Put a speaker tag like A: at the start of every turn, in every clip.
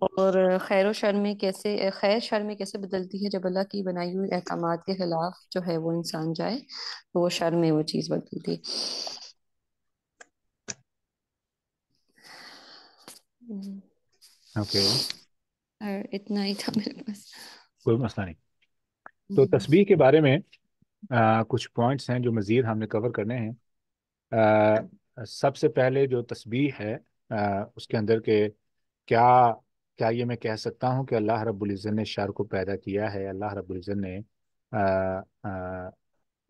A: اور خیر شر میں کیسے بدلتی ہے؟ جب اللہ کی بنائی ہوئی احکامات کے خلاف جو ہے وہ انسان جائے تو وہ شر میں وہ چیز بدلتی.
B: اوکے،
A: اور اتنا ہی تھا میرے پاس.
B: کوئی مسئلہ نہیں. تو تسبیح کے بارے میں کچھ پوائنٹس ہیں جو مزید ہم نے کور کرنے ہیں. سب سے پہلے جو تسبیح ہے اس کے اندر کہ کیا کیا یہ میں کہہ سکتا ہوں کہ اللہ رب العزت نے شر کو پیدا کیا ہے، اللہ رب العزت نے آ، آ،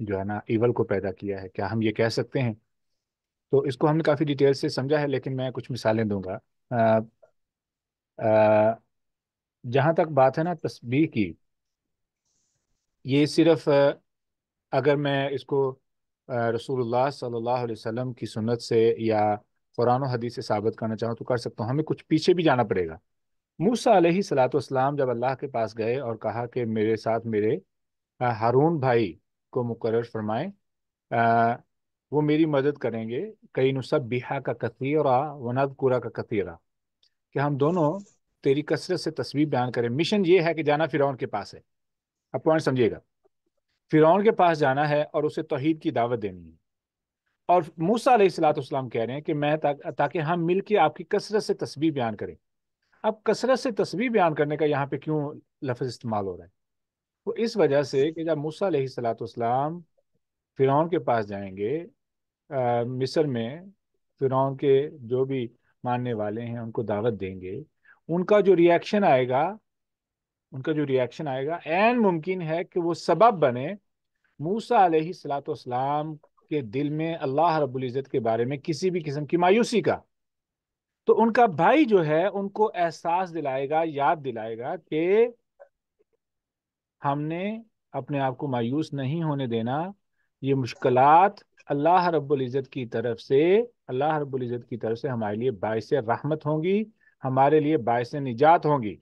B: جو ہے نا ایول کو پیدا کیا ہے، کیا ہم یہ کہہ سکتے ہیں؟ تو اس کو ہم نے کافی ڈیٹیل سے سمجھا ہے، لیکن میں کچھ مثالیں دوں گا. آ، آ، جہاں تک بات ہے نا تسبیح کی، یہ صرف اگر میں اس کو رسول اللہ صلی اللہ علیہ وسلم کی سنت سے یا قرآن و حدیث سے ثابت کرنا چاہوں تو کر سکتا ہوں. ہمیں کچھ پیچھے بھی جانا پڑے گا. موسیٰ علیہ الصلوۃ والسلام جب اللہ کے پاس گئے اور کہا کہ میرے ساتھ میرے ہارون بھائی کو مقرر فرمائیں، آ، وہ میری مدد کریں گے، کئی نسبحہ کا کثیرا ونذکرہ کا کثیرا، کہ ہم دونوں تیری کثرت سے تسبیح بیان کریں. مشن یہ ہے کہ جانا فرعون کے پاس ہے. اب پوائنٹ سمجھیے گا، فرعون کے پاس جانا ہے اور اسے توحید کی دعوت دینی ہے. اور موسیٰ علیہ الصلوۃ والسلام کہہ رہے ہیں کہ میں تاکہ ہم مل کے آپ کی کثرت سے تسبیح بیان کریں. اب کثرت سے تسبیح بیان کرنے کا یہاں پہ کیوں لفظ استعمال ہو رہا ہے؟ وہ اس وجہ سے کہ جب موسیٰ علیہ الصلوۃ والسلام فرعون کے پاس جائیں گے مصر میں، فرعون کے جو بھی ماننے والے ہیں ان کو دعوت دیں گے، ان کا جو ریئیکشن آئے گا، عین ممکن ہے کہ وہ سبب بنے موسیٰ علیہ الصلوۃ والسلام کے دل میں اللہ رب العزت کے بارے میں کسی بھی قسم کی مایوسی کا. تو ان کا بھائی جو ہے ان کو احساس دلائے گا، یاد دلائے گا کہ ہم نے اپنے آپ کو مایوس نہیں ہونے دینا. یہ مشکلات اللہ رب العزت کی طرف سے ہمارے لیے باعث رحمت ہوں گی، ہمارے لیے باعث نجات ہوں گی.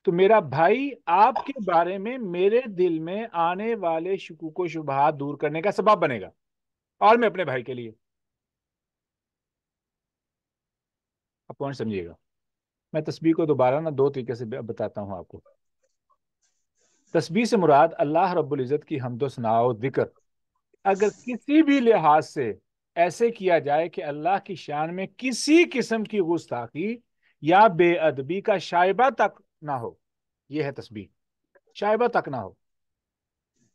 B: تو میرا بھائی آپ کے بارے میں میرے دل میں آنے والے شکوک و شبہات دور کرنے کا سبب بنے گا، اور میں اپنے بھائی کے لیے. اب پوائنٹ سمجھیے گا. میں تسبیح کو دوبارہ دو طریقے سے بتاتا ہوں آپ کو. تسبیح سے مراد اللہ رب العزت کی حمد و ثنا و ذکر اگر کسی بھی لحاظ سے ایسے کیا جائے کہ اللہ کی شان میں کسی قسم کی گستاخی یا بے ادبی کا شائبہ تک نہ ہو، یہ ہے تسبیح، شائبہ تک نہ ہو.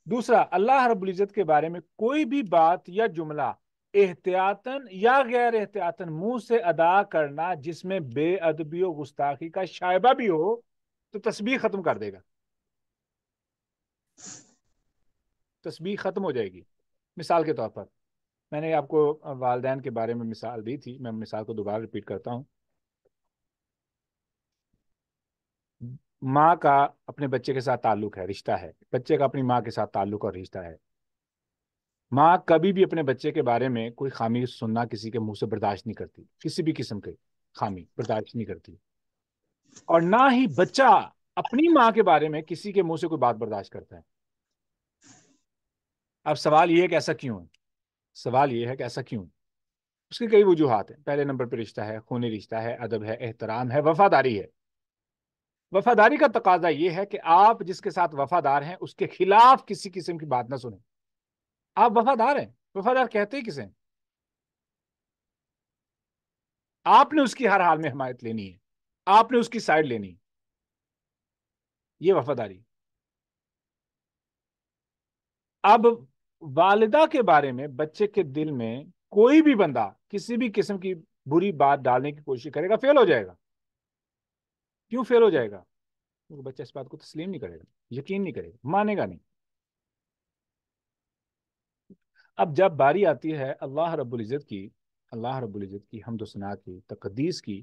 B: دوسرا، اللہ رب العزت کے بارے میں کوئی بھی بات یا جملہ احتیاطاً یا غیر احتیاطاً منہ سے ادا کرنا جس میں بے ادبی و گستاخی کا شائبہ بھی ہو تو تسبیح ختم کر دے گا، تسبیح ختم ہو جائے گی. مثال کے طور پر میں نے آپ کو والدین کے بارے میں مثال دی تھی، میں مثال کو دوبارہ ریپیٹ کرتا ہوں. ماں کا اپنے بچے کے ساتھ تعلق ہے، رشتہ ہے، بچے کا اپنی ماں کے ساتھ تعلق اور رشتہ ہے. ماں کبھی بھی اپنے بچے کے بارے میں کوئی خامی سننا کسی کے منہ سے برداشت نہیں کرتی، کسی بھی قسم کی خامی برداشت نہیں کرتی، اور نہ ہی بچہ اپنی ماں کے بارے میں کسی کے منہ سے کوئی بات برداشت کرتا ہے. اب سوال یہ ہے کہ ایسا کیوں ہے؟ سوال یہ ہے کہ ایسا کیوں؟ اس کی کئی وجوہات ہیں. پہلے نمبر پہ رشتہ ہے، خونی رشتہ ہے، ادب ہے، احترام ہے، وفاداری ہے. وفاداری کا تقاضا یہ ہے کہ آپ جس کے ساتھ وفادار ہیں اس کے خلاف کسی قسم کی بات نہ سنیں. آپ وفادار ہیں، وفادار کہتے ہی کسے ہیں؟ آپ نے اس کی ہر حال میں حمایت لینی ہے، آپ نے اس کی سائڈ لینی ہے، یہ وفاداری. اب والدہ کے بارے میں بچے کے دل میں کوئی بھی بندہ کسی بھی قسم کی بری بات ڈالنے کی کوشش کرے گا، فیل ہو جائے گا. کیوں فیل ہو جائے گا؟ کیونکہ بچہ اس بات کو تسلیم نہیں کرے گا، یقین نہیں کرے گا، مانے گا نہیں. اب جب باری آتی ہے اللہ رب العزت کی حمد و ثنا کی، تقدیس کی،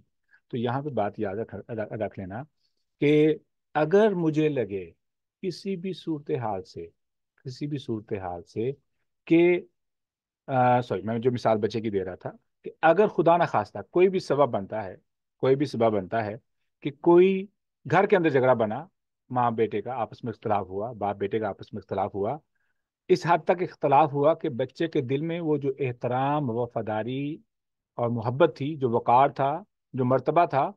B: تو یہاں پہ بات یاد رکھ لینا کہ اگر مجھے لگے کسی بھی صورتحال سے کہ سوری، میں جو مثال بچے کی دے رہا تھا کہ اگر خدا نہ خواستہ کوئی بھی سبب بنتا ہے کہ کوئی گھر کے اندر جھگڑا بنا، ماں بیٹے کا آپس میں اختلاف ہوا، باپ بیٹے کا آپس میں اختلاف ہوا، اس حد تک اختلاف ہوا کہ بچے کے دل میں وہ جو احترام، وفاداری اور محبت تھی، جو وقار تھا، جو مرتبہ تھا،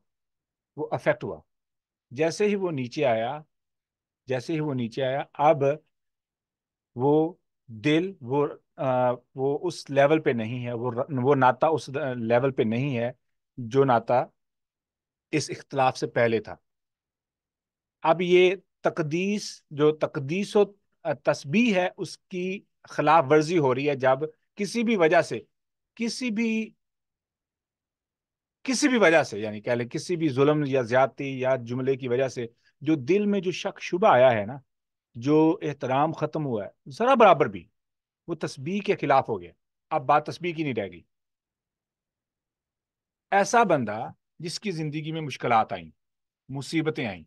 B: وہ افیکٹ ہوا. جیسے ہی وہ نیچے آیا، جیسے ہی وہ نیچے آیا، اب وہ دل وہ اس لیول پہ نہیں ہے، وہ ناتا اس لیول پہ نہیں ہے جو ناتا اس اختلاف سے پہلے تھا. اب یہ تقدیس و تسبیح ہے، اس کی خلاف ورزی ہو رہی ہے جب کسی بھی وجہ سے، کسی بھی کسی بھی وجہ سے، یعنی کہہ لیں کسی بھی ظلم یا زیادتی یا جملے کی وجہ سے جو دل میں جو شک شبہ آیا ہے نا، جو احترام ختم ہوا ہے ذرا برابر بھی، وہ تسبیح کے خلاف ہو گیا. اب بات تسبیح کی نہیں رہ گئی. ایسا بندہ جس کی زندگی میں مشکلات آئیں، مصیبتیں آئیں،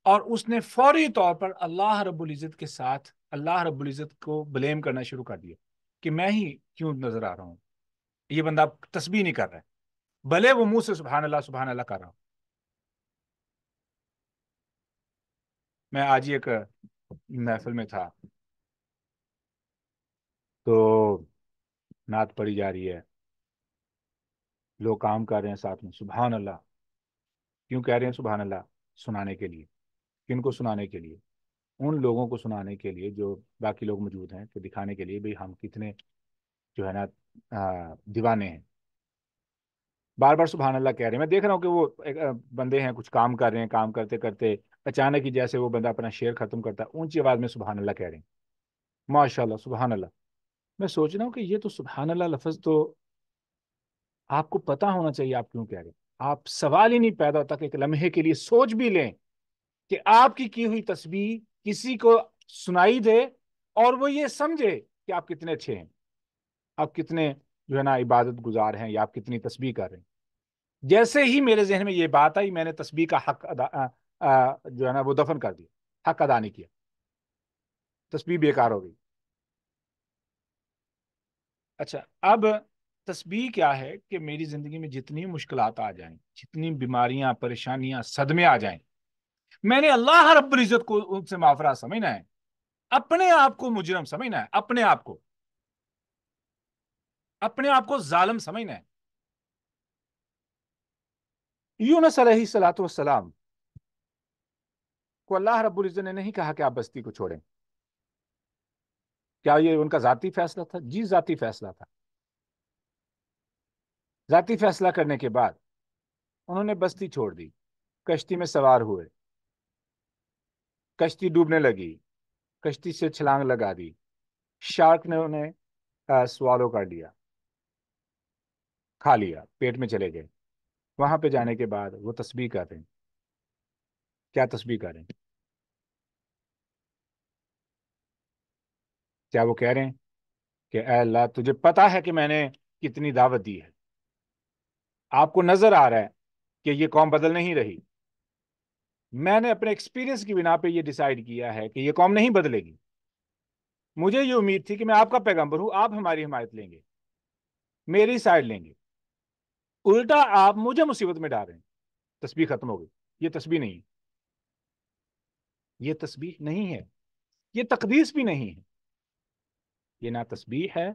B: اور اس نے فوری طور پر اللہ رب العزت کے ساتھ اللہ رب العزت کو بلیم کرنا شروع کر دیا کہ میں ہی کیوں نظر آ رہا ہوں، یہ بندہ تسبیح نہیں کر رہا ہے، بھلے وہ منہ سے سبحان اللہ کر رہا ہوں. میں آج ہی ایک محفل میں تھا، تو نعت پڑھی جا رہی ہے، لوگ کام کر رہے ہیں ساتھ میں، سبحان اللہ. کیوں کہہ رہے ہیں سبحان اللہ؟ سنانے کے لیے. کن کو سنانے کے لیے؟ ان لوگوں کو سنانے کے لیے جو باقی لوگ موجود ہیں، کہ دکھانے کے لیے بھئی ہم کتنے جو ہے نا دیوانے ہیں. بار بار سبحان اللہ کہہ رہے ہیں. میں دیکھ رہا ہوں کہ وہ بندے ہیں، کچھ کام کر رہے ہیں، کام کرتے کرتے اچانک ہی جیسے وہ بندہ اپنا شعر ختم کرتا ہے، اونچی آواز میں سبحان اللہ کہہ رہے ہیں، ماشاء اللہ سبحان اللہ. میں سوچ رہا ہوں کہ یہ تو سبحان اللہ لفظ تو آپ کو پتا ہونا چاہیے آپ کیوں کہہ رہے ہیں. آپ سوال ہی نہیں پیدا ہوتا کہ ایک لمحے کے لیے سوچ بھی لیں کہ آپ کی ہوئی تسبیح کسی کو سنائی دے اور وہ یہ سمجھے کہ آپ کتنے اچھے ہیں، آپ کتنے جو ہے نا عبادت گزار ہیں، یا آپ کتنی تسبیح کر رہے ہیں. جیسے ہی میرے ذہن میں یہ بات آئی، میں نے تسبیح کا حق جو ہے نا وہ دفن کر دیا، حق ادا نہیں کیا، تسبیح بیکار ہو گئی. اچھا، اب تسبیح کیا ہے کہ میری زندگی میں جتنی مشکلات آ جائیں، جتنی بیماریاں، پریشانیاں، صدمے آ جائیں، میں نے اللہ رب العزت کو ان سے معافرہ سمجھنا ہے، اپنے آپ کو مجرم سمجھنا ہے، اپنے آپ کو ظالم سمجھنا ہے. یونس علیہ الصلوۃ والسلام کو اللہ رب العزت نے نہیں کہا کہ آپ بستی کو چھوڑیں. کیا یہ ان کا ذاتی فیصلہ تھا؟ جی ذاتی فیصلہ تھا. ذاتی فیصلہ کرنے کے بعد انہوں نے بستی چھوڑ دی، کشتی میں سوار ہوئے، کشتی ڈوبنے لگی، کشتی سے چھلانگ لگا دی، شارک نے انہیں سوالو کر لیا، کھا لیا، پیٹ میں چلے گئے. وہاں پہ جانے کے بعد وہ تسبیح کر رہے ہیں. کیا تسبیح کر رہے ہیں؟ کیا وہ کہہ رہے ہیں کہ اے اللہ تجھے پتا ہے کہ میں نے کتنی دعوت دی ہے، آپ کو نظر آ رہا ہے کہ یہ قوم بدل نہیں رہی، میں نے اپنے ایکسپیرینس کی بنا پہ یہ ڈیسائیڈ کیا ہے کہ یہ قوم نہیں بدلے گی، مجھے یہ امید تھی کہ میں آپ کا پیغمبر ہوں، آپ ہماری حمایت لیں گے، میری سائڈ لیں گے، الٹا آپ مجھے مصیبت میں ڈال رہے ہیں. تسبیح ختم ہو گئی. یہ تسبیح نہیں ہے، یہ تسبیح نہیں ہے، یہ تقدیس بھی نہیں ہے. یہ نہ تسبیح ہے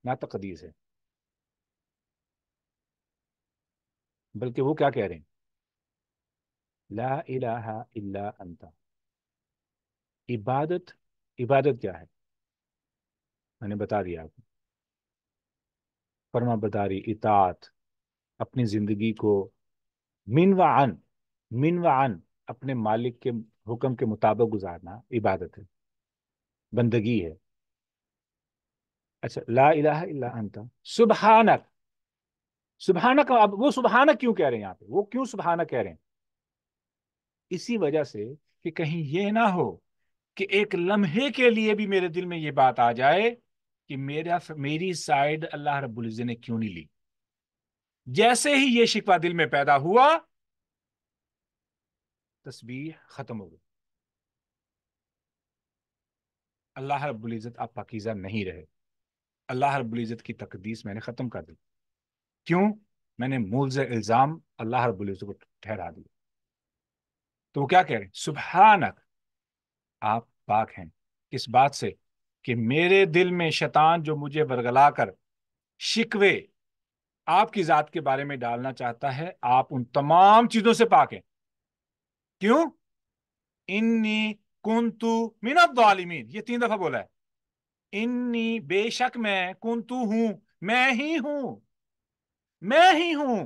B: نہ تقدیس ہے، بلکہ وہ کیا کہہ رہے ہیں؟ لا الہ الا انت. عبادت کیا ہے؟ میں نے بتا دیا آپ کو. فرما برداری، اطاعت، اپنی زندگی کو من و عن اپنے مالک کے حکم کے مطابق گزارنا عبادت ہے، بندگی ہے. اچھا، لا الہ الا انت سبحانک. سبحانک، اب وہ سبحانک کیوں کہہ رہے ہیں یہاں پہ؟ وہ کیوں سبحانک کہہ رہے ہیں؟ اسی وجہ سے کہ کہیں یہ نہ ہو کہ ایک لمحے کے لیے بھی میرے دل میں یہ بات آ جائے کہ میری سائڈ اللہ رب العزت نے کیوں نہیں لی. جیسے ہی یہ شکوہ دل میں پیدا ہوا، تسبیح ختم ہو گئی. اللہ رب العزت آپ پاکیزہ نہیں رہے. اللہ رب العزت کی تقدیس میں نے ختم کر دی. کیوں؟ میں نے ملز الزام اللہ رب العزت کو ٹھہرا دیا. تو وہ کیا کہہ رہے ہیں؟ سبحانک، آپ پاک ہیں کس بات سے؟ کہ میرے دل میں شیطان جو مجھے ورگلا کر شکوے آپ کی ذات کے بارے میں ڈالنا چاہتا ہے، آپ ان تمام چیزوں سے پاک ہیں. کیوں؟ انی کنتو من الظالمین، یہ 3 دفعہ بولا ہے. انی بے شک میں، کنتو ہوں، میں ہی ہوں، میں ہی ہوں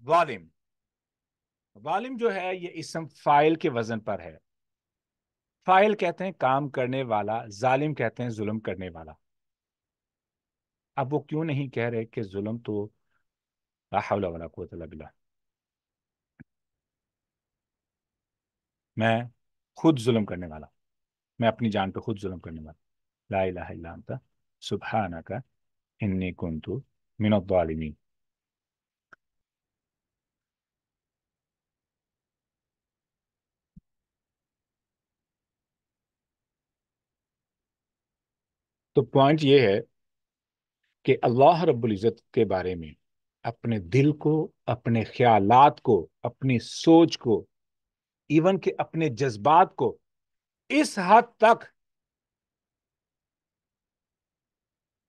B: ظالم. ظالم جو ہے یہ اسم فاعل کے وزن پر ہے. فاعل کہتے ہیں کام کرنے والا، ظالم کہتے ہیں ظلم کرنے والا. اب وہ کیوں نہیں کہہ رہے کہ ظلم تو لا حول ولا قوت الا باللہ، میں خود ظلم کرنے والا، میں اپنی جان پہ خود ظلم کرنے والا. لا الہ الا انت سبحانک انی کنت من الظالمین. تو پوائنٹ یہ ہے کہ اللہ رب العزت کے بارے میں اپنے دل کو، اپنے خیالات کو، اپنی سوچ کو، ایون کہ اپنے جذبات کو اس حد تک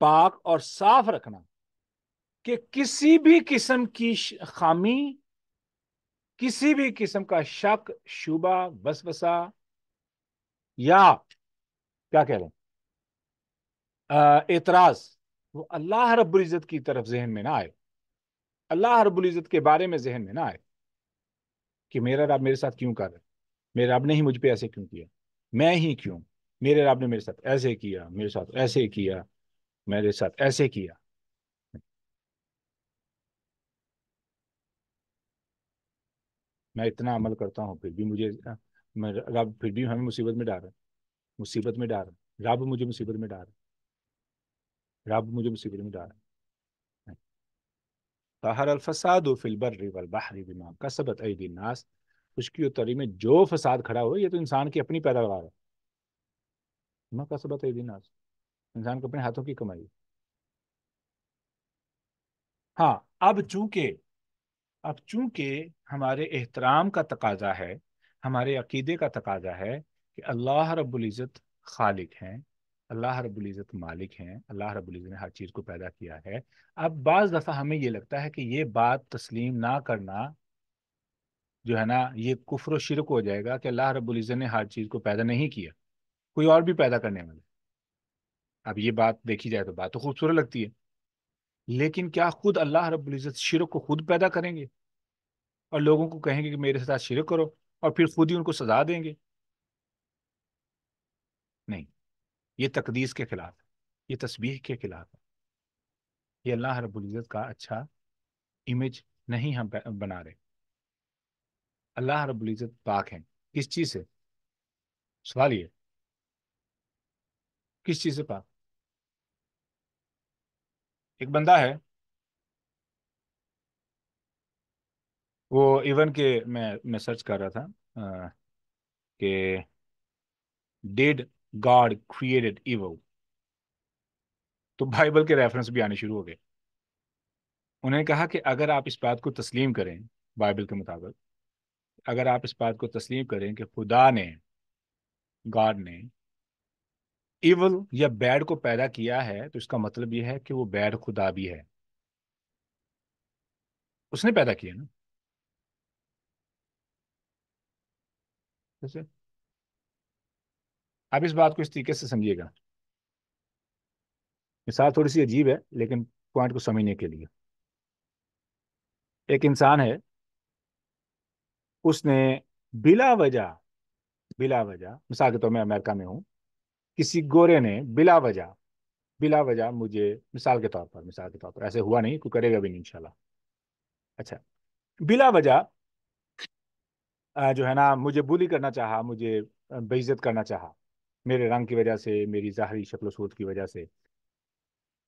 B: پاک اور صاف رکھنا کہ کسی بھی قسم کی خامی، کسی بھی قسم کا شک، شبہ، وسوسہ یا کیا کہہ رہے ہیں اعتراض، وہ اللہ رب العزت کی طرف ذہن میں نہ آئے، اللہ رب العزت کے بارے میں ذہن میں نہ آئے کہ میرا رب میرے ساتھ کیوں کر رہا ہے، میرے رب نے ہی مجھ پہ ایسے کیوں کیا، میں ہی کیوں، میرے رب نے میرے ساتھ ایسے کیا، میرے ساتھ ایسے کیا، میرے ساتھ ایسے کیا. میں اتنا عمل کرتا ہوں پھر بھی مجھے رب پھر بھی ہمیں مصیبت میں ڈال رہا ہے، مصیبت میں ڈال رہا ہے، رب مجھے مصیبت میں ڈال رہا ہے، رب مجھے مصیبت میں ڈال رہا ہے. ظہر الفساد فی البر والبحر بما کسبت ایدی الناس. خشکی و تری میں جو فساد کھڑا ہوا یہ تو انسان کی اپنی پیداوار ہے. بما کسبت ایدی الناس، انسان کو اپنے ہاتھوں کی کمائی. ہاں، اب چونکہ ہمارے احترام کا تقاضا ہے، ہمارے عقیدے کا تقاضا ہے کہ اللہ رب العزت خالق ہیں، اللہ رب العزت مالک ہیں، اللہ رب العزت نے ہر چیز کو پیدا کیا ہے. اب بعض دفعہ ہمیں یہ لگتا ہے کہ یہ بات تسلیم نہ کرنا جو ہے نا یہ کفر و شرک ہو جائے گا کہ اللہ رب العزت نے ہر چیز کو پیدا نہیں کیا، کوئی اور بھی پیدا کرنے والا ہے. اب یہ بات دیکھی جائے تو بات تو خوبصورت لگتی ہے، لیکن کیا خود اللہ رب العزت شرک کو خود پیدا کریں گے اور لوگوں کو کہیں گے کہ میرے ساتھ شرک کرو اور پھر خود ہی ان کو سزا دیں گے؟ نہیں، یہ تقدیس کے خلاف ہے، یہ تسبیح کے خلاف ہے، یہ اللہ رب العزت کا اچھا امیج نہیں ہم بنا رہے. اللہ رب العزت پاک ہیں کس چیز سے؟ سوال یہ کس چیز سے پاک؟ ایک بندہ ہے، وہ ایون کہ میں سرچ کر رہا تھا کہ ڈیڈ گاڈ کریٹڈ ایول، تو بائبل کے ریفرنس بھی آنے شروع ہو گئے. انہوں نے کہا کہ اگر آپ اس بات کو تسلیم کریں، بائبل کے مطابق اگر آپ اس بات کو تسلیم کریں کہ خدا نے، گاڈ نے ایول یا بیڈ کو پیدا کیا ہے، تو اس کا مطلب یہ ہے کہ وہ بیڈ خدا بھی ہے، اس نے پیدا کیا نا. جیسے آپ اس بات کو اس طریقے سے سمجھیے گا، مثال تھوڑی سی عجیب ہے لیکن پوائنٹ کو سمجھنے کے لیے. ایک انسان ہے، اس نے بلا وجہ مثال کے طور میں امریکہ میں ہوں، کسی گورے نے بلا وجہ مجھے مثال کے طور پر ایسے ہوا نہیں، کوئی کرے گا بھی نہیں انشاءاللہ. اچھا، بلا وجہ جو ہے نا مجھے بولی کرنا چاہا، مجھے بے عزت کرنا چاہا، میرے رنگ کی وجہ سے، میری ظاہری شکل و صورت کی وجہ سے،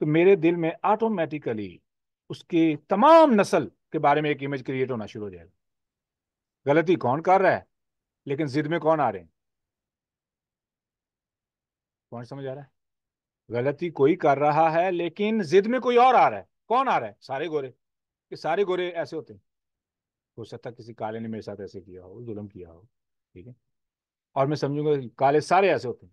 B: تو میرے دل میں آٹومیٹیکلی اس کی تمام نسل کے بارے میں ایک امیج کریٹ ہونا شروع ہو جائے گا. غلطی کون کر رہا ہے لیکن ضد میں کون آ رہے ہیں؟ کون سمجھ آ رہا ہے؟ غلطی کوئی کر رہا ہے لیکن ضد میں کوئی اور آ رہا ہے. کون آ رہا ہے؟ سارے گورے، کہ سارے گورے ایسے ہوتے ہیں. ہو سکتا ہے کسی کالے نے میرے ساتھ ایسے کیا ہو، ظلم کیا ہو، ٹھیک ہے، اور میں سمجھوں گا کہ کالے سارے ایسے ہوتے ہیں.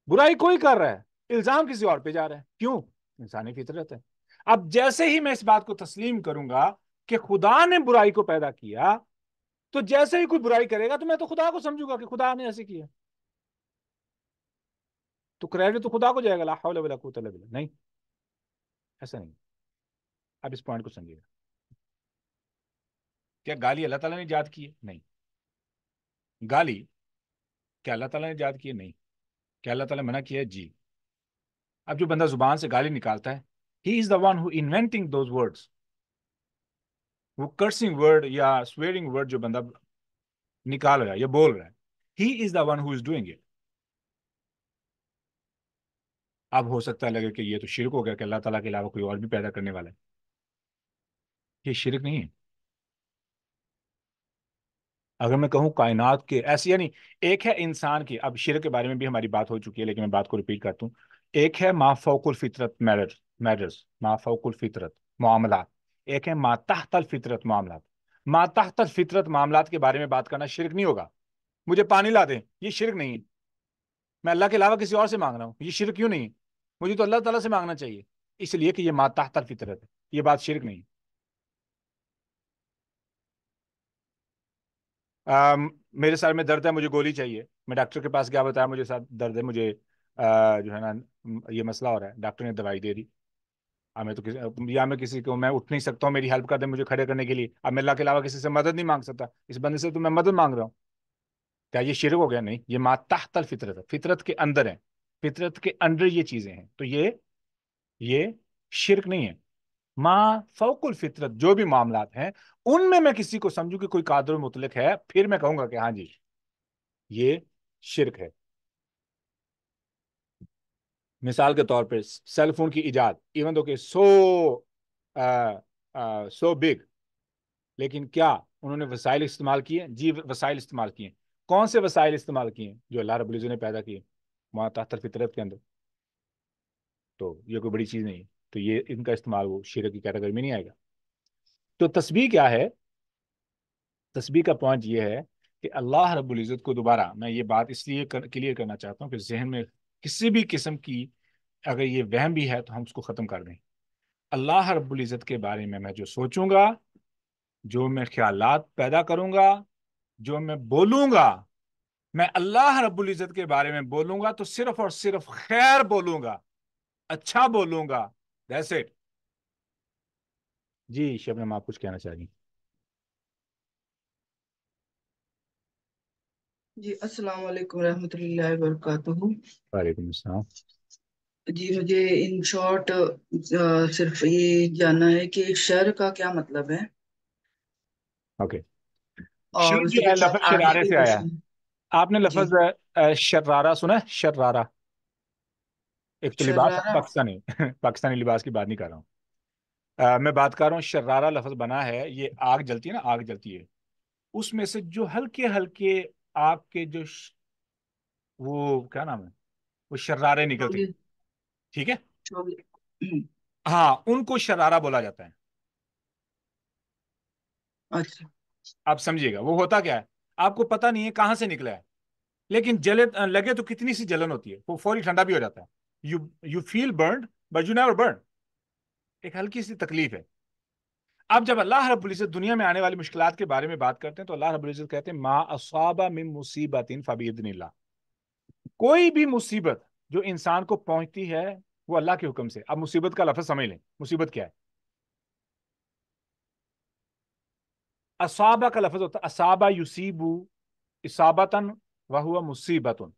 B: برائی کوئی کر رہا ہے، الزام کسی اور پہ جا رہا ہے. کیوں؟ انسانی فطرت ہے. اب جیسے ہی میں اس بات کو تسلیم کروں گا کہ خدا نے برائی کو پیدا کیا، تو جیسے ہی کوئی برائی کرے گا تو میں تو خدا کو سمجھوں گا کہ خدا نے ایسے کیا، تو کریڈٹ تو خدا کو جائے گا. لا حول ولا قوت الا باللہ. نہیں، ایسا نہیں. اب اس پوائنٹ کو سمجھیے گا. کیا گالی اللہ تعالیٰ نے ایجاد کی ہے؟ نہیں. گالی کیا اللہ تعالیٰ نے ایجاد کی ہے؟ نہیں. کیا اللہ تعالیٰ نے منع کیا ہے؟ جی. اب جو بندہ زبان سے گالی نکالتا ہے، he is the one who inventing those words. وہ کرسنگ ورڈ یا سویرنگ ورڈ جو بندہ نکال رہا ہے یا بول رہا ہے، he is the one who is doing it. اب ہو سکتا ہے لگے کہ یہ تو شرک ہو گیا کہ اللہ تعالیٰ کے علاوہ کوئی اور بھی پیدا کرنے والا ہے. یہ شرک نہیں ہے. اگر میں کہوں کائنات کے ایسی، یعنی ایک ہے انسان کی، اب شرک کے بارے میں بھی ہماری بات ہو چکی ہے لیکن میں بات کو ریپیٹ کرتا ہوں. ایک ہے ما فوق الفطرت میٹرز، ما فوق الفطرت معاملات. ایک ہے ما تحت الفطرت معاملات. ما تحت الفطرت معاملات کے بارے میں بات کرنا شرک نہیں ہوگا. مجھے پانی لا دیں، یہ شرک نہیں ہے. میں اللہ کے علاوہ کسی اور سے مانگ رہا ہوں، یہ شرک کیوں نہیں ہے؟ مجھے تو اللہ تعالیٰ سے مانگنا چاہیے، اس لیے کہ یہ ما تحت الفطرت ہے. یہ بات شرک نہیں. میرے سر میں درد ہے، مجھے گولی چاہیے. میں ڈاکٹر کے پاس گیا، بتایا مجھے سر درد ہے، مجھے جو ہے نا یہ مسئلہ ہو رہا ہے. ڈاکٹر نے دوائی دے دی. اب میں تو یا میں کسی کو، میں اٹھ نہیں سکتا ہوں، میری ہیلپ کر دیں مجھے کھڑے کرنے کے لیے. اب میں اللہ کے علاوہ کسی سے مدد نہیں مانگ سکتا. اس بندے سے تو میں مدد مانگ رہا ہوں. کیا یہ شرک ہو گیا؟ نہیں. یہ ما تحت الفطرت ہے، فطرت کے اندر ہے. فطرت کے اندر یہ چیزیں ہیں، تو یہ شرک نہیں ہے. ما فوق الفطرت جو بھی معاملات ہیں ان میں کسی کو سمجھوں کہ کوئی قادر مطلق ہے، پھر میں کہوں گا کہ ہاں جی یہ شرک ہے. مثال کے طور پہ سیل فون کی ایجاد، ایون دو کہ سو بگ، لیکن کیا انہوں نے وسائل استعمال کیے؟ جی وسائل استعمال کیے. کون سے وسائل استعمال کیے؟ جو اللہ رب العزت نے پیدا کیے ما تحت الفطرت کے اندر. تو یہ کوئی بڑی چیز نہیں ہے. تو یہ ان کا استعمال وہ شرک کی کیٹیگری میں نہیں آئے گا. تو تسبیح کیا ہے؟ تسبیح کا پوائنٹ یہ ہے کہ اللہ رب العزت کو، دوبارہ میں یہ بات اس لیے کلیئر کرنا چاہتا ہوں کہ ذہن میں کسی بھی قسم کی اگر یہ وہم بھی ہے تو ہم اس کو ختم کر دیں. اللہ رب العزت کے بارے میں جو سوچوں گا، جو میں خیالات پیدا کروں گا، جو میں بولوں گا، میں اللہ رب العزت کے بارے میں بولوں گا تو صرف اور صرف خیر بولوں گا، اچھا بولوں گا. That's it. جی شبنم، آپ کچھ کہنا چاہ رہی ہیں؟
C: جی السلام علیکم ورحمۃ اللہ وبرکاتہ.
B: وعلیکم السلام.
C: جی مجھے ان شارٹ صرف یہ جاننا ہے کہ شر کا کیا مطلب ہے،
B: اوکے.
C: اور
B: شر
C: اس
B: جو ہے
C: کے ساتھ
B: لفظ
C: آگے
B: شرارے
C: بھی
B: سے آیا ہے.
C: کوشچن.
B: آپ نے
C: جی
B: لفظ شرارہ سنا ہے؟ شرارہ ایک تو لباس ہے
C: شرارہ.
B: پاکستانی پاکستانی لباس کی بات نہیں کر رہا ہوں. میں بات کر رہا ہوں شرارہ لفظ بنا ہے، یہ آگ جلتی ہے نا، آگ جلتی ہے، اس میں سے جو ہلکے ہلکے آگ کے جو وہ کیا نام ہے، وہ شرارے نکلتے ہیں.
C: چوگے
B: ٹھیک ہے.
C: چوگے.
B: ہاں، ان کو شرارہ بولا جاتا ہے.
C: اچھا.
B: آپ سمجھیے گا وہ ہوتا کیا ہے. آپ کو پتہ نہیں ہے کہاں سے نکلا ہے، لیکن جلے لگے تو کتنی سی جلن ہوتی ہے، وہ فوری ٹھنڈا بھی ہو جاتا ہے. You feel burned but you never burn. ایک ہلکی سی تکلیف ہے. اب جب اللہ رب العزت دنیا میں آنے والی مشکلات کے بارے میں بات کرتے ہیں تو اللہ رب العزت کہتے ہیں ما اصاب من مصیبت فباذن اللہ. کوئی بھی مصیبت جو انسان کو پہنچتی ہے وہ اللہ کے حکم سے. اب مصیبت کا لفظ سمجھ لیں، مصیبت کیا ہے. اصابہ کا لفظ ہوتا ہے اصابہ یصیبو اصابتن وہو مصیبتن.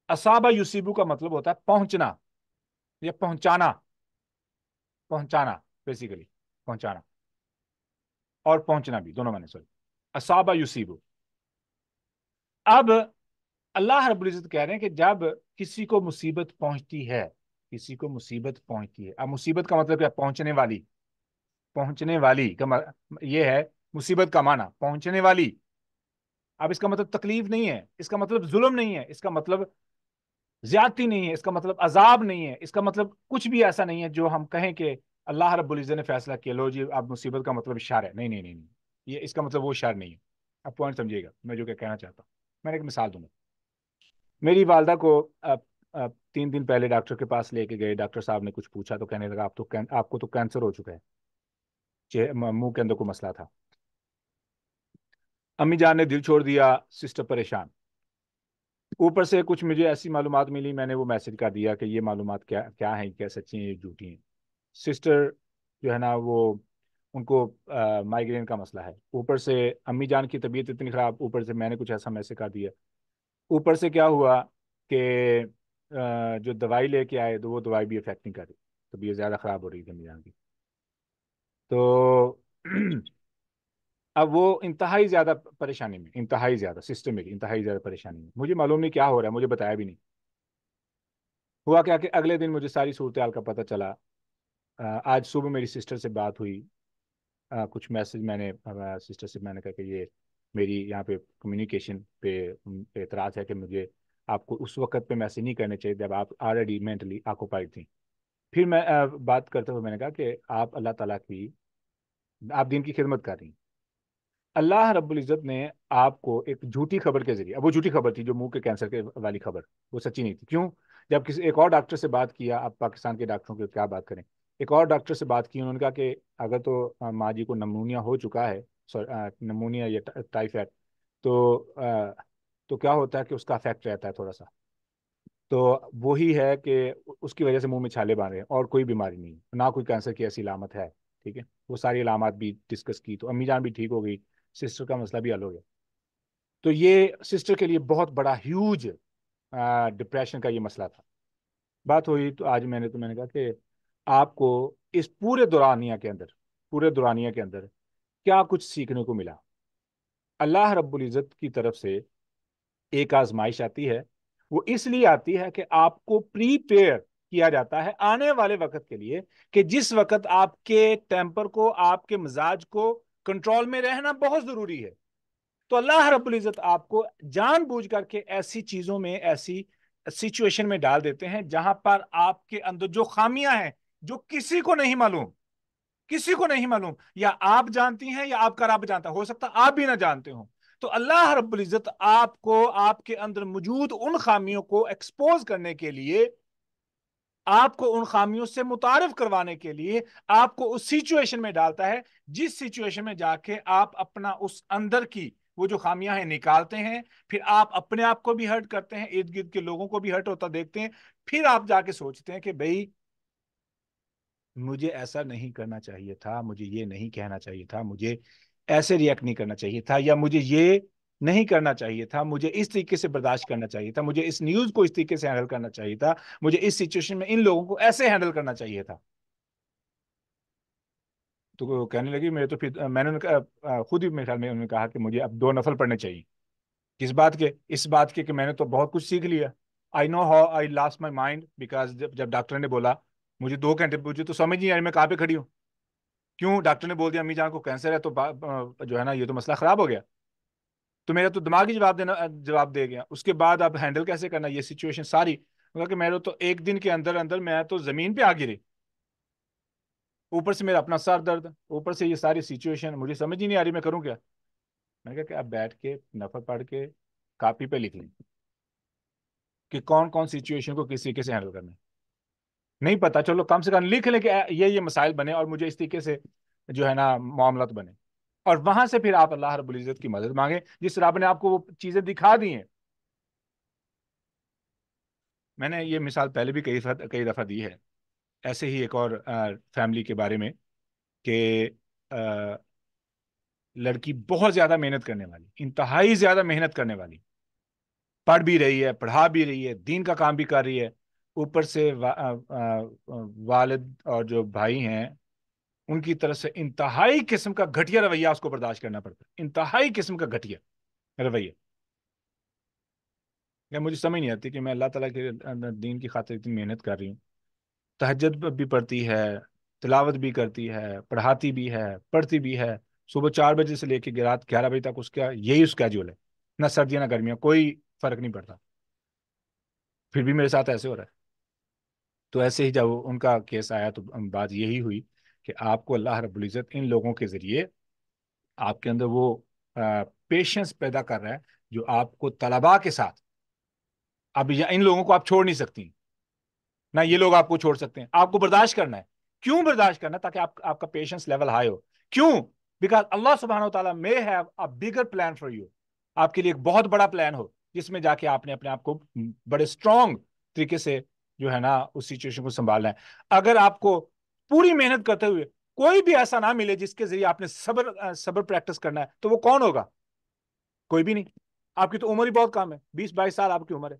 B: اصابہ یصیبو کا مطلب ہوتا ہے پہنچنا یا پہنچانا. پہنچانا بیسیکلی پہنچانا اور پہنچنا بھی دونوں معنی. سوری، اصابہ یصیبو. اب اللہ رب العزت کہہ رہے ہیں کہ جب کسی کو مصیبت پہنچتی ہے، کسی کو مصیبت پہنچتی ہے. اب مصیبت کا مطلب کیا؟ پہنچنے والی. پہنچنے والی کا یہ ہے مصیبت کا معنی پہنچنے والی. اب اس کا مطلب تکلیف نہیں ہے، اس کا مطلب ظلم نہیں ہے، اس کا مطلب زیادتی نہیں ہے، اس کا مطلب عذاب نہیں ہے، اس کا مطلب کچھ بھی ایسا نہیں ہے جو ہم کہیں کہ اللہ رب العزت نے فیصلہ کیا لو جی اب مصیبت کا مطلب شر ہے. نہیں نہیں نہیں نہیں، یہ اس کا مطلب وہ شر نہیں ہے. اب پوائنٹ سمجھیے گا میں جو کہ کہنا چاہتا ہوں. میں نے ایک مثال دوں گا. میری والدہ کو 3 دن پہلے ڈاکٹر کے پاس لے کے گئے. ڈاکٹر صاحب نے کچھ پوچھا تو کہنے لگا آپ کو تو کینسر ہو چکا ہے. منہ کے اندر کو مسئلہ تھا. امی جان نے دل چھوڑ دیا، سسٹر پریشان. اوپر سے کچھ مجھے ایسی معلومات ملی، میں نے وہ میسج کر دیا کہ یہ معلومات کیا ہیں، کیا سچی ہیں، یہ جھوٹی ہیں. سسٹر جو ہے نا وہ ان کو مائیگرین کا مسئلہ ہے. اوپر سے امی جان کی طبیعت اتنی خراب، اوپر سے میں نے کچھ ایسا میسج کر دیا. اوپر سے کیا ہوا کہ جو دوائی لے کے آئے تو وہ دوائی بھی افیکٹ نہیں کر رہی، طبیعت زیادہ خراب ہو رہی تھی امی جان کی. تو اب وہ انتہائی زیادہ پریشانی میں، انتہائی زیادہ سسٹمک، انتہائی زیادہ پریشانی میں. مجھے معلوم نہیں کیا ہو رہا ہے، مجھے بتایا بھی نہیں. ہوا کیا کہ اگلے دن مجھے ساری صورتحال کا پتہ چلا. آج صبح میری سسٹر سے بات ہوئی. کچھ میسج میں نے سسٹر سے میں نے کہا کہ یہ میری یہاں پہ کمیونیکیشن پہ اعتراض ہے کہ مجھے آپ کو اس وقت پہ میسج نہیں کرنے چاہیے جب آپ آلریڈی مینٹلی آکوپائڈ تھیں. پھر میں بات کرتے ہوئے میں نے کہا کہ آپ اللہ تعالیٰ کی، آپ دین کی خدمت کر رہی ہیں. اللہ رب العزت نے آپ کو ایک جھوٹی خبر کے ذریعے، اب وہ جھوٹی خبر تھی جو منہ کے کینسر کے والی خبر، وہ سچی نہیں تھی. کیوں؟ جب کسی ایک اور ڈاکٹر سے بات کیا، آپ پاکستان کے ڈاکٹروں کی کیا بات کریں، ایک اور ڈاکٹر سے بات کی، انہوں نے کہا کہ اگر تو ماں جی کو نمونیا ہو چکا ہے، نمونیا یا ٹائیفائڈ، تو کیا ہوتا ہے کہ اس کا افیکٹ رہتا ہے تھوڑا سا. تو وہی ہے کہ اس کی وجہ سے منہ میں چھالے بن رہے ہیں، اور کوئی بیماری نہیں، نہ کوئی کینسر کی ایسی علامت ہے. ٹھیک ہے، وہ ساری علامات بھی ڈسکس کی تو امی جان بھی ٹھیک ہو گئی، سسٹر کا مسئلہ بھی حل ہو گیا. تو یہ سسٹر کے لیے بہت بڑا ہیوج ڈپریشن کا یہ مسئلہ تھا. بات ہوئی تو آج میں نے کہا کہ آپ کو اس پورے دورانیہ کے اندر کیا کچھ سیکھنے کو ملا. اللہ رب العزت کی طرف سے ایک آزمائش آتی ہے، وہ اس لیے آتی ہے کہ آپ کو پریپیئر کیا جاتا ہے آنے والے وقت کے لیے، کہ جس وقت آپ کے ٹیمپر کو، آپ کے مزاج کو کنٹرول میں رہنا بہت ضروری ہے. تو اللہ رب العزت آپ کو جان بوجھ کر کے ایسی چیزوں میں، ایسی سچویشن میں ڈال دیتے ہیں جہاں پر آپ کے اندر جو خامیاں ہیں، جو کسی کو نہیں معلوم، یا آپ جانتی ہیں یا آپ کا رب جانتا، ہو سکتا آپ بھی نہ جانتے ہوں. تو اللہ رب العزت آپ کو، آپ کے اندر موجود ان خامیوں کو ایکسپوز کرنے کے لیے، آپ کو ان خامیوں سے متعارف کروانے کے لیے آپ کو اس سچویشن میں ڈالتا ہے، جس سچویشن میں جا کے آپ اپنا اس اندر کی وہ جو خامیاں ہیں نکالتے ہیں. پھر آپ اپنے آپ کو بھی ہرٹ کرتے ہیں، ارد گرد کے لوگوں کو بھی ہرٹ ہوتا دیکھتے ہیں. پھر آپ جا کے سوچتے ہیں کہ بھئی مجھے ایسا نہیں کرنا چاہیے تھا، مجھے یہ نہیں کہنا چاہیے تھا، مجھے ایسے ریئیکٹ نہیں کرنا چاہیے تھا، یا مجھے یہ نہیں کرنا چاہیے تھا، مجھے اس طریقے سے برداشت کرنا چاہیے تھا، مجھے اس نیوز کو اس طریقے سے ہینڈل کرنا چاہیے تھا، مجھے اس سچویشن میں ان لوگوں کو ایسے ہینڈل کرنا چاہیے تھا. تو کہنے لگی میں تو پھر میں نے خود ہی میرے خیال میں انہوں نے کہا کہ مجھے اب 2 نفل پڑھنے چاہیے. کس بات کے؟ اس بات کے کہ میں نے تو بہت کچھ سیکھ لیا. I know how I lost my mind, because جب ڈاکٹر نے بولا مجھے 2 گھنٹے مجھے تو سمجھ نہیں آئی میں کہاں پہ کھڑی ہوں. کیوں؟ ڈاکٹر نے بول دیا امی جان کو کینسر ہے، تو جو ہے نا یہ تو مسئلہ خراب ہو گیا. تو میرا تو دماغی جواب دے گیا. اس کے بعد اب ہینڈل کیسے کرنا یہ سچویشن ساری، کہ میرے تو ایک دن کے اندر اندر میں تو زمین پہ آ گری. اوپر سے میرا اپنا سر درد، اوپر سے یہ ساری سچویشن، مجھے سمجھ ہی نہیں آ رہی میں کروں کیا. میں نے کہا کہ اب بیٹھ کے نفل پڑھ کے کاپی پہ لکھ لیں کہ کون کون سچویشن کو کس طریقے سے ہینڈل کرنا ہے. نہیں پتا، چلو کم سے کم لکھ لیں کہ یہ مسائل بنے اور مجھے اس طریقے سے جو ہے نا معاملات بنے. اور وہاں سے پھر آپ اللہ رب العزت کی مدد مانگیں، جس رب نے آپ کو وہ چیزیں دکھا دی ہیں. میں نے یہ مثال پہلے بھی کئی دفعہ دی ہے، ایسے ہی ایک اور فیملی کے بارے میں کہ لڑکی بہت زیادہ محنت کرنے والی، انتہائی زیادہ محنت کرنے والی، پڑھ بھی رہی ہے، پڑھا بھی رہی ہے، دین کا کام بھی کر رہی ہے. اوپر سے والد اور جو بھائی ہیں ان کی طرف سے انتہائی قسم کا گھٹیا رویہ اس کو برداشت کرنا پڑتا ہے، انتہائی قسم کا گھٹیا رویہ. مجھے سمجھ نہیں آتی کہ میں اللہ تعالیٰ کے دین کی خاطر اتنی محنت کر رہی ہوں، تہجد بھی پڑھتی ہے، تلاوت بھی کرتی ہے، پڑھاتی بھی ہے، پڑھتی بھی ہے، صبح 4 بجے سے لے کے رات 11 بجے تک اس کا یہی اسکیجول ہے، نہ سردیاں نہ گرمیاں، کوئی فرق نہیں پڑتا. پھر بھی میرے ساتھ ایسے ہو رہا ہے. تو ایسے ہی جب ان کا کیس آیا تو بات یہی ہوئی کہ آپ کو اللہ رب العزت ان لوگوں کے ذریعے آپ کے اندر وہ پیشنس پیدا کر رہا ہے جو آپ کو طلباء کے ساتھ، اب ان لوگوں کو آپ چھوڑ نہیں سکتی، نہ یہ لوگ آپ کو چھوڑ سکتے ہیں. آپ کو برداشت کرنا ہے. کیوں برداشت کرنا؟ تاکہ آپ کا پیشنس لیول ہائی ہو. کیوں؟ بیکاز اللہ سبحانہ تعالیٰ may have a bigger plan for you. آپ کے لیے ایک بہت بڑا پلان ہو جس میں جا کے آپ نے اپنے آپ کو بڑے اسٹرانگ طریقے سے جو ہے نا اس سچویشن کو سنبھالنا ہے. اگر آپ کو پوری محنت کرتے ہوئے کوئی بھی ایسا نہ ملے جس کے ذریعے آپ نے صبر پریکٹس کرنا ہے تو وہ کون ہوگا؟ کوئی بھی نہیں. آپ کی تو عمر ہی بہت کم ہے, 20-22 سال آپ کی عمر ہے.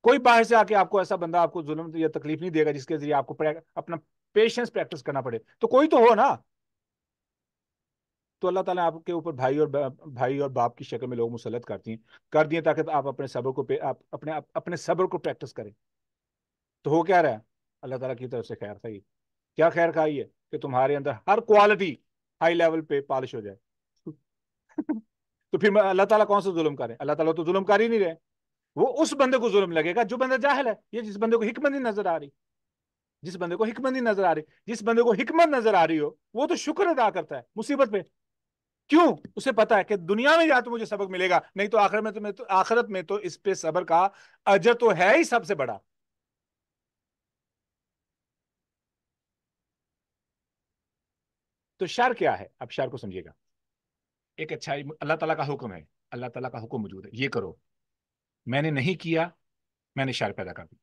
B: کوئی باہر سے آ کے آپ کو ایسا بندہ آپ کو ظلم یا تکلیف نہیں دے گا جس کے ذریعے آپ کو اپنا پیشنس پریکٹس کرنا پڑے. تو کوئی تو ہو نا. تو اللہ تعالیٰ آپ کے اوپر بھائی اور باپ کی شکل میں لوگ مسلط کر دیے تاکہ آپ اپنے صبر کو اپنے صبر کو پریکٹس کریں. تو ہو کیا رہا ہے؟ اللہ تعالیٰ کی طرف سے خیر خواہی. کیا خیر خواہی ہے؟ کہ تمہارے اندر ہر کوالٹی ہائی لیول پہ پالش ہو جائے. تو پھر اللہ تعالیٰ کون سا ظلم کرے؟ اللہ تعالیٰ تو ظلم کر ہی نہیں رہے. وہ اس بندے کو ظلم لگے گا جو بندہ جاہل ہے, یہ جس بندے کو حکمت نہیں نظر آ رہی, جس بندے کو حکمت نہیں نظر آ رہی. جس بندے کو حکمت نظر آ رہی ہو وہ تو شکر ادا کرتا ہے مصیبت پہ. کیوں؟ اسے پتا ہے کہ دنیا میں یا تو مجھے سبق ملے گا, نہیں تو آخرت میں تو اس پہ صبر کا اجر تو ہے ہی سب سے بڑا. تو شر کیا ہے؟ اب شر کو سمجھیے گا. ایک اچھائی اللہ تعالیٰ کا حکم ہے, اللہ تعالیٰ کا حکم موجود ہے, یہ کرو. میں نے نہیں کیا, میں نے شر پیدا کر دی.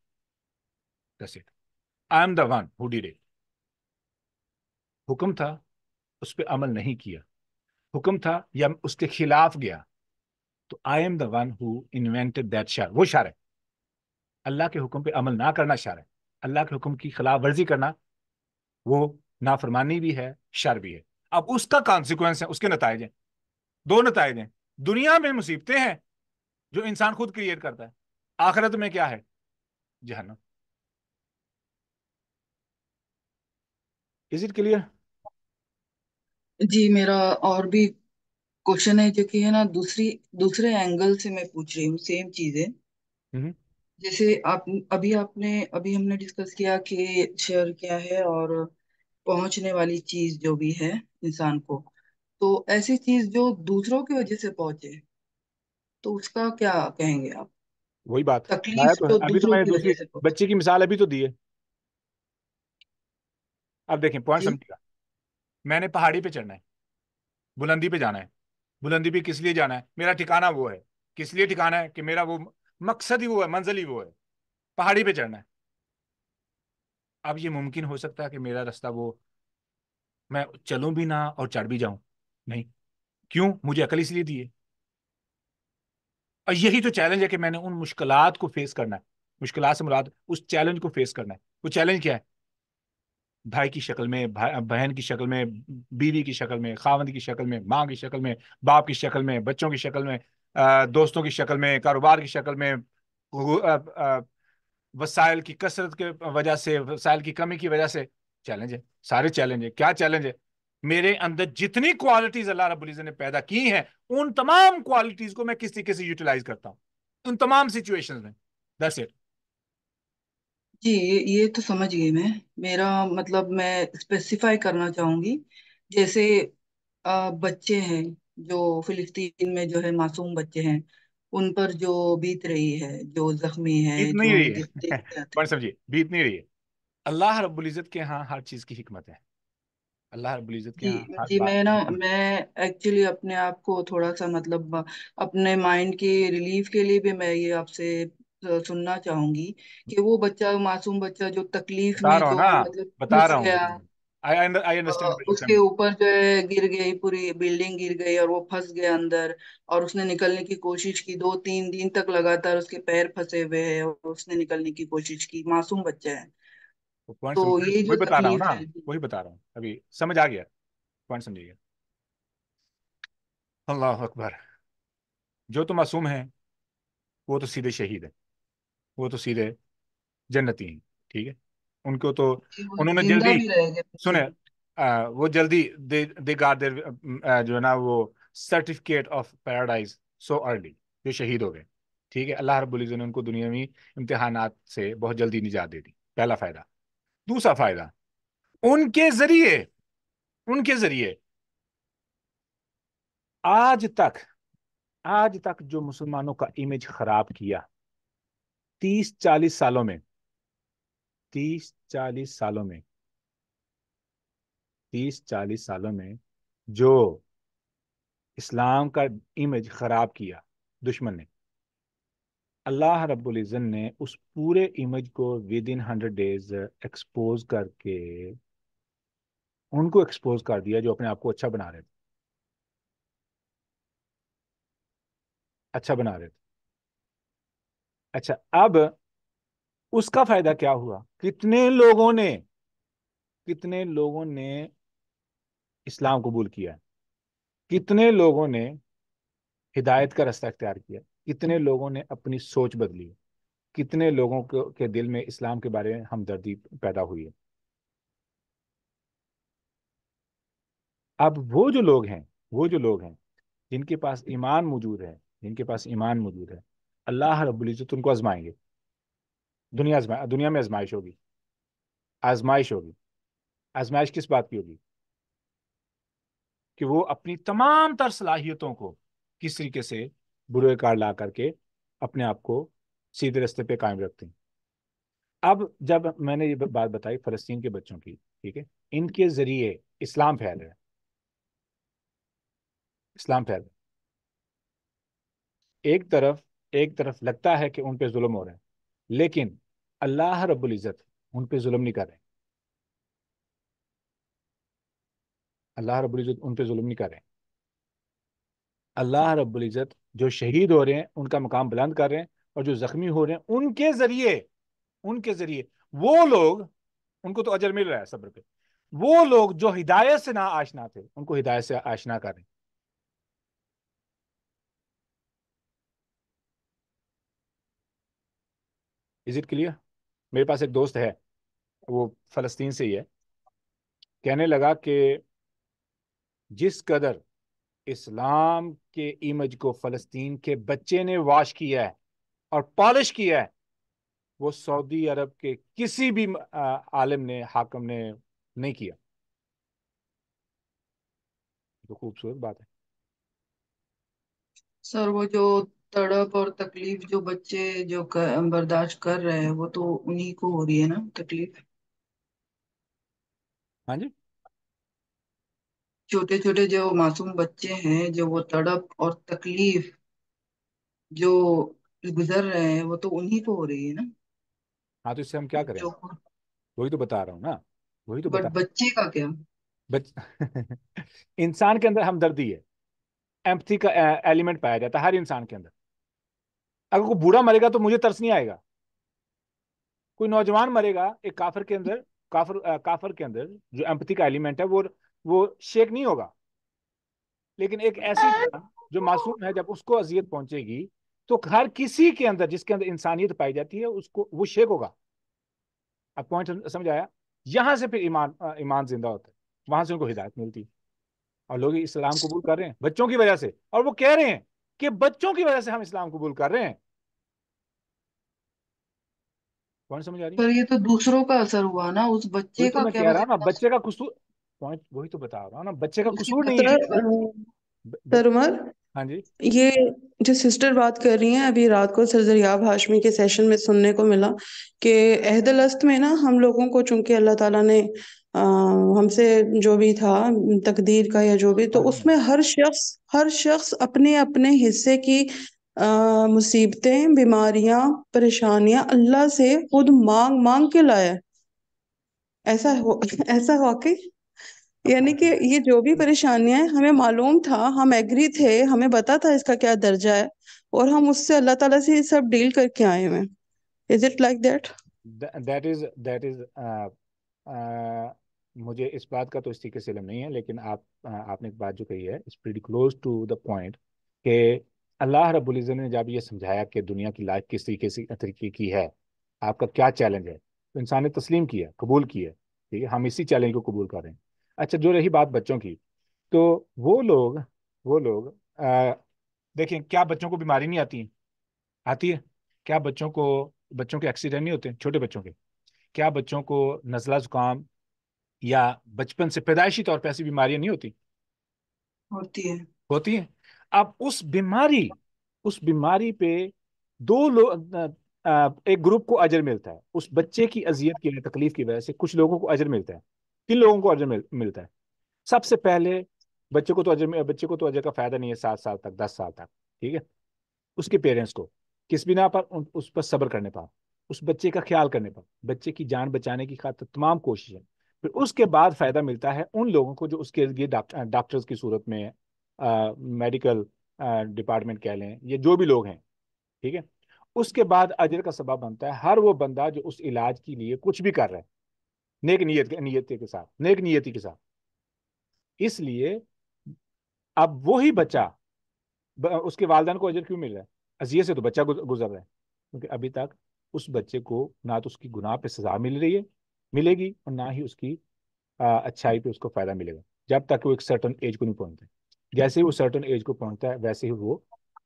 B: That's it. I am the one who did it. حکم تھا, اس پہ عمل نہیں کیا. حکم تھا یا اس کے خلاف گیا, تو I am the one who invented that شر. وہ شر ہے. اللہ کے حکم پہ عمل نہ کرنا شر ہے. اللہ کے حکم کی خلاف ورزی کرنا وہ نافرمانی بھی ہے, شر بھی ہے. اب اس کا کانسیکوینس ہے, اس کے نتائج ہیں. دو نتائج ہیں. دنیا میں مصیبتیں ہیں جو انسان خود کریٹ کرتا ہے. آخرت میں کیا ہے؟ جہنم. Is it clear?
C: جی میرا اور بھی کوشچن ہے جو کہ ہے نا دوسرے اینگل سے میں پوچھ رہی ہوں سیم چیزیں. جیسے ابھی ہم نے ڈسکس کیا کہ شر کیا ہے اور پہنچنے والی چیز جو بھی ہے انسان کو, تو ایسی چیز جو دوسروں کی وجہ سے پہنچے تو اس کا کیا کہیں گے آپ؟
B: وہی بات لایا
C: تکلیف
B: تو ہے.
C: جو
B: ابھی تو
C: دوسروں
B: میں نے
C: کی
B: دوسری
C: وجہ سے پہنچے.
B: بچے کی مثال ابھی تو دی ہے. اب دیکھیں پوائنٹ
C: جی
B: سمجھیے گا. میں نے پہاڑی پہ چڑھنا ہے, بلندی پہ جانا ہے. بلندی پہ کس لیے جانا ہے؟ میرا ٹھکانہ وہ ہے. کس لیے ٹھکانہ ہے؟ کہ میرا وہ مقصد ہی وہ ہے, منزل ہی وہ ہے, پہاڑی پہ چڑھنا ہے. اب یہ ممکن ہو سکتا ہے کہ میرا راستہ وہ میں چلوں بھی نہ اور چڑھ بھی جاؤں؟ نہیں. کیوں؟ مجھے عقل اس لیے دی ہے. اور یہی تو چیلنج ہے کہ میں نے ان مشکلات کو فیس کرنا ہے. مشکلات سے مراد اس چیلنج کو فیس کرنا ہے. وہ چیلنج کیا ہے؟ بھائی کی شکل میں, بہن کی شکل میں, بیوی کی شکل میں, خاوند کی شکل میں, ماں کی شکل میں, باپ کی شکل میں, بچوں کی شکل میں, دوستوں کی شکل میں, کاروبار کی شکل میں, وسائل کی کثرت کے وجہ سے, وسائل کی کمی کی وجہ سے. چیلنج ہے, سارے چیلنج ہے. کیا چیلنج ہے؟ میرے اندر جتنی کوالٹیز اللہ رب العزت نے پیدا کی ہیں ان تمام کوالٹیز کو میں کس طریقے سے یوٹیلائز کرتا ہوں ان تمام سچویشنز میں. That's it.
C: جی یہ تو سمجھ گئی میں. میرا مطلب میں اسپیسیفائی کرنا چاہوں گی. جیسے بچے ہیں جو فلسطین میں جو ہے معصوم بچے ہیں, ان پر جو بیت رہی ہے, جو زخمی ہے,
B: بیت نہیں
C: جو
B: رہی
C: گرتے
B: ہے.
C: جاتے
B: بڑھ
C: ہیں.
B: سمجھیے, بیت نہیں رہی ہے. اللہ رب العزت کے ہاں ہر چیز کی حکمت ہے. اللہ رب العزت کے
C: جی
B: ہاں ہر
C: جی
B: بات
C: میں نا
B: کی حکمت ہے.
C: میں ایکچولی اپنے آپ کو تھوڑا سا مطلب اپنے مائنڈ کی ریلیف کے لیے بھی میں یہ آپ سے سننا چاہوں گی کہ وہ بچہ, معصوم بچہ جو تکلیف
B: بتا
C: میں
B: رہا ہوں
C: جو
B: نا,
C: مطلب
B: بتا
C: پھنس
B: رہا
C: گیا,
B: ہوں. I understand what you're
C: اس کے
B: saying.
C: اوپر جو ہے گر گئی, پوری بلڈنگ گر گئی اور وہ پھنس گیا اندر, اور اس نے نکلنے کی کوشش کی, 2-3 دن تک لگاتار اس کے پیر پھنسے ہوئے ہیں اور اس نے نکلنے کی کوشش کی. معصوم بچہ ہے.
B: پوائنٹ
C: تو
B: سمجھے,
C: یہ جو
B: وہی بتا رہا ہوں
C: تکلیف
B: نا,
C: ہے.
B: وہی بتا رہا ہوں. ابھی سمجھ آ گیا, پوائنٹ سمجھیے گا. اللہ اکبر. جو تو معصوم ہیں وہ تو سیدھے شہید ہیں, وہ تو سیدھے جنتی ہیں. ٹھیک ہے, ان کو تو
C: وہ
B: انہوں نے
C: زندہ
B: جلدی
C: بھی رہ گئے بچے.
B: سنے, وہ جلدی دے گاٹ دیر جو ہے نا وہ certificate of paradise so early, جو شہید ہو گئے. ٹھیک ہے, اللہ رب العزت نے ان کو دنیاوی امتحانات سے بہت جلدی نجات دے دی. پہلا فائدہ. دوسرا فائدہ, ان کے ذریعے آج تک جو مسلمانوں کا امیج خراب کیا 30-40 سالوں میں 30-40 سالوں میں جو اسلام کا امیج خراب کیا دشمن نے، اللہ رب العزت نے اس پورے امیج کو ود ان 100 days ایکسپوز کر کے ان کو ایکسپوز کر دیا جو اپنے آپ کو اچھا بنا رہے تھے، اچھا بنا رہے تھے۔ اچھا، اب اس کا فائدہ کیا ہوا؟ کتنے لوگوں نے اسلام قبول کیا ہے، کتنے لوگوں نے ہدایت کا راستہ اختیار کیا، کتنے لوگوں نے اپنی سوچ بدلی، کتنے لوگوں کے دل میں اسلام کے بارے میں ہمدردی پیدا ہوئی ہے۔ اب وہ جو لوگ ہیں جن کے پاس ایمان موجود ہے، اللہ رب العزت ان کو آزمائیں گے۔ دنیا میں آزمائش ہوگی، آزمائش کس بات کی ہوگی؟ کہ وہ اپنی تمام تر صلاحیتوں کو کس طریقے سے برے کار لا کر کے اپنے آپ کو سیدھے رستے پہ قائم رکھتے ہیں۔ اب جب میں نے یہ بات بتائی فلسطین کے بچوں کی، ٹھیک ہے، ان کے ذریعے اسلام پھیل رہا ہے، ایک طرف لگتا ہے کہ ان پہ ظلم ہو رہا ہے، لیکن اللہ رب العزت ان پہ ظلم نہیں کر رہے، اللہ رب العزت جو شہید ہو رہے ہیں ان کا مقام بلند کر رہے ہیں، اور جو زخمی ہو رہے ہیں ان کے ذریعے وہ لوگ، ان کو تو اجر مل رہا ہے صبر پہ، وہ لوگ جو ہدایت سے نہ آشنا تھے ان کو ہدایت سے آشنا کر رہے ہیں۔ Is it clear? میرے پاس ایک دوست ہے، وہ فلسطین سے ہی ہے، کہنے لگا کہ جس قدر اسلام کے ایمج کو فلسطین کے بچے نے واش کیا ہے اور پالش کیا ہے، وہ سعودی عرب کے کسی بھی عالم نے، حاکم نے نہیں کیا۔ تو خوبصورت بات ہے۔
C: سر وہ جو تڑپ اور تکلیف جو بچے جو برداشت کر رہے ہیں وہ تو انہی کو ہو رہی ہے نا تکلیف۔
B: ہاں جی،
C: چھوٹے چھوٹے جو معصوم بچے ہیں جو وہ تڑپ اور تکلیف جو گزر رہے ہیں وہ تو انہی کو ہو رہی ہے نا۔
B: ہاں، تو اس سے ہم کیا کریں؟
C: جو
B: وہی تو بتا رہا ہوں نا، وہی تو
C: بٹ
B: بتا
C: بچے کا کیا؟
B: بچ انسان کے اندر ہمدردی ہے، ایمپتھی کا ایلیمنٹ پایا جاتا ہے ہر انسان کے اندر۔ اگر کوئی بوڑھا مرے گا تو مجھے ترس نہیں آئے گا، کوئی نوجوان مرے گا ایک کافر کے اندر جو ایمپتھی کا ایلیمنٹ ہے وہ شیک نہیں ہوگا، لیکن ایک ایسی جان جو معصوم ہے جب اس کو اذیت پہنچے گی تو ہر کسی کے اندر جس کے اندر انسانیت پائی جاتی ہے اس کو وہ شیک ہوگا۔ اب پوائنٹ سمجھ آیا؟ یہاں سے پھر ایمان زندہ ہوتا ہے، وہاں سے ان کو ہدایت ملتی ہے، اور لوگ اسلام قبول کر رہے ہیں بچوں کی وجہ سے، اور وہ کہہ رہے ہیں کہ بچوں کی وجہ سے ہم اسلام قبول کر رہے ہیں۔ پوائنٹ سمجھ آ رہی ہے؟
C: پر یہ تو دوسروں کا اثر ہوا نا، اس
B: وہی
C: بچے
B: تو
C: کا
B: میں
C: کیا؟
B: کہہ رہا
C: بس
B: ہوں نا،
C: اتنا
B: بچے کا قصور، پوائنٹ وہی تو بتا رہا ہوں نا، بچے کا
C: اس کے
B: قصور نہیں
C: بچے
D: سر
C: کا
B: ہے۔
D: سر عمر،
B: ہاں جی،
D: یہ جو سسٹر بات کر رہی ہیں ابھی رات کو سر دریاب ہاشمی کے سیشن میں سننے کو ملا کہ عہد الست میں نا ہم لوگوں کو چونکہ اللہ تعالیٰ نے ہم سے جو بھی تھا تقدیر کا یا جو بھی، تو اس میں ہر شخص اپنے اپنے حصے کی مصیبتیں، بیماریاں، پریشانیاں اللہ سے خود مانگ مانگ کے لایا ہے۔ ایسا واقعی، یعنی کہ یہ جو بھی پریشانیاں ہیں ہمیں معلوم تھا، ہم ایگری تھے، ہمیں پتا تھا اس کا کیا درجہ ہے، اور ہم اس سے اللہ تعالیٰ سے یہ سب ڈیل کر کے آئے ہوئے ہیں۔ Is it like that?
B: That is مجھے اس بات کا تو اس طریقے سے علم نہیں ہے، لیکن آپ نے ایک بات جو کہی ہے it's pretty close to the point, کہ اللہ رب العزت نے جب یہ سمجھایا کہ دنیا کی لائف کس طریقے کی ہے، آپ کا کیا چیلنج ہے، تو انسان نے تسلیم کیا، قبول کیا، ٹھیک ہے، ہم اسی چیلنج کو قبول کر رہے ہیں۔ اچھا، جو رہی بات بچوں کی، تو وہ لوگ دیکھیں، کیا بچوں کو بیماری نہیں آتی ہے؟ کیا بچوں کے ایکسیڈنٹ نہیں ہوتے ہیں، چھوٹے بچوں کے؟ کیا بچوں کو نزلہ زکام یا بچپن سے پیدائشی طور پہ ایسی بیماریاں نہیں
C: ہوتی ہے؟
B: ہوتی ہیں؟ اب اس بیماری پہ دو لوگ، ایک گروپ کو اجر ملتا ہے، اس بچے کی اذیت کی تکلیف کی وجہ سے کچھ لوگوں کو اجر ملتا ہے۔ کن لوگوں کو اجر ملتا ہے؟ سب سے پہلے بچے کو تو اجر کا فائدہ نہیں ہے 7 سال تک، 10 سال تک، ٹھیک ہے. اس کے پیرنٹس کو کس بنا پر؟ اس پر صبر کرنے پر، اس بچے کا خیال کرنے پر، بچے کی جان بچانے کی خاطر تمام کوششیں. پھر اس کے بعد فائدہ ملتا ہے ان لوگوں کو جو اس کے ارد گرد ڈاکٹرز کی صورت میں، میڈیکل ڈپارٹمنٹ کہہ لیں، یہ جو بھی لوگ ہیں، ٹھیک ہے. اس کے بعد اجر کا سبب بنتا ہے ہر وہ بندہ جو اس علاج کے لیے کچھ بھی کر رہا ہے نیک نیتی کے ساتھ. اس لیے اب وہی بچہ، اس کے والدین کو اجر کیوں مل رہا ہے؟ اذیت سے تو بچہ گزر رہا ہے، کیونکہ ابھی تک اس بچے کو نہ تو اس کی گناہ پہ سزا ملے گی، اور نہ ہی اس کی اچھائی پہ اس کو فائدہ ملے گا، جب تک وہ ایک سرٹن ایج کو نہیں پہنچتا. جیسے ہی وہ سرٹن ایج کو پہنچتا ہے ویسے ہی وہ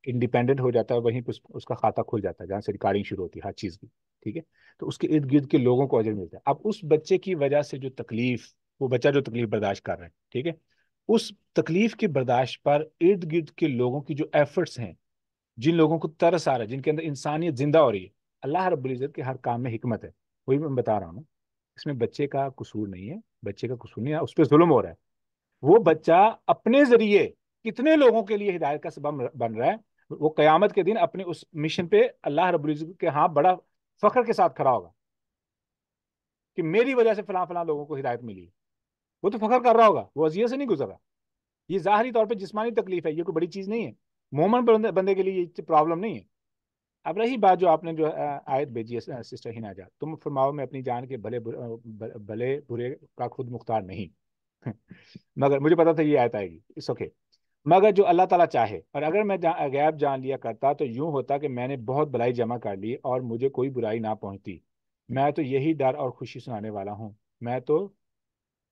B: انڈیپینڈنٹ ہو جاتا ہے، وہیں پہ اس کا کھاتا کھل جاتا ہے جہاں سے ریکارڈنگ شروع ہوتی ہے ہر چیز کی، ٹھیک ہے. تو اس کے ارد گرد کے لوگوں کو اجر ملتا ہے. اب اس بچے کی وجہ سے جو تکلیف، وہ بچہ جو تکلیف برداشت کر رہا ہے، ٹھیک ہے، اس تکلیف کی برداشت پر ارد گرد کے لوگوں کی جو ایفرٹس ہیں، جن لوگوں کو ترس آ رہا ہے، جن کے اندر انسانیت زندہ ہو رہی ہے. اللہ رب العزت کے ہر کام میں حکمت ہے، وہی میں بتا رہا ہوں. اس میں بچے کا قصور نہیں ہے، بچے کا قصور نہیں ہے، اس پہ ظلم ہو رہا ہے. وہ بچہ اپنے ذریعے کتنے لوگوں کے لیے ہدایت کا سبب بن رہا ہے. وہ قیامت کے دن اپنے اس مشن پہ اللہ رب العزت کے ہاں بڑا فخر کے ساتھ کھڑا ہوگا کہ میری وجہ سے فلاں فلاں لوگوں کو ہدایت ملی. وہ تو فخر کر رہا ہوگا، وہ اذیت سے نہیں گزر رہا. یہ ظاہری طور پہ جسمانی تکلیف ہے، یہ کوئی بڑی چیز نہیں ہے، مومن بندے کے لیے یہ پرابلم نہیں ہے. اب رہی بات جو آپ نے جو آیت بھیجی ہے سسٹر ہینا جان، تم فرماؤ میں اپنی جان کے بھلے برے کا خود مختار نہیں. مگر مجھے پتا تھا یہ آیت آئے گی، اس اوکے. مگر جو اللہ تعالیٰ چاہے، اور اگر میں غیب جان لیا کرتا تو یوں ہوتا کہ میں نے بہت بلائی جمع کر لی اور مجھے کوئی برائی نہ پہنچتی. میں تو یہی ڈر اور خوشی سنانے والا ہوں، میں تو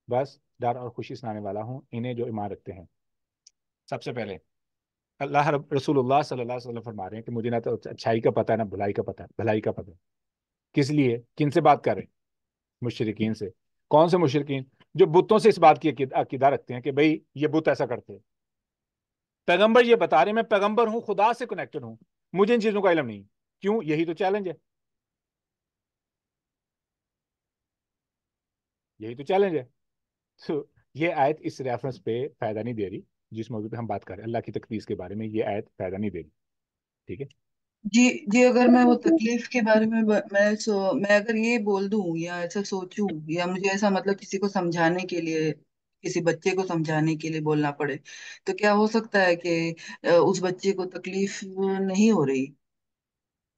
B: بس ڈر اور خوشی سنانے والا ہوں انہیں جو ایمان رکھتے ہیں. سب سے پہلے رسول اللہ صلی اللہ علیہ وسلم فرما رہے ہیں کہ مجھے نہ تو اچھائی کا پتہ ہے نہ بھلائی کا پتہ ہے، بھلائی کا پتہ ہے. کس لیے؟ کن سے بات کر رہے ہیں؟ مشرکین سے. کون سے مشرکین؟ جو بتوں سے اس بات کی عقیدہ رکھتے ہیں کہ بھئی یہ بت ایسا کرتے ہیں. پیغمبر یہ بتا رہے ہیں میں پیغمبر ہوں، خدا سے کنیکٹڈ ہوں، مجھے ان چیزوں کا علم نہیں. کیوں؟ یہی تو چیلنج ہے، یہی تو چیلنج ہے. تو یہ آیت اس ریفرنس پہ فائدہ نہیں دے رہی جس موضوع پہ ہم بات کر رہے ہیں، اللہ کی تقدیس کے بارے میں. یہ آیت فائدہ نہیں دے رہی، ٹھیک ہے.
C: جی جی، اگر میں وہ تکلیف کے بارے میں میں اگر یہ بول دوں یا ایسا سوچوں، یا مجھے ایسا مطلب کسی کو سمجھانے کے لیے، کسی بچے کو سمجھانے کے لیے بولنا پڑے، تو کیا ہو سکتا ہے کہ اس بچے کو تکلیف نہیں ہو رہی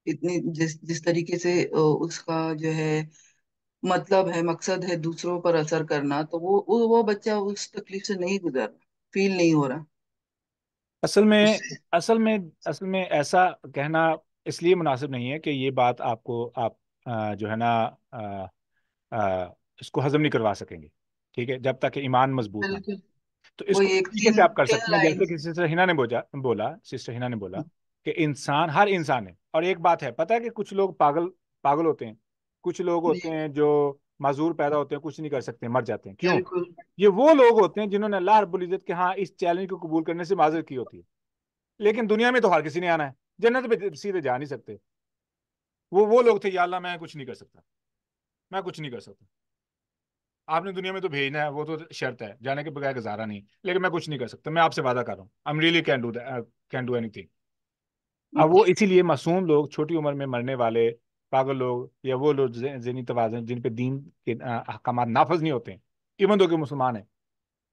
C: اتنی، جس طریقے سے اس کا جو ہے مطلب ہے، مقصد ہے دوسروں پر اثر کرنا، تو وہ بچہ اس تکلیف سے نہیں گزر رہا، فیل نہیں ہو رہا
B: اصل میں
C: اس سے.
B: اصل میں اصل میں ایسا کہنا اس لیے مناسب نہیں ہے کہ یہ بات آپ جو ہے نا آ، آ، اس کو ہضم نہیں کروا سکیں گے، ٹھیک ہے، جب تک کہ ایمان مضبوط نہ ہو.
C: بالکل.
B: تو اس کو
C: وہی
B: اس
C: ایک
B: طریقے سے
C: تین
B: آپ کر
C: تین
B: سکتے ہیں جیسے
C: لائن.
B: کہ سسٹر ہینا نے بولا کہ انسان، ہر انسان ہے. اور ایک بات ہے، پتہ ہے کہ کچھ لوگ پاگل ہوتے ہیں، کچھ لوگ
C: جی
B: ہوتے ہیں جو معذور پیدا ہوتے ہیں، کچھ نہیں کر سکتے، مر جاتے ہیں. کیوں؟
C: بالکل.
B: یہ وہ لوگ ہوتے ہیں جنہوں نے اللہ رب العزت کے ہاں اس چیلنج کو قبول کرنے سے معذرت کی ہوتی ہے. لیکن دنیا میں تو ہر کسی نے آنا ہے، جنت پہ سیدھے جا نہیں سکتے. وہ لوگ تھے، یا اللہ میں کچھ نہیں کر سکتا، میں کچھ نہیں کر سکتا. آپ نے دنیا میں تو بھیجنا ہے، وہ تو شرط ہے، جانے کے بغیر گزارا نہیں، لیکن میں کچھ نہیں کر سکتا. میں آپ سے وعدہ کر رہا ہوں I'm really can do anything. اب وہ اسی لیے معصوم لوگ، چھوٹی عمر میں مرنے والے پاگل لوگ، یا وہ لوگ ذہنی توازن جن پہ دین کے احکامات نافذ نہیں ہوتے ہیں، ایون دو کہ مسلمان ہیں،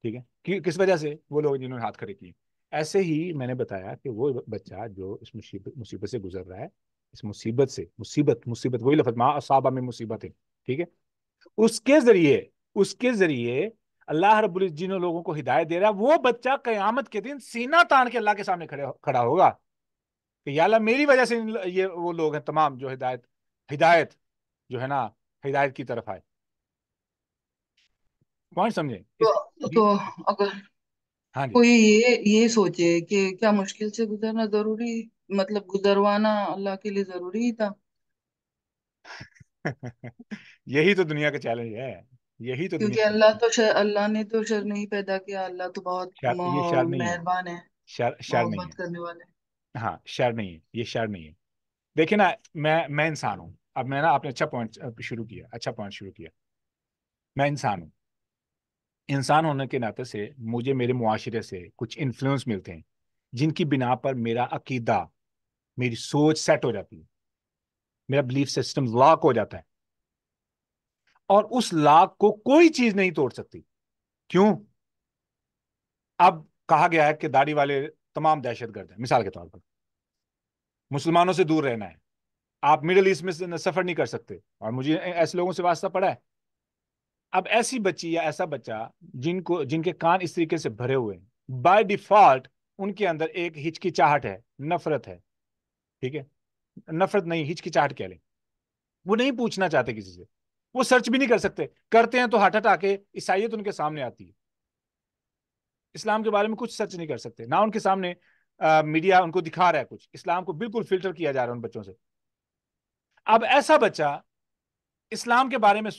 B: ٹھیک ہے، کس وجہ سے؟ وہ لوگ جنہوں نے ہاتھ کھڑے کیے. ایسے ہی میں نے بتایا کہ وہ بچہ جو اس مصیبت سے گزر رہا ہے، اس مصیبت وہی لفظ ما اصاب من مصیبت ہے، ٹھیک ہے، اس کے ذریعے اللہ رب العزت جن لوگوں کو ہدایت دے رہا ہے، وہ بچہ قیامت کے دن سینہ تان کے اللہ کے سامنے کھڑا ہوگا کہ یا اللہ میری وجہ سے یہ وہ لوگ ہیں تمام جو ہدایت جو ہے نا ہدایت کی طرف آئے. پوائنٹ سمجھیں
C: تو تو اگر
B: ہاں جی.
C: کوئی یہ سوچے کہ کیا مشکل سے گزرنا ضروری، مطلب گزروانا اللہ کے لیے ضروری ہی تھا؟
B: یہی تو دنیا کا چیلنج ہے، یہی تو
C: کیونکہ
B: دنیا
C: اللہ نے تو شر نہیں پیدا کیا، اللہ تو بہت
B: یہ شر نہیں ہے،
C: مہربان ہے،
B: شر نہیں
C: محبت
B: ہے.
C: کرنے والے.
B: ہاں شر نہیں ہے، یہ شر نہیں ہے. دیکھیں نا، میں انسان ہوں. اب میں نا آپ نے اچھا پوائنٹ شروع کیا. میں انسان ہوں، انسان ہونے کے ناطے سے مجھے میرے معاشرے سے کچھ انفلوئنس ملتے ہیں جن کی بنا پر میرا عقیدہ، میری سوچ سیٹ ہو جاتی ہے، میرا بلیف سسٹم لاک ہو جاتا ہے، اور اس لاک کو کوئی چیز نہیں توڑ سکتی. کیوں؟ اب کہا گیا ہے کہ داڑھی والے تمام دہشت گرد ہیں، مثال کے طور پر مسلمانوں سے دور رہنا ہے، آپ مڈل ایسٹ میں سفر نہیں کر سکتے، اور مجھے ایسے لوگوں سے واسطہ پڑا ہے. اب ایسی بچی یا ایسا بچہ جن کے کان اس طریقے سے بھرے ہوئے ہیں، بائی ڈیفالٹ ان کے اندر ایک ہچکچاہٹ ہے، نفرت ہے. ٹھیک ہے، نفرت نہیں، ہچکچاہٹ کہہ لیں. وہ نہیں پوچھنا چاہتے کسی سے، وہ سرچ بھی نہیں کر سکتے، کرتے ہیں تو ہٹ کے عیسائیت ان کے سامنے آتی ہے. اسلام کے بارے میں کچھ سرچ نہیں کر سکتے، نہ ان کے سامنے میڈیا ان کو دکھا رہا ہے کچھ، اسلام کو بالکل فلٹر کیا جا رہا ہے ان بچوں سے. اب ایسا بچہ اسلام کے بارے میں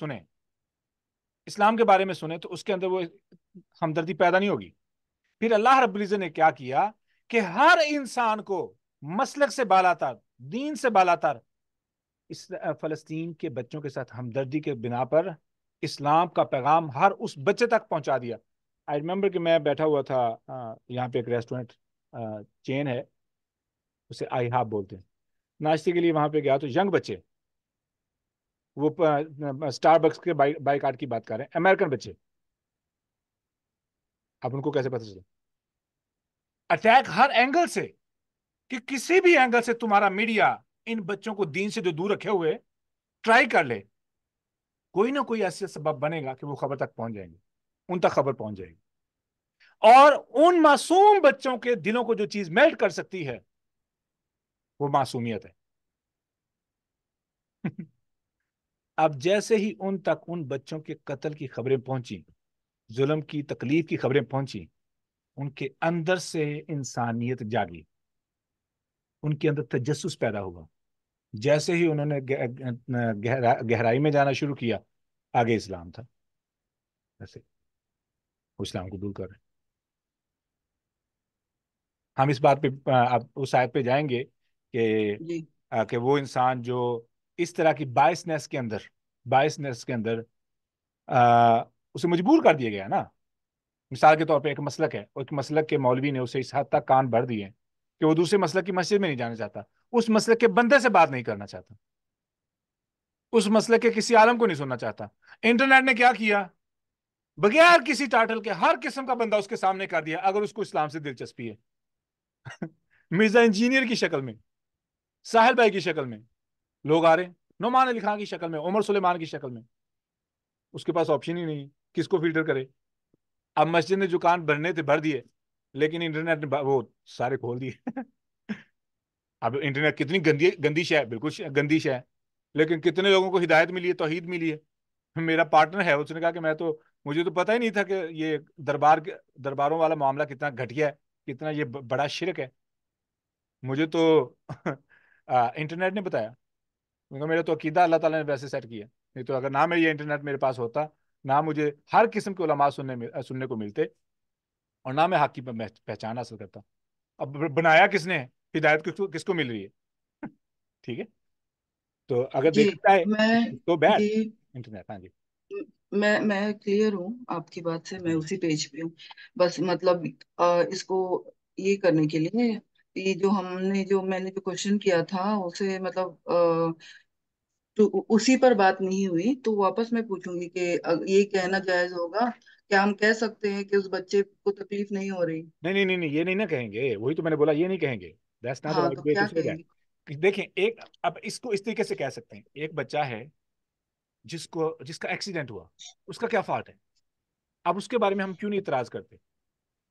B: سنے تو اس کے اندر وہ ہمدردی پیدا نہیں ہوگی. پھر اللہ رب العزت نے کیا کیا کہ ہر انسان کو مسلک سے بالاتر، دین سے بالاتر، اس فلسطین کے بچوں کے ساتھ ہمدردی کے بنا پر اسلام کا پیغام ہر اس بچے تک پہنچا دیا. آئی ریمبر کہ میں بیٹھا ہوا تھا یہاں پہ ایک ریسٹورینٹ چین ہے، اسے آئی ہاپ بولتے ہیں، ناشتے کے لیے وہاں پہ گیا تو ینگ بچے، وہ اسٹار بکس کے بائیکاٹ کی بات کر رہے ہیں، امریکن بچے. اب ان کو کیسے پتہ چلا؟ اٹیک ہر اینگل سے، کہ کسی بھی اینگل سے تمہارا میڈیا ان بچوں کو دین سے جو دور رکھے ہوئے ٹرائی کر لے، کوئی نہ کوئی ایسا سبب بنے گا کہ وہ خبر تک پہنچ جائیں گے، ان تک خبر پہنچ جائے گی. اور ان معصوم بچوں کے دلوں کو جو چیز میلٹ کر سکتی ہے وہ معصومیت ہے. اب جیسے ہی ان تک ان بچوں کے قتل کی خبریں پہنچی، ظلم کی، تکلیف کی خبریں پہنچی، ان کے اندر سے انسانیت جاگی، ان کے اندر تجسس پیدا ہوا. جیسے ہی انہوں نے گہرائی میں جانا شروع کیا، آگے اسلام تھا، ایسے وہ اسلام قبول کر رہے. ہم اس بات پہ اب اس آیت پہ جائیں گے
C: جی
B: کہ وہ انسان جو اس طرح کی بائسنس کے اندر اسے مجبور کر دیا گیا نا. مثال کے طور پہ ایک مسلک ہے، اور ایک مسلک کے مولوی نے اسے اس حد تک کان بھر دیے کہ وہ دوسرے مسلک کی مسجد میں نہیں جانا چاہتا، اس مسلک کے بندے سے بات نہیں کرنا چاہتا، اس مسلک کے کسی عالم کو نہیں سننا چاہتا. انٹرنیٹ نے کیا کیا؟ بغیر کسی ٹائٹل کے ہر قسم کا بندہ اس کے سامنے کر دیا اگر اس کو اسلام سے دلچسپی ہے. مرزا انجینئر کی شکل میں، ساحل بھائی کی شکل میں لوگ آ رہے ہیں، نعمان علی خان کی شکل میں، عمر سلیمان کی شکل میں. اس کے پاس آپشن ہی نہیں، کس کو فلٹر کرے؟ اب مسجد نے جو کان بھرنے تھے بھر دیے، لیکن انٹرنیٹ نے وہ سارے کھول دیے. اب انٹرنیٹ کتنی گندی شے ہے، بالکل گندی شے ہے، لیکن کتنے لوگوں کو ہدایت ملی ہے، توحید ملی ہے. میرا پارٹنر ہے، اس نے کہا کہ مجھے تو پتہ ہی نہیں تھا کہ یہ درباروں والا معاملہ کتنا گھٹیا ہے، کتنا یہ بڑا شرک ہے. مجھے تو انٹرنیٹ نے بتایا. میرا تو عقیدہ اللہ تعالیٰ نے ویسے سیٹ کیا، نہیں تو اگر نہ میری یہ انٹرنیٹ میرے پاس ہوتا، نہ مجھے ہر قسم کے علماء سننے کو ملتے، اور نہ میں حق کی پہچان حاصل کرتا. اب بنایا کس نے؟ ہدایت کس کو مل رہی ہے؟ ٹھیک ہے، تو اگر
C: جی
B: دیکھا ہے
C: میں
B: تو بیڈ
C: جی
B: انٹرنیٹ. ہاں جی
C: میں کلیئر ہوں آپ کی بات سے، میں اسی پیج پہ ہوں. بس مطلب اس کو یہ کرنے کے لیے، یہ جو میں نے جو کوشچن کیا تھا اسے مطلب تو اسی پر بات نہیں ہوئی، تو واپس میں پوچھوں گی کہ یہ کہنا جائز ہوگا؟ کیا ہم کہہ سکتے ہیں کہ اس بچے کو تکلیف نہیں ہو رہی؟
B: نہیں، یہ نہیں نہ کہیں گے، وہی تو میں نے بولا، یہ نہیں کہیں گے. That's not the
C: ہاں
B: right
C: تو
B: way
C: کیا
B: to say
C: کہیں
B: that.
C: گے؟
B: دیکھیں، اب اس کو اس طریقے سے کہہ سکتے ہیں، ایک بچہ ہے جس کا ایکسیڈنٹ ہوا، اس کا کیا فالٹ ہے؟ اب اس کے بارے میں ہم کیوں نہیں اعتراض کرتے؟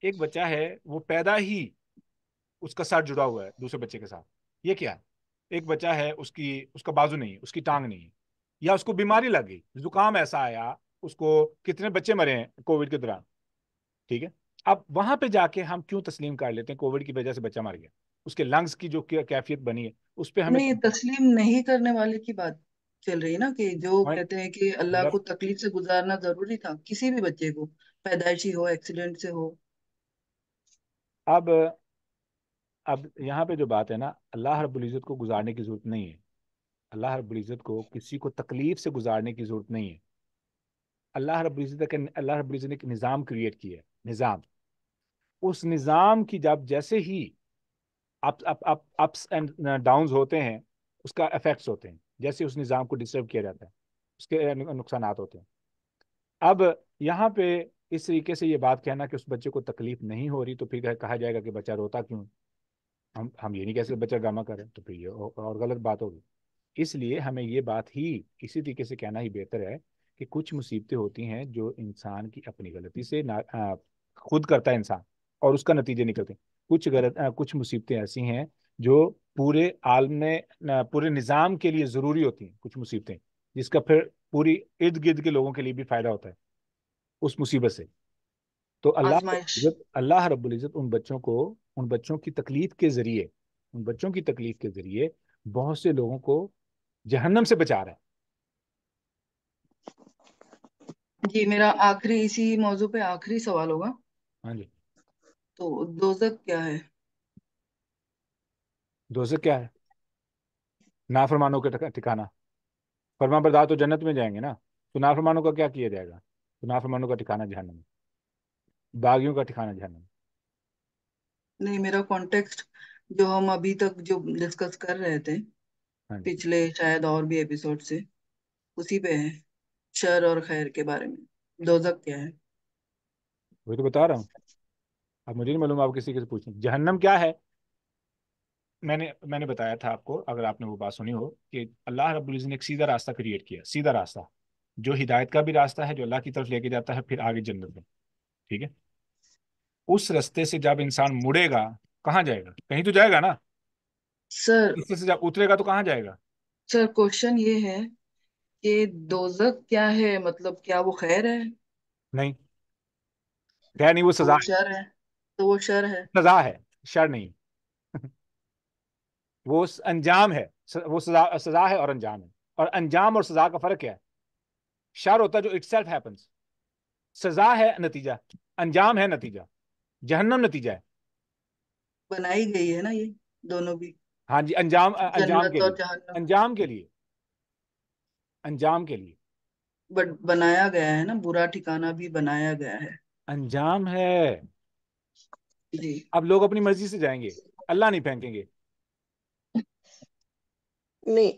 B: ایک بچہ ہے، وہ پیدا ہی اس کا ساتھ جڑا ہوا ہے دوسرے بچے کے ساتھ، یہ کیا ہے؟ ایک بچہ ہے، اس کا بازو نہیں، اس کی ٹانگ نہیں، یا اس کو بیماری لگ گئی، زکام ایسا آیا، اس کو کتنے بچے مرے ہیں کووڈ کے دوران. ٹھیک ہے، اب وہاں پہ جا کے ہم کیوں تسلیم کر لیتے ہیں کووڈ کی وجہ سے بچہ مر گیا، اس کے لنگز کی جو کیفیت بنی ہے اس پہ ہمیں.
C: نہیں، تسلیم نہیں کرنے والے کی بات چل رہی ہے نا، کہ جو کہتے ہیں کہ اللہ کو تکلیف سے گزارنا ضروری تھا کسی بھی بچے کو، پیدائشی ہو، ایکسیڈنٹ سے ہو.
B: اب یہاں پہ جو بات ہے نا، اللہ رب العزت کو گزارنے کی ضرورت نہیں ہے. اللہ رب العزت کو کسی کو تکلیف سے گزارنے کی ضرورت نہیں ہے. اللہ رب العزت نے ایک نظام کریٹ کیا ہے، نظام. اس نظام کی جیسے ہی اپس اینڈ ڈاؤنز ہوتے ہیں، اس کا افیکٹس ہوتے ہیں. جیسے اس نظام کو ڈسٹرب کیا جاتا ہے، اس کے نقصانات ہوتے ہیں. اب یہاں پہ اس طریقے سے یہ بات کہنا کہ اس بچے کو تکلیف نہیں ہو رہی، تو پھر کہا جائے گا کہ بچہ روتا کیوں. ہم یہ نہیں کہہ سکتے بچہ گاما کرے، تو پھر یہ اور غلط بات ہوگی. اس لیے ہمیں یہ بات ہی اسی طریقے سے کہنا ہی بہتر ہے کہ کچھ مصیبتیں ہوتی ہیں جو انسان کی اپنی غلطی سے خود کرتا ہے انسان، اور اس کا نتیجے نکلتے ہیں. کچھ مصیبتیں ایسی ہیں جو پورے عالم پورے نظام کے لیے ضروری ہوتی ہیں. کچھ مصیبتیں جس کا پھر پوری ارد گرد کے لوگوں کے لیے بھی فائدہ ہوتا ہے اس مصیبت سے. تو
C: آزمائش.
B: اللہ رب العزت ان بچوں کی تکلیف کے ذریعے بہت سے لوگوں کو جہنم سے بچا رہا ہے.
C: جی میرا آخری اسی موضوع پہ آخری سوال ہوگا.
B: ہاں جی.
C: تو دوزخ کیا ہے؟
B: دوزخ کیا ہے؟ نافرمانوں کا ٹھکانہ. فرمان بردار تو جنت میں جائیں گے نا، تو نافرمانوں کا کیا کیا جائے گا؟ تو نافرمانوں کا ٹھکانہ جہنم، باغیوں کا ٹھکانہ جہنم.
C: نہیں، میرا کانٹیکسٹ جو ہم ابھی تک جو ڈسکس کر رہے تھے
B: ہاں جی.
C: پچھلے شاید اور بھی ایپیسوڈ سے، اسی پہ ہے، شر اور خیر کے بارے میں. دوزخ کیا ہے؟
B: وہی تو بتا رہا ہوں. اب مجھے نہیں معلوم، آپ کسی سے پوچھیں جہنم کیا ہے. میں نے بتایا تھا آپ کو، اگر آپ نے وہ بات سنی ہو، کہ اللہ رب العزت نے ایک سیدھا راستہ کریٹ کیا، سیدھا راستہ جو ہدایت کا بھی راستہ ہے، جو اللہ کی طرف لے کے جاتا ہے پھر آگے جنت میں. ٹھیک ہے. اس راستے سے جب انسان مڑے گا کہاں جائے گا؟ کہیں تو جائے گا نا.
C: سر
B: اس سے جب اترے گا تو کہاں جائے گا؟
C: سر کوشچن یہ ہے کہ دوزخ کیا ہے، مطلب کیا وہ خیر ہے؟
B: نہیں، خیر نہیں، وہ
C: تو
B: سزا
C: وہ
B: ہے.
C: شر ہے. تو وہ شر ہے.
B: سزا ہے، شر نہیں. وہ انجام ہے. وہ سزا ہے اور انجام ہے. اور انجام اور سزا کا فرق کیا ہے؟ شر ہوتا ہے جو اٹ سیلف ہیپنس، سزا ہے نتیجہ، انجام ہے نتیجہ. جہنم نتیجہ ہے.
C: بنائی گئی ہے نا یہ دونوں بھی،
B: ہاں جی. انجام
C: جنت
B: کے
C: اور
B: لیے،
C: جہنم.
B: انجام کے لیے
C: بٹ بنایا گیا ہے نا، برا ٹھکانہ بھی بنایا گیا ہے.
B: انجام ہے.
C: جی.
B: اب لوگ اپنی مرضی سے جائیں گے، اللہ نہیں پھینکیں گے.
E: نہیں،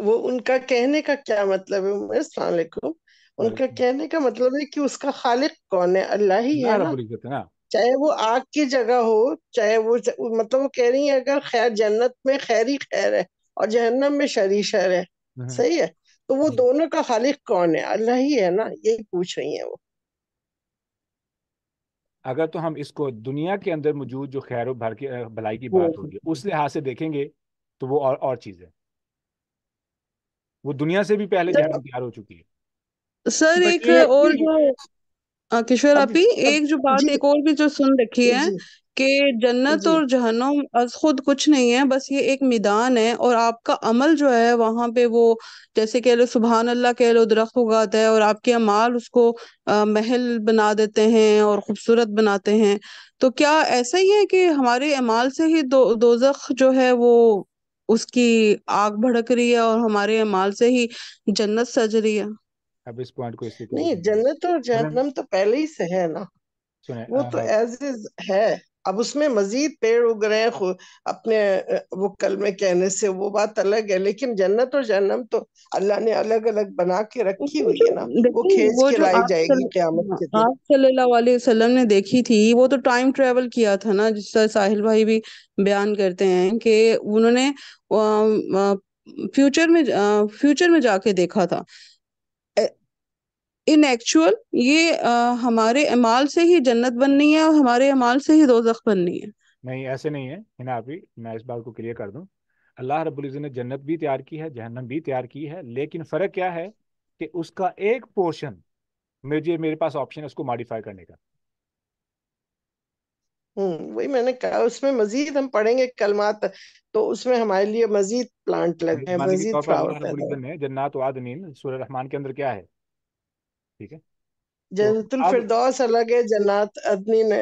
E: وہ ان کا کہنے کا کیا مطلب ہے؟ السلام علیکم. ان کا کہنے کا مطلب ہے کہ اس کا خالق کون ہے؟ اللہ ہی ہے
B: اللہ
E: نا.
B: رب العزت ہے نا.
E: چاہے وہ آگ کی جگہ ہو، چاہے وہ مطلب وہ کہہ رہی ہیں اگر خیر جنت میں خیر ہی خیر ہے اور جہنم میں شر ہی شر ہے. صحیح ہے. تو وہ دونوں کا خالق کون ہے؟ اللہ ہی ہے نا. یہی پوچھ رہی ہیں وہ.
B: اگر تو ہم اس کو دنیا کے اندر موجود جو خیر و بھلائی کی بات ہوگی اس لحاظ سے دیکھیں گے تو وہ اور چیز ہے. وہ دنیا سے بھی پہلے جہنم تیار ہو چکی ہے.
D: سر
E: بٹ
D: ایک
E: یہ ہے
D: اور
E: کہ
D: جو کشور
E: اب
D: آپی، ایک جو بات
E: جی
D: ایک اور بھی جو سن رکھی ہے
E: جی
D: کہ جنت
E: جی
D: اور جہنم از خود کچھ نہیں ہے، بس یہ ایک میدان ہے، اور آپ کا عمل جو ہے وہاں پہ وہ جیسے کہہ لو سبحان اللہ کہہ لو درخت اگاتا ہے، اور آپ کے اعمال اس کو محل بنا دیتے ہیں اور خوبصورت بناتے ہیں. تو کیا ایسا ہی ہے کہ ہمارے اعمال سے ہی دوزخ جو ہے وہ اس کی آگ بھڑک رہی ہے اور ہمارے اعمال سے ہی جنت سج رہی ہے؟
B: اب اس پوائنٹ کو اس لیے
E: نہیں، جنت اور جہنم تو پہلے ہی سے ہے نا. وہ تو ایز از ہے. اب اس میں مزید پیڑ اگ رہے ہیں اپنے وہ کلمے کہنے سے، وہ بات الگ ہے. لیکن جنت اور جہنم تو اللہ نے الگ الگ بنا کے رکھی ہوئی ہے نا. وہ
D: دیکھیں
E: کھینچ
D: وہ
E: کے
D: جو
E: لائی جائے گی قیامت کے دن.
D: آپ صلی اللہ علیہ وسلم نے دیکھی تھی، وہ تو ٹائم ٹریول کیا تھا نا، جس طرح ساحل بھائی بھی بیان کرتے ہیں کہ انہوں نے فیوچر میں جا کے دیکھا تھا. ان ایکچوئل یہ ہمارے اعمال سے ہی جنت بننی ہے اور ہمارے اعمال سے ہی دوزخ بننی ہے.
B: نہیں، ایسے نہیں ہے ہنا. ابھی میں اس بات کو کلیئر کر دوں. اللہ رب العزت نے جنت بھی تیار کی ہے، جہنم بھی تیار کی ہے، لیکن فرق کیا ہے کہ اس کا ایک پورشن میرے پاس آپشن ہے اس کو ماڈیفائی کرنے کا.
E: وہی میں نے کہا، اس میں مزید ہم پڑھیں گے کلمات تو اس میں ہمارے لیے مزید پلانٹ لگے ہیں،
B: ماننے کے
E: مزید
B: طور پر
E: فلاور
B: اللہ رب
E: پیدا
B: العزت
E: ہو.
B: نے جنات و عدن سورہ رحمان کے اندر کیا ہے. ٹھیک ہے. تو
E: جنت
B: اب
E: الفردوس الگ ہے، جنات عدن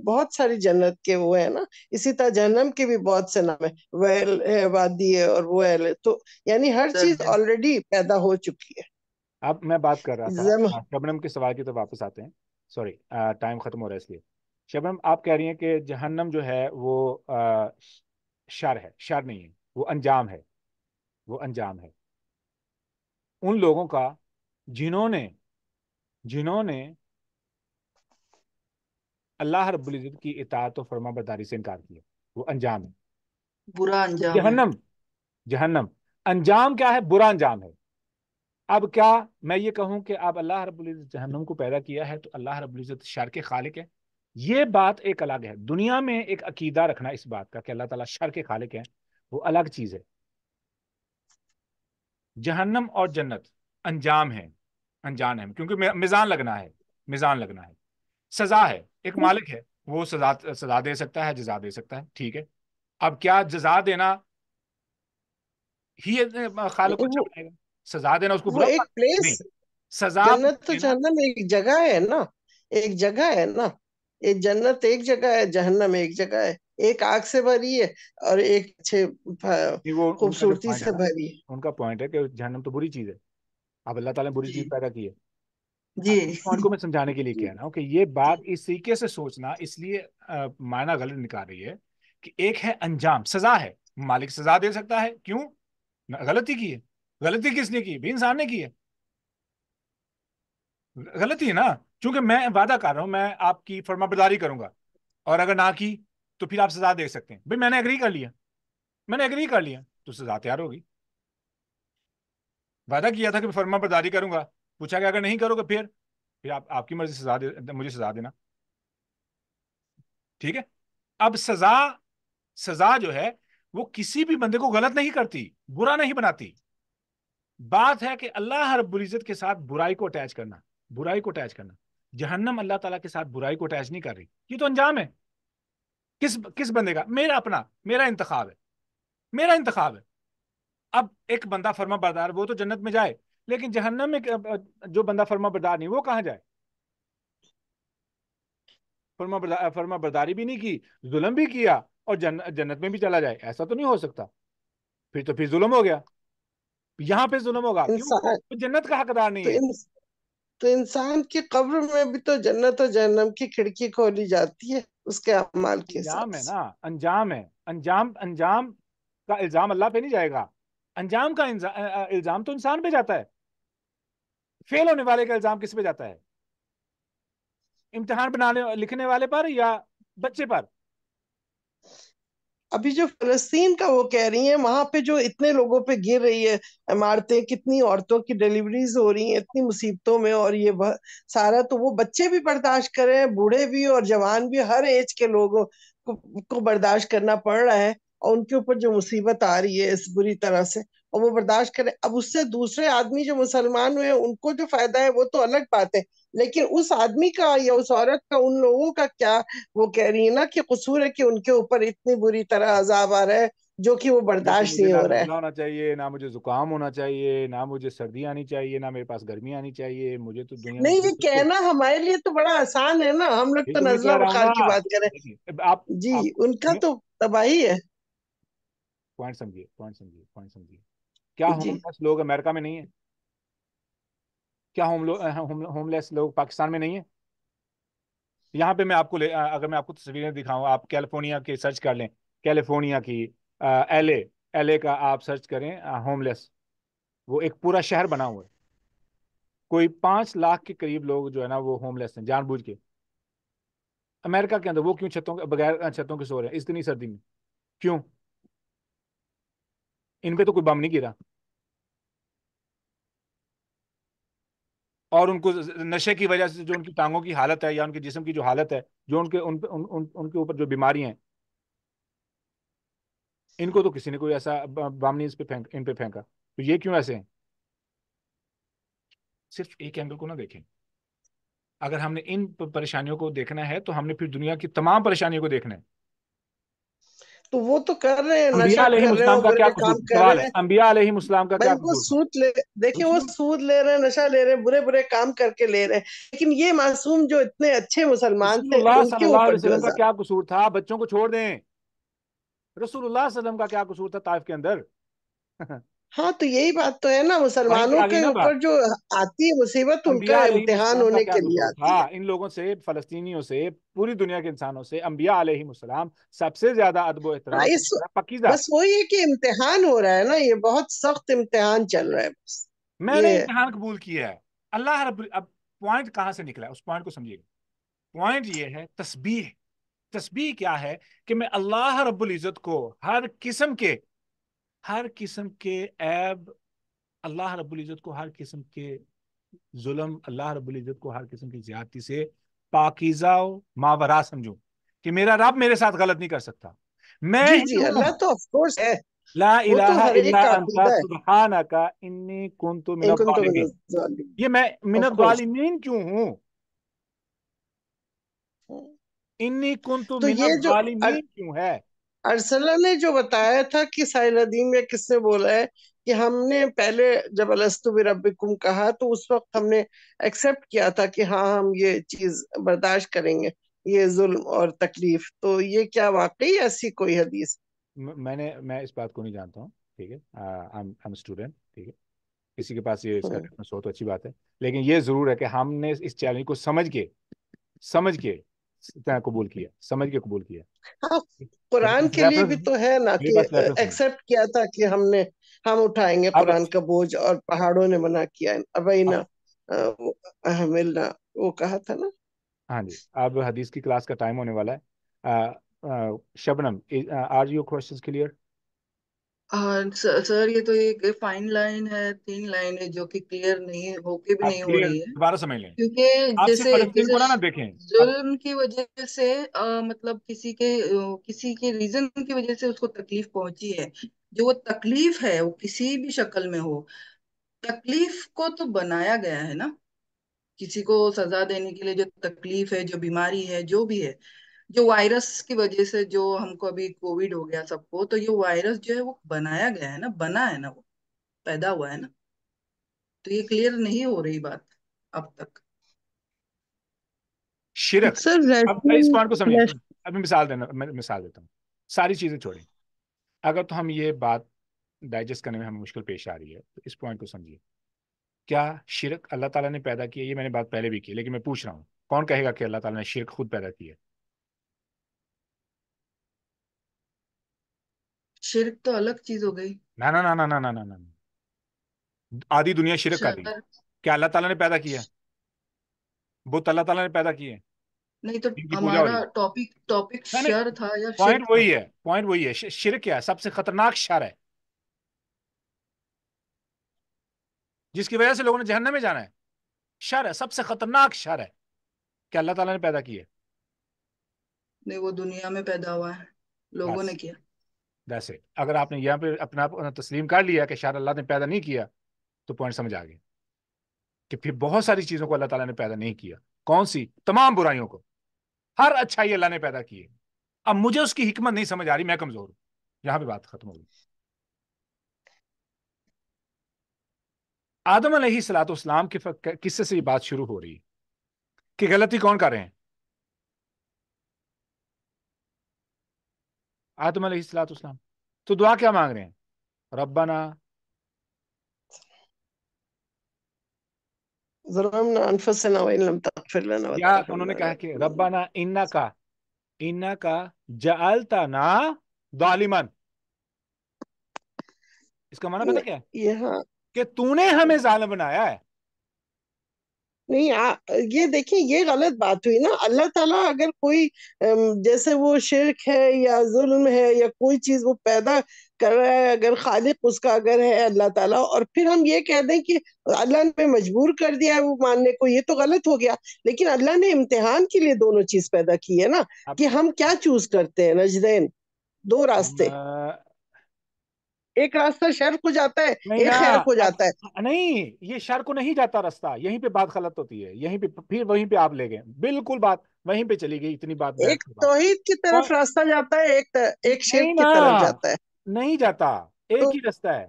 E: بہت ساری جنت کے وہ ہے نا. اسی طرح جہنم کے بھی بہت سے نام ہے، ویل ہے، وادی ہے، اور وہ ہے. تو یعنی ہر
C: سر
E: چیز آلریڈی پیدا ہو چکی ہے.
B: اب میں بات کر رہا تھا
E: زم
B: شبنم کے سوال کی تو واپس آتے ہیں. سوری ٹائم ختم ہو رہا ہے اس لیے. شبنم آپ کہہ رہی ہیں کہ جہنم جو ہے وہ شر ہے. شر نہیں ہے، وہ انجام ہے. وہ انجام ہے ان لوگوں کا جنہوں نے اللہ رب العزت کی اطاعت و فرما برداری سے انکار کیا. وہ انجام ہے.
C: برا انجام ہے.
B: جہنم انجام کیا ہے؟ برا انجام ہے. اب کیا میں یہ کہوں کہ اب اللہ رب العزت جہنم کو پیدا کیا ہے تو اللہ رب العزت شر کے خالق ہے؟ یہ بات ایک الگ ہے. دنیا میں ایک عقیدہ رکھنا اس بات کا کہ اللہ تعالیٰ شر کے خالق ہے، وہ الگ چیز ہے. جہنم اور جنت انجام ہے کیونکہ میزان لگنا ہے. سزا ہے، ایک مالک ہے، وہ سزا دے سکتا ہے، جزا دے سکتا ہے. ٹھیک ہے، اب کیا جزا دینا ہی خالق کو اچھا
E: وہ
B: بنائے گا؟ سزا دینا اس کو
E: وہ
B: برا
E: ایک
B: نہیں.
E: پلیس،
B: سزا
E: جنت تو
B: دینا
E: جہنم ایک جگہ ہے نا، ایک جگہ ہے نا. ایک جنت ایک جگہ ہے، جہنم ایک جگہ ہے. ایک آگ سے بھری ہے اور ایک اچھے
B: وہ ان کا جو
E: خوبصورتی
B: پوائنٹ ہے
E: سے
B: نا،
E: بھری ہے.
B: ان کا پوائنٹ ہے کہ جہنم تو بری چیز ہے. اب اللہ تعالیٰ نے بری چیز
C: جی
B: پیدا کی ہے.
C: جی
B: اس پوائنٹ کو میں سمجھانے کے لیے کہہ رہا ہوں کہ یہ بات اس طریقے سے سوچنا اس لیے معنی غلط نکال رہی ہے کہ ایک ہے انجام، سزا ہے. مالک سزا دے سکتا ہے، کیوں؟ غلطی کی ہے. غلطی کس نے کی؟ بھی انسان نے کی ہے. غلطی ہے نا، چونکہ میں وعدہ کر رہا ہوں میں آپ کی فرما برداری کروں گا، اور اگر نہ کی تو پھر آپ سزا دے سکتے ہیں. بھائی میں نے ایگری کر لیا تو سزا تیار ہوگی. وعدہ کیا تھا کہ فرما برداری کروں گا، پوچھا کہ اگر نہیں کرو گے پھر آپ کی مرضی، مجھے سزا دینا. ٹھیک ہے. اب سزا جو ہے وہ کسی بھی بندے کو غلط نہیں کرتی، برا نہیں بناتی. بات ہے کہ اللہ رب العزت کے ساتھ برائی کو اٹیچ کرنا. جہنم اللہ تعالیٰ کے ساتھ برائی کو اٹیچ نہیں کر رہی. یہ تو انجام ہے. کس بندے کا؟ میرا انتخاب ہے. اب ایک بندہ فرما بردار وہ تو جنت میں جائے، لیکن جہنم میں جو بندہ فرما بردار نہیں وہ کہاں جائے؟ فرما برداری بھی نہیں کی، ظلم بھی کیا اور جنت میں بھی چلا جائے. ایسا تو نہیں ہو سکتا. پھر ظلم ہو گیا. یہاں پہ ظلم ہوگا، کیوں؟
E: انسان
B: وہ جنت کا حقدار نہیں
E: تو
B: ہے.
E: تو انسان کی قبر میں بھی تو جنت اور جہنم کی کھڑکی کھولی جاتی ہے اس کے اعمال کے حساب
B: انجام ہے
E: سے.
B: نا، انجام ہے. انجام کا الزام اللہ پہ نہیں جائے گا. انجام کا الزام تو انسان پہ جاتا ہے. فیل ہونے والے کا الزام کس پہ جاتا ہے؟ امتحان لکھنے والے پر یا بچے پر؟
E: ابھی جو فلسطین کا وہ کہہ رہی ہیں، وہاں پہ جو اتنے لوگوں پہ گر رہی ہے عمارتیں، کتنی عورتوں کی ڈیلیوریز ہو رہی ہیں اتنی مصیبتوں میں، اور یہ سارا تو وہ بچے بھی برداشت کر رہے ہیں، بوڑھے بھی اور جوان بھی، ہر ایج کے لوگوں کو برداشت کرنا پڑ رہا ہے. اور ان کے اوپر جو مصیبت آ رہی ہے اس بری طرح سے، اور وہ برداشت کرے. اب اس سے دوسرے آدمی جو مسلمان ہوئے ان کو جو فائدہ ہے وہ تو الگ بات ہے، لیکن اس آدمی کا یا اس عورت کا، ان لوگوں کا کیا وہ کہہ رہی ہے نا کہ قصور ہے کہ ان کے اوپر اتنی بری طرح عذاب آ رہا ہے جو کہ وہ
B: جیسے
E: برداشت
B: مجھے
E: نہیں
B: نہ
E: ہو رہا ہے.
B: نزلہ ہونا چاہیے، نہ مجھے زکام ہونا چاہیے، نہ مجھے سردی آنی چاہیے، نہ میرے پاس گرمی آنی چاہیے. مجھے تو دنیا میں
E: نہیں، یہ
B: بالکل.
E: کہنا ہمارے لیے تو بڑا آسان ہے نا، ہم لوگ
B: یہ
E: تو
B: تو میں
E: نزلہ
B: کہہ رہا ہوں
E: بخار
B: نا.
E: کی بات کریں.
B: دیکھیے آپ
E: جی،
B: آپ
E: ان کا تو تباہی ہے.
B: پوائنٹ سمجھیے. کیا ہوم
E: جی،
B: لیس لوگ امریکہ میں نہیں ہیں؟ کیا ہوم لیس لوگ پاکستان میں نہیں ہیں؟ یہاں پہ میں آپ کو اگر میں آپ کو تصویریں دکھاؤں، آپ کیلیفورنیا کی سرچ کر لیں، کیلیفورنیا کی ایل اے کا آپ سرچ کریں ہوم لیس. وہ ایک پورا شہر بنا ہوا ہے. کوئی 5 لاکھ کے قریب لوگ جو ہے نا وہ ہوم لیس ہیں جان بوجھ کے. امریکہ کے اندر وہ کیوں بغیر چھتوں کے سو رہے ہیں اتنی سردی میں؟ کیوں؟ ان پہ تو کوئی بم نہیں گرا. اور ان کو نشے کی وجہ سے جو ان کی ٹانگوں کی حالت ہے یا ان کے جسم کی جو حالت ہے، جو ان کے اوپر جو بیماری ہیں، ان کو تو کسی نے کوئی ایسا بم نہیں ان پہ پھینکا. تو یہ کیوں ایسے ہیں؟ صرف ایک اینگل کو نہ دیکھیں. اگر ہم نے ان پریشانیوں کو دیکھنا ہے تو ہم نے پھر دنیا کی تمام پریشانیوں کو دیکھنا ہے.
E: تو وہ تو کر رہے ہیں، نشہ
B: انبیاء علیہ
E: کر رہے ہیں،
B: السلام
E: وہ
B: کا کیا
E: برے
B: قصور؟
E: کام کر
B: سوال
E: رہے
B: ہے،
E: ہیں.
B: انبیاء علیہ السلام کا
E: بھائی
B: کیا
E: وہ
B: قصور تھا؟
E: دیکھیں، وہ سود لے رہے ہیں، نشہ لے رہے ہیں، برے برے کام کر کے لے رہے ہیں، لیکن یہ معصوم جو اتنے اچھے مسلمان
B: رسول
E: تھے
B: اللہ
E: ان
B: صلی
E: کے
B: اللہ علیہ
E: اوپر جو
B: وسلم کا
E: عذاب.
B: کیا قصور تھا؟ بچوں کو چھوڑ دیں. رسول اللہ صلی اللہ علیہ وسلم کا کیا قصور تھا طائف کے اندر؟
E: ہاں تو یہی بات تو ہے نا،
B: وہیں پہ
E: مسلمانوں
B: آ گئی
E: کے
B: نا بات.
E: اوپر جو آتی ہے مصیبت ان کا
B: انبیاء علیہ
E: امتحان
B: السلام کا
E: ہونے
B: کیا
E: کے لیے
B: قصور
E: آتی
B: تھا
E: ہے۔
B: ان لوگوں سے، فلسطینیوں سے، پوری دنیا کے انسانوں سے؟ انبیاء علیہ السلام سب سے زیادہ ادب و
E: ہاں
B: احترام، سب
E: اس
B: سے زیادہ پاکیزہ.
E: بس وہی ہے کہ امتحان ہو رہا ہے نا، یہ بہت سخت امتحان چل رہا ہے بس
B: میں نے
E: یہ ہے۔
B: امتحان قبول کیا ہے. اللہ رب، اب پوائنٹ کہاں سے نکلا ہے، اس پوائنٹ کو سمجھیے گا. پوائنٹ یہ ہے تسبیح. تسبیح کیا ہے؟ کہ میں اللہ رب العزت کو ہر قسم کے عیب، اللہ رب العزت کو ہر قسم کے ظلم، اللہ رب العزت کو ہر قسم کی زیادتی سے پاکیزہ و ماورا سمجھوں، کہ میرا رب میرے ساتھ غلط نہیں کر سکتا. میں
E: جی
B: ہی
E: جی، اللہ
B: ہوں،
E: تو آف کورس ہے،
B: لا
E: وہ
B: الہ
E: تو ہر ایک
B: الا
E: کا
B: انت
E: عقیدہ ہے۔
B: سبحانک انی کنت من
E: ان کنتم من
B: الظالمین.
E: الظالمین،
B: یہ میں من
E: آف کورس۔
B: الظالمین کیوں ہوں؟ انی کنت
E: تو
B: من
E: یہ جو
B: الظالمین کیوں ہے؟
E: ارسلہ نے جو بتایا تھا کہ سائل الدین میں کس نے بولا ہے کہ ہم نے پہلے جب الستو بربکم کہا تو اس وقت ہم نے ایکسپٹ کیا تھا کہ ہاں ہم یہ چیز برداشت کریں گے، یہ ظلم اور تکلیف، تو یہ کیا واقعی ایسی کوئی حدیث؟
B: میں اس بات کو نہیں جانتا ہوں، ٹھیک ہے، اسٹوڈنٹ، ٹھیک ہے، کسی کے پاس یہ اس کا ریفرنس ہو تو اچھی بات ہے. لیکن یہ ضرور ہے کہ ہم نے اس چیلنج کو سمجھ کے قبول کیا، سمجھ کے قبول کیا.
E: ہاں،
B: میرے
E: قرآن
B: پاس
E: کے لیے
B: ریفرنس
E: بھی تو ہے نا
B: میرے
E: کہ
B: پاس ریفرنس نہیں.
E: ایکسپٹ کیا تھا کہ ہم اٹھائیں گے
B: اب
E: قرآن کا بوجھ، اور پہاڑوں نے منع کیا ابینا حملنا، وہ کہا تھا نا۔
B: ہاں جی، اب حدیث کی کلاس کا ٹائم ہونے والا ہے. شبنم، آر یور کوسچنز کلیئر؟
C: ہاں سر، یہ تو ایک فائن لائن ہے، 3 لائن ہے جو کہ کلیئر نہیں ہو کے بھی
B: آپ
C: نہیں ہو
B: کلیئر
C: رہی ہے،
B: دوبارہ سمجھ لیں.
C: کیونکہ
B: آپ صرف
C: جیسے
B: فلسطین
C: جیسے
B: کو نہ دیکھیں. اب
C: ظلم کی وجہ سے مطلب کسی کے ریزن کی وجہ سے اس کو تکلیف پہنچی ہے، جو وہ تکلیف ہے وہ کسی بھی شکل میں ہو، تکلیف کو تو بنایا گیا ہے نا، کسی کو سزا دینے کے لیے جو تکلیف ہے، جو بیماری ہے، جو بھی ہے، جو وائرس کی وجہ سے جو ہم کو ابھی کووڈ ہو گیا سب کو، تو یہ وائرس جو ہے وہ بنایا گیا ہے نا، بنا ہے نا، وہ پیدا ہوا ہے نا، تو یہ کلیئر نہیں ہو رہی بات اب تک.
B: شرک،
D: سر
B: اب اس پوائنٹ کو سمجھیں.
D: ویسے
B: ابھی میں مثال دیتا ہوں. ساری چیزیں چھوڑیں، اگر تو ہم یہ بات ڈائجسٹ کرنے میں ہمیں مشکل پیش آ رہی ہے تو اس پوائنٹ کو سمجھیے. کیا شرک اللہ تعالیٰ نے پیدا کیا؟ یہ میں نے بات پہلے بھی کی، لیکن میں پوچھ رہا ہوں، کون کہے گا کہ اللہ تعالیٰ نے شرک خود پیدا کیا؟
C: شرک تو الگ چیز ہو گئی.
B: نہ نہ نہ نہ نہ نہ نہ، آدھی دنیا شرک کر رہی ہے.
C: شر
B: کیا اللہ تعالیٰ نے پیدا کیا؟ بت اللہ تعالیٰ نے پیدا کیے،
C: نہیں تو
B: ان کی پوجا ہو
C: ہمارا
B: رہی ہے.
C: ٹاپک
B: نہیں نہیں،
C: شر تھا یا
B: پوائنٹ
C: شرک تھا؟
B: وہی ہے، پوائنٹ وہی ہے. شرک کیا ہے؟ سب سے خطرناک شر ہے جس کی وجہ سے لوگوں نے جہنم میں جانا ہے. شر ہے، سب سے خطرناک شر ہے. کیا اللہ تعالیٰ نے پیدا کی ہے؟
C: نہیں، وہ دنیا میں پیدا ہوا ہے، لوگوں
B: بس
C: نے کیا.
B: ویسے اگر آپ نے یہاں پہ اپنا تسلیم کر لیا کہ شر اللہ نے پیدا نہیں کیا، تو پوائنٹ سمجھ آ گیا کہ پھر بہت ساری چیزوں کو اللہ تعالیٰ نے پیدا نہیں کیا. کون سی؟ تمام برائیوں کو. ہر اچھائی اللہ نے پیدا کی ہے. اب مجھے اس کی حکمت نہیں سمجھ آ رہی، میں کمزور ہوں. یہاں پہ بات ختم ہوگی. آدم علیہ الصلوۃ والسلام کے قصے سے یہ بات شروع ہو رہی ہے کہ غلطی کون کر رہے ہیں؟ آدم علیہ الصلوۃ والسلام. تو دعا کیا مانگ رہے ہیں؟ ربنا،
E: ظلمنا انفسنا وان لم تغفر لنا
B: یا انہوں نے
E: وترحمنا
B: کہا کہ
E: لنكونن۔
B: ربنا انکا جعلتنا ظالما. اس کا معنی پتہ کیا ہے؟
E: یہ ہاں،
B: کہ تو نے ہمیں ظالم بنایا ہے.
E: نہیں یہ دیکھیں، یہ غلط بات ہوئی نا۔ اللہ تعالیٰ اگر کوئی جیسے وہ شرک ہے یا ظلم ہے یا کوئی چیز وہ پیدا کر رہا ہے، اگر خالق اس کا اگر ہے اللہ تعالیٰ، اور پھر ہم یہ کہہ دیں کہ اللہ نے مجبور کر دیا ہے وہ ماننے کو، یہ تو غلط ہو گیا۔ لیکن اللہ نے امتحان کے لیے دونوں چیز پیدا کی ہے نا،
B: اب
E: کہ ہم کیا چوز کرتے ہیں، نجدین، دو راستے، ایک راستہ شر کو جاتا ہے،
B: نہیں نا.
E: ایک خیر کو
B: اب
E: جاتا ہے۔
B: نہیں، یہ شر کو نہیں جاتا رستہ. یہیں پہ بات غلط ہوتی ہے، یہیں پہ پھر وہیں پہ آپ لے گئے بالکل. بات وہیں پہ چلی گئی. اتنی بات
E: ایک
B: بحث کے بعد
E: توحید کی طرف راستہ جاتا ہے، ایک
B: نہیں
E: شرک کی
B: نا،
E: طرف جاتا ہے۔
B: نہیں جاتا.
E: تو
B: ایک ہی رستہ ہے.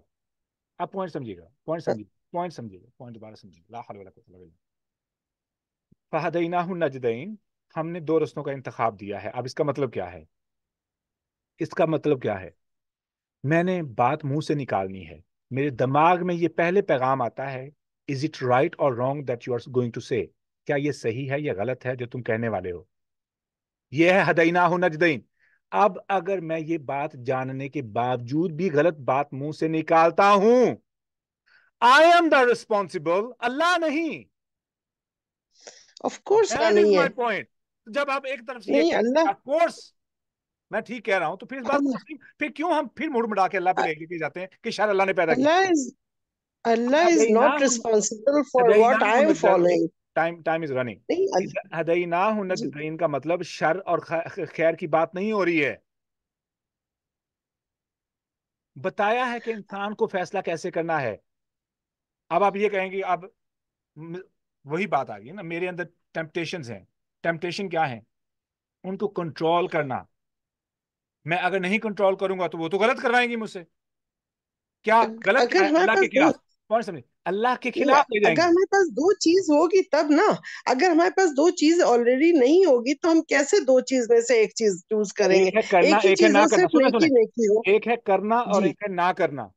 B: آپ پوائنٹ سمجھیے گا، پوائنٹ دوبارہ سمجھیے. لا حول ولا قوت الا باللہ. فہدیناہ النجدین، ہم نے دو رستوں کا انتخاب دیا ہے. اب اس کا مطلب کیا ہے؟ اس کا مطلب کیا ہے؟ میں نے بات منہ سے نکالنی ہے.
F: میرے دماغ میں یہ پہلے پیغام آتا ہے از اٹ رائٹ اور wrong that you are going to say, کیا یہ صحیح ہے یا غلط ہے جو تم کہنے والے ہو. یہ ہے ہدیناہ نجدین. اب اگر میں یہ بات جاننے کے باوجود بھی غلط بات منہ سے نکالتا ہوں، آئی ایم دا ریسپانسبل، اللہ نہیں.
E: آف کورس
F: That is
E: نہیں ہے.
F: my point. جب آپ ایک طرف سے یہ
E: نہیں
F: کہیں
E: اللہ
F: آف کورس میں ٹھیک کہہ رہا ہوں، تو پھر اس بات پھر کیوں ہم پھر مڑ مڑا کے اللہ پہ لے کے جاتے ہیں کہ شاید اللہ نے پیدا کیا.
E: Allah is not responsible for what I am following.
F: Time is running.
E: نہیں
F: ہدیناہ
E: جی
F: النجدین کا مطلب شر اور خیر کی بات نہیں ہو رہی ہے. بتایا ہے کہ انسان کو فیصلہ کیسے کرنا ہے. اب آپ یہ کہیں گے، اب وہی بات آ گئی نا، میرے اندر ٹیمپٹیشنز ہیں. ٹیمپٹیشن کیا ہیں؟ ان کو کنٹرول کرنا. میں اگر نہیں کنٹرول کروں گا تو وہ تو غلط کروائیں گی مجھ سے. کیا غلط کیا
E: اگر
F: ہے؟
E: ہمارے
F: اللہ کے
E: پاس
F: خلاف. کون سمجھے؟ اللہ کے
E: نہیں،
F: خلاف لے جائیں
E: اگر
F: گے.
E: ہمارے پاس دو چیز ہوگی تب نا. اگر ہمارے پاس دو چیز آلریڈی نہیں ہوگی تو ہم کیسے دو چیز میں سے ایک چیز چوز کریں گے؟
F: ایک ہے کرنا،
E: ایک ہی
F: ایک ہے
E: چیز
F: نہ
E: ہو،
F: کرنا.
E: صرف
F: سنیں
E: نیکی
F: سنیں،
E: نیکی ہو.
F: ایک ہے کرنا اور
E: جی
F: ایک ہے نہ کرنا.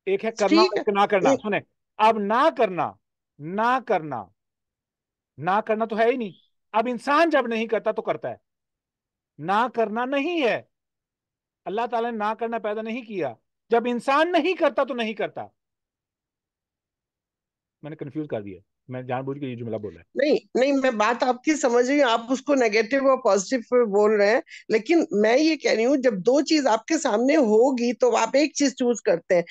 F: ایک ہے کرنا اور
E: ٹھیک ہے.
F: ایک ہے نہ کرنا.
E: ایک
F: سنیں، اب نہ کرنا، نہ کرنا، نہ کرنا تو ہے ہی نہیں. اب انسان جب نہیں کرتا تو کرتا ہے. نہ کرنا نہیں ہے. اللہ تعالیٰ نے نہ کرنا پیدا نہیں کیا. جب انسان نہیں کرتا تو نہیں کرتا. میں نے کنفیوز کر دیا، میں جان بوجھ کے یہ جملہ بولا ہے.
E: نہیں میں بات آپ کی سمجھ رہی ہوں. آپ اس کو نیگیٹو اور پازیٹیو بول رہے ہیں، لیکن میں یہ کہہ رہی ہوں جب دو چیز آپ کے سامنے ہوگی تو آپ ایک چیز چوز کرتے ہیں.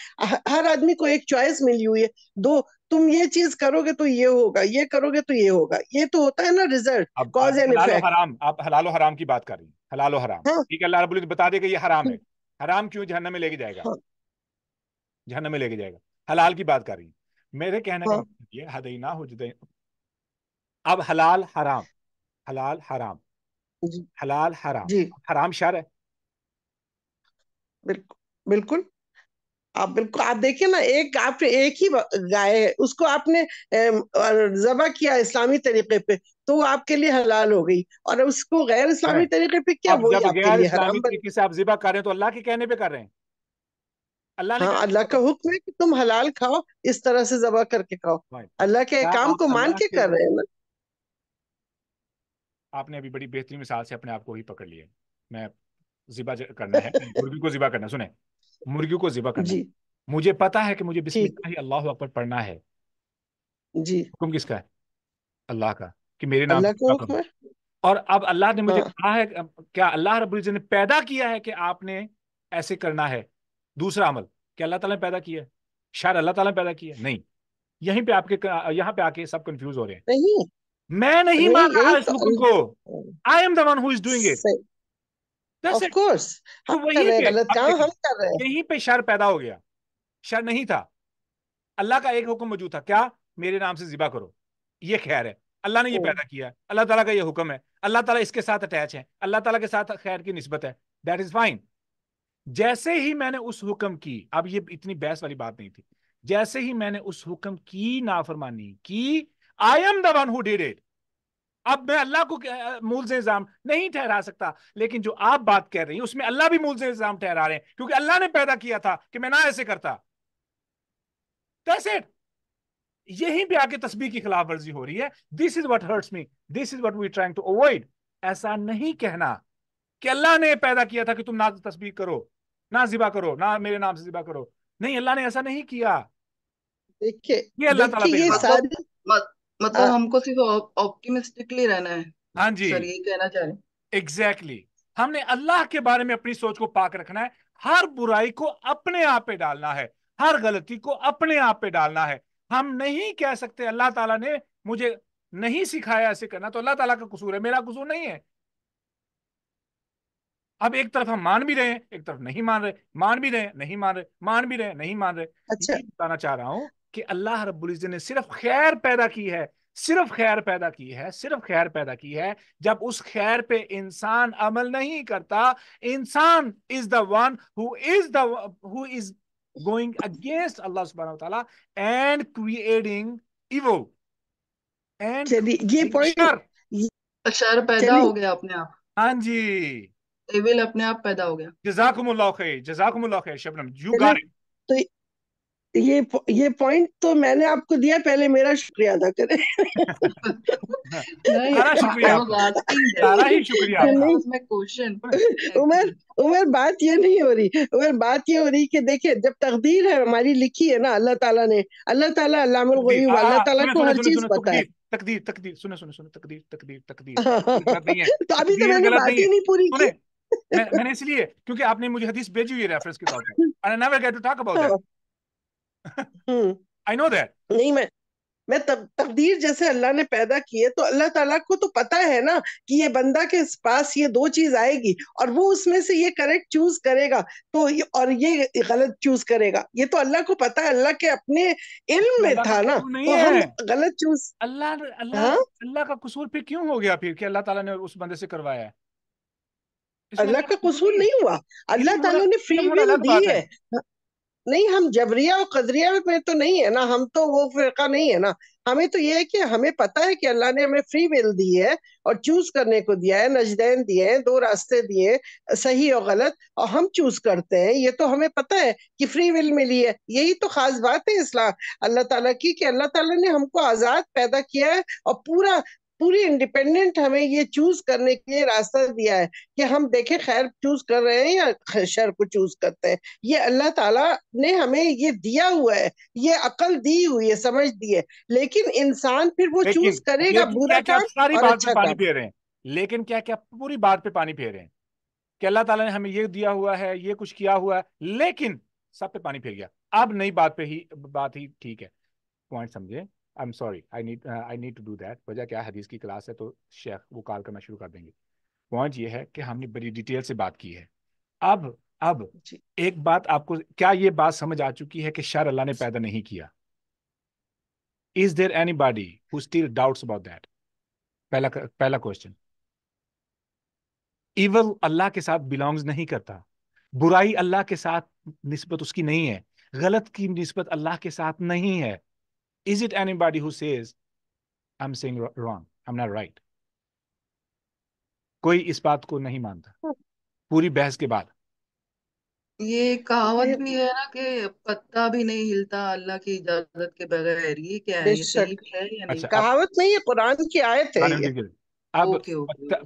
E: ہر آدمی کو ایک چوائس ملی ہوئی ہے. دو، تم یہ چیز کرو گے تو یہ ہوگا، یہ کرو گے تو یہ ہوگا. یہ تو ہوتا ہے نا ریزلٹ،
F: اب
E: کاز اینڈ
F: حلال و
E: افیکٹ.
F: حرام، آپ حلال و حرام کی بات کر رہی ہیں. حلال و حرام
E: ہاں
F: ٹھیک ہے، اللہ رب العزت بتا دے کہ یہ حرام ہے. حرام کیوں؟ جہنم میں لے کے جائے گا.
E: ہاں
F: جہنم میں لے کے جائے گا. حلال کی بات کر رہی ہیں. میرے کہنے کا
E: ہاں
F: مطلب یہ ہدیناہ النجدین. اب حلال حرام، حلال حرام،
E: جی
F: حلال حرام.
E: جی
F: حرام شر ہے.
E: بالکل بالکل. بالکل آپ دیکھیں نا، آپ ایک ہی گائے ہے، اس کو آپ نے ذبح کیا اسلامی طریقے پہ تو وہ آپ کے لیے حلال ہو گئی، اور اس کو غیر
F: سنیں،
E: اسلامی طریقے پہ کیا
F: اب
E: وہی
F: جب
E: آپ کے
F: غیر
E: لیے
F: اسلامی
E: حرام بن.
F: طریقے سے آپ ذبح کر رہے ہیں تو اللہ کے کہنے پہ کر رہے ہیں. اللہ نے
E: ہاں
F: کہا
E: اللہ کا حکم ہے کہ تم حلال کھاؤ، اس طرح سے ذبح کر کے کھاؤ. اللہ کے
F: کیا
E: احکام کو
F: آپ
E: مان
F: اللہ
E: کے کر رہے ہیں نا.
F: آپ نے ابھی بڑی بہترین مثال سے اپنے آپ کو ہی پکڑ لیا. میں ذبح کرنا ہے، مرغی کو ذبح کرنا. سنیں، مرغی کو ذبح کرنا
E: جی
F: ہے. مجھے پتا ہے کہ مجھے بسم
E: ٹھیک.
F: اللہ اللہ اکبر پڑھنا ہے.
E: جی
F: حکم کس کا ہے؟ اللہ کا، کہ میرے نام
E: اللہ
F: سے
E: کا
F: ذبح
E: حکم
F: کرو.
E: ہے.
F: اور اب اللہ نے مجھے
E: ہاں
F: کہا ہے، کیا اللہ رب العزت نے پیدا کیا ہے کہ آپ نے ایسے کرنا ہے؟ دوسرا عمل کہ اللہ تعالیٰ نے پیدا کیا ہے؟ شاید اللہ تعالیٰ نے پیدا کیا ہے؟ نہیں. یہیں پہ یہاں پہ آ کے سب کنفیوز ہو رہے ہیں.
E: نہیں
F: میں نہیں مان
E: نہیں
F: رہا
E: یہی
F: اس
E: تو
F: حکم کو. I am the one who is doing it.
E: صحیح. آف کورس
F: تو
E: ہم کر
F: وہیں
E: رہے ہیں
F: پہ
E: غلط
F: اب
E: کام،
F: دیکھیں،
E: ہم کر رہے ہیں.
F: یہیں پہ شر پیدا ہو گیا. شر نہیں تھا. اللہ کا ایک حکم موجود تھا، کیا؟ میرے نام سے ذبح کرو. یہ خیر ہے، اللہ نے یہ پیدا کیا ہے، اللہ تعالیٰ کا یہ حکم ہے، اللہ تعالیٰ اس کے ساتھ اٹیچ ہے، اللہ تعالیٰ کے ساتھ خیر کی نسبت ہے. That is fine. جیسے ہی میں نے اس حکم کی، اب یہ اتنی بحث والی بات نہیں تھی، جیسے ہی میں نے اس حکم کی نافرمانی کی، I am the one who did it. اب میں اللہ کو ملزم الزام نہیں ٹھہرا سکتا، لیکن جو آپ بات کہہ رہی ہیں اس میں اللہ بھی ملزم الزام ٹھہرا رہے ہیں، کیونکہ اللہ نے پیدا کیا تھا کہ میں نہ ایسے کرتا. That's it. یہیں پہ آ کے تسبیح کی خلاف ورزی ہو رہی ہے. This is what hurts me, this is what we trying to avoid. ایسا نہیں کہنا کہ اللہ نے پیدا کیا تھا کہ تم نہ تسبیح کرو، نہ ذبح کرو، نہ میرے نام سے ذبح کرو. نہیں، اللہ نے ایسا نہیں کیا.
E: دیکھیے
F: یہ اللہ تعالیٰ پہ
E: یہ
F: اعتراض.
C: مطلب
E: ساری
C: مطلب ہم کو صرف آپٹیمسٹکلی رہنا ہے،
F: ہاں جی،
C: سر یہ کہنا چاہ رہے ہیں.
F: ایگزیکٹلی. ہم نے اللہ کے بارے میں اپنی سوچ کو پاک رکھنا ہے. ہر برائی کو اپنے آپ پہ ڈالنا ہے، ہر غلطی کو اپنے آپ پہ ڈالنا ہے. ہم نہیں کہہ سکتے اللہ تعالیٰ نے مجھے نہیں سکھایا ایسے کرنا تو اللہ تعالیٰ کا قصور ہے، میرا قصور نہیں ہے. اب ایک طرف ہم مان بھی رہے ہیں، ایک طرف نہیں مان رہے، مان بھی رہے ہیں نہیں مان رہے، مان بھی رہے ہیں نہیں مان رہے.
E: اچھا
F: یہ بتانا چاہ رہا ہوں کہ اللہ رب العزت نے صرف خیر پیدا کی ہے، صرف خیر پیدا کی ہے، صرف خیر پیدا کی ہے. جب اس خیر پہ انسان عمل نہیں کرتا، انسان is the one who is going against Allah subhanahu wa ta'ala and creating evil and
E: چلیے یہ
F: creating
E: پوائنٹ.
F: shar.
C: شر پیدا
E: چلیے
C: ہو گیا اپنے آپ،
F: ہاں جی،
C: ایول اپنے آپ پیدا ہو گیا.
F: جزاکم اللہ خیر، جزاکم اللہ خیر شبنم، you
E: چلیے
F: got it.
E: تو یہ پوائنٹ تو میں نے آپ کو دیا, پہلے میرا شکریہ ادا کریں.
F: سارا شکریہ آپ کا, سارا ہی شکریہ آپ کا.
E: عمر بات یہ نہیں ہو رہی, عمر بات یہ ہو رہی کہ دیکھیں جب تقدیر ہے ہماری لکھی ہے نا اللہ تعالیٰ نے, اللہ تعالیٰ علام الغیوب, اللہ تعالیٰ کو ہر چیز پتا ہے.
F: تقدیر تقدیر سنیں تقدیر تقدیر تقدیر غلط نہیں ہے.
E: تو ابھی تو میں نے بات ہی نہیں پوری کی.
F: میں نے اس لیے کیونکہ آپ نے مجھے حدیث بھیجی ہوئی ریفرنس کے طور پر. I never get to talk about that. I know that.
E: نہیں, میں تقدیر جیسے اللہ نے پیدا کی ہے تو اللہ تعالیٰ کو تو پتا ہے نا کہ یہ بندہ کے پاس یہ دو چیز آئے گی اور وہ اس میں سے یہ کریکٹ چوز کرے گا تو اور یہ غلط چوز کرے گا. یہ تو اللہ کو پتا ہے, اللہ کے اپنے علم میں تھا نا, تو ہم غلط چوز.
F: اللہ کا قصور پھر کیوں ہو گیا پھر کہ اللہ تعالیٰ نے اس بندے سے کروایا ہے؟
E: اللہ کا قصور نہیں ہوا, اللہ تعالیٰ نے فری ول دی ہے. نہیں, ہم جبریہ اور قدریہ میں تو نہیں ہے نا, ہم تو وہ فرقہ نہیں ہے نا. ہمیں تو یہ ہے کہ ہمیں پتا ہے کہ اللہ نے ہمیں فری ول دی ہے اور چوز کرنے کو دیا ہے, نجدین دیے ہیں, دو راستے دیے, صحیح اور غلط, اور ہم چوز کرتے ہیں. یہ تو ہمیں پتا ہے کہ فری ول ملی ہے. یہی تو خاص بات ہے اسلام اللہ تعالیٰ کی کہ اللہ تعالیٰ نے ہم کو آزاد پیدا کیا ہے اور پوری انڈیپینڈنٹ ہمیں یہ چوز کرنے کے لیے راستہ دیا ہے کہ ہم دیکھیں خیر چوز کر رہے ہیں یا شر کو چوز کرتے ہیں. یہ اللہ تعالیٰ نے ہمیں یہ دیا ہوا ہے, یہ عقل دی ہوئی ہے, سمجھ دی ہے, لیکن انسان پھر وہ چوز کرے گا برا کام اور اچھا کام.
F: لیکن کیا کیا پوری بات پہ پانی پھیر رہے ہیں کہ اللہ تعالیٰ نے ہمیں یہ دیا ہوا ہے, یہ کچھ کیا ہوا ہے, لیکن سب پہ پانی پھیر گیا. اب نئی بات ہی ٹھیک ہے, پوائنٹ سمجھے. I'm sorry, I need to do that. وجہ کیا, حدیث کی کلاس ہے تو شیخ وہ کال کرنا شروع کر دیں گے. پوائنٹ یہ ہے کہ ہم نے بڑی ڈیٹیل سے بات کی ہے. اب ایک بات آپ کو, کیا یہ بات سمجھ آ چکی ہے کہ شر اللہ نے پیدا نہیں کیا؟ Is there anybody who still doubts about that? پہلا کوشچن. ایول اللہ کے ساتھ belongs نہیں کرتا, برائی اللہ کے ساتھ نسبت اس کی نہیں ہے, غلط کی نسبت اللہ کے ساتھ نہیں ہے. Is it anybody who says, I'm saying wrong, I'm not right? کوئی اس بات کو نہیں مانتا پوری بحث کے بعد.
C: یہ کہاوت بھی ہے نا کہ پتا بھی نہیں ہلتا اللہ کی اجازت کے بغیر. یہ کیا ہے, یہ صحیح ہے یا نہیں؟
E: کہاوت نہیں, یہ قرآن کی آیت ہے.
F: اب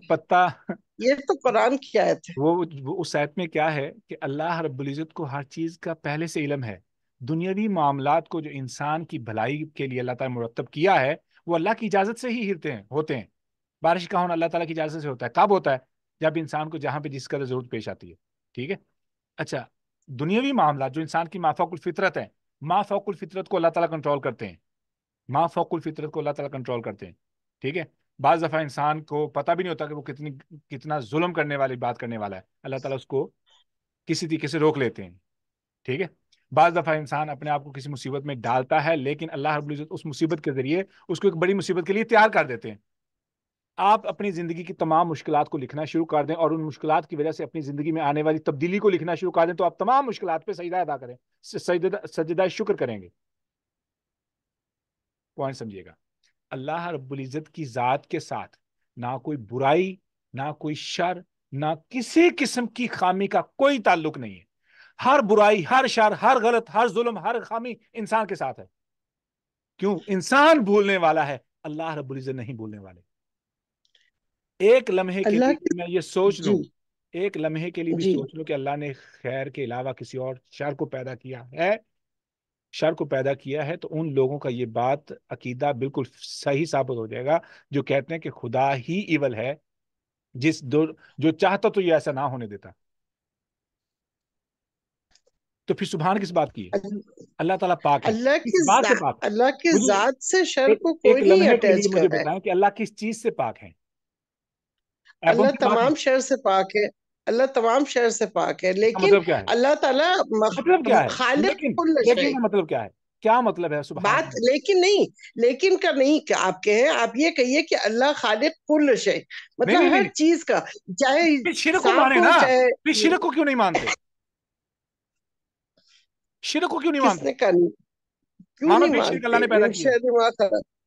F: پتا,
E: یہ تو قرآن کی آیت ہے.
F: وہ اس آیت میں کیا ہے کہ اللہ رب العزت کو ہر چیز کا پہلے سے علم ہے. دنیاوی معاملات کو جو انسان کی بھلائی کے لیے اللہ تعالیٰ مرتب کیا ہے وہ اللہ کی اجازت سے ہی ہوتے ہیں. بارش کا ہونا اللہ تعالیٰ کی اجازت سے ہوتا ہے. کب ہوتا ہے؟ جب انسان کو جہاں پہ جس قدر ضرورت پیش آتی ہے. ٹھیک ہے. اچھا, دنیاوی معاملات جو انسان کی مافوق الفطرت ہیں, مافوق الفطرت کو اللہ تعالیٰ کنٹرول کرتے ہیں. مافوق الفطرت کو اللہ تعالیٰ کنٹرول کرتے ہیں. ٹھیک ہے. بعض دفعہ انسان کو پتہ بھی نہیں ہوتا کہ وہ کتنا ظلم کرنے والی بات کرنے والا ہے, اللہ تعالیٰ اس کو کسی طریقے سے روک لیتے ہیں. ٹھیک ہے. بعض دفعہ انسان اپنے آپ کو کسی مصیبت میں ڈالتا ہے, لیکن اللہ رب العزت اس مصیبت کے ذریعے اس کو ایک بڑی مصیبت کے لیے تیار کر دیتے ہیں. آپ اپنی زندگی کی تمام مشکلات کو لکھنا شروع کر دیں اور ان مشکلات کی وجہ سے اپنی زندگی میں آنے والی تبدیلی کو لکھنا شروع کر دیں, تو آپ تمام مشکلات پہ سجدہ ادا کریں, سجدہ شکر کریں گے. پوائنٹ سمجھیے گا. اللہ رب العزت کی ذات کے ساتھ نہ کوئی برائی, نہ کوئی شر, نہ کسی قسم کی خامی کا کوئی تعلق نہیں ہے. ہر برائی, ہر شر, ہر غلط, ہر ظلم, ہر خامی انسان کے ساتھ ہے. کیوں؟ انسان بھولنے والا ہے, اللہ رب العزت نہیں بھولنے والے. ایک لمحے کے لیے میں یہ سوچ لوں, ایک لمحے کے لیے بھی سوچ لوں کہ اللہ نے خیر کے علاوہ کسی اور شر کو پیدا کیا ہے, تو ان لوگوں کا یہ بات عقیدہ بالکل صحیح ثابت ہو جائے گا جو کہتے ہیں کہ خدا ہی ایول ہے, جو چاہتا تو یہ ایسا نہ ہونے دیتا. تو پھر سبحان کس بات کی ہے؟ اللہ تعالیٰ پاک ہے.
E: اللہ کی ذات سے شر کو کوئی نہیں اٹیچ کر رہا ہے.
F: بتائیں کہ اللہ کس چیز سے پاک ہے؟
E: اللہ تمام شر سے پاک ہے, اللہ تمام شر سے پاک ہے, لیکن اللہ تعالیٰ خالق کل شے.
F: مطلب کیا ہے؟ کیا مطلب ہے سبحان
E: بات؟ لیکن نہیں, لیکن کا نہیں کہ آپ کہیں, آپ یہ کہیے کہ اللہ خالق کل شے, مطلب ہر چیز کا, چاہے
F: شرک کو مانے نا. پھر شرک کو کیوں نہیں مانتے؟ شرک کو کیوں نہیں مانتے؟
E: کیوں نہیں مانتے؟
F: اللہ نے پیدا کیا.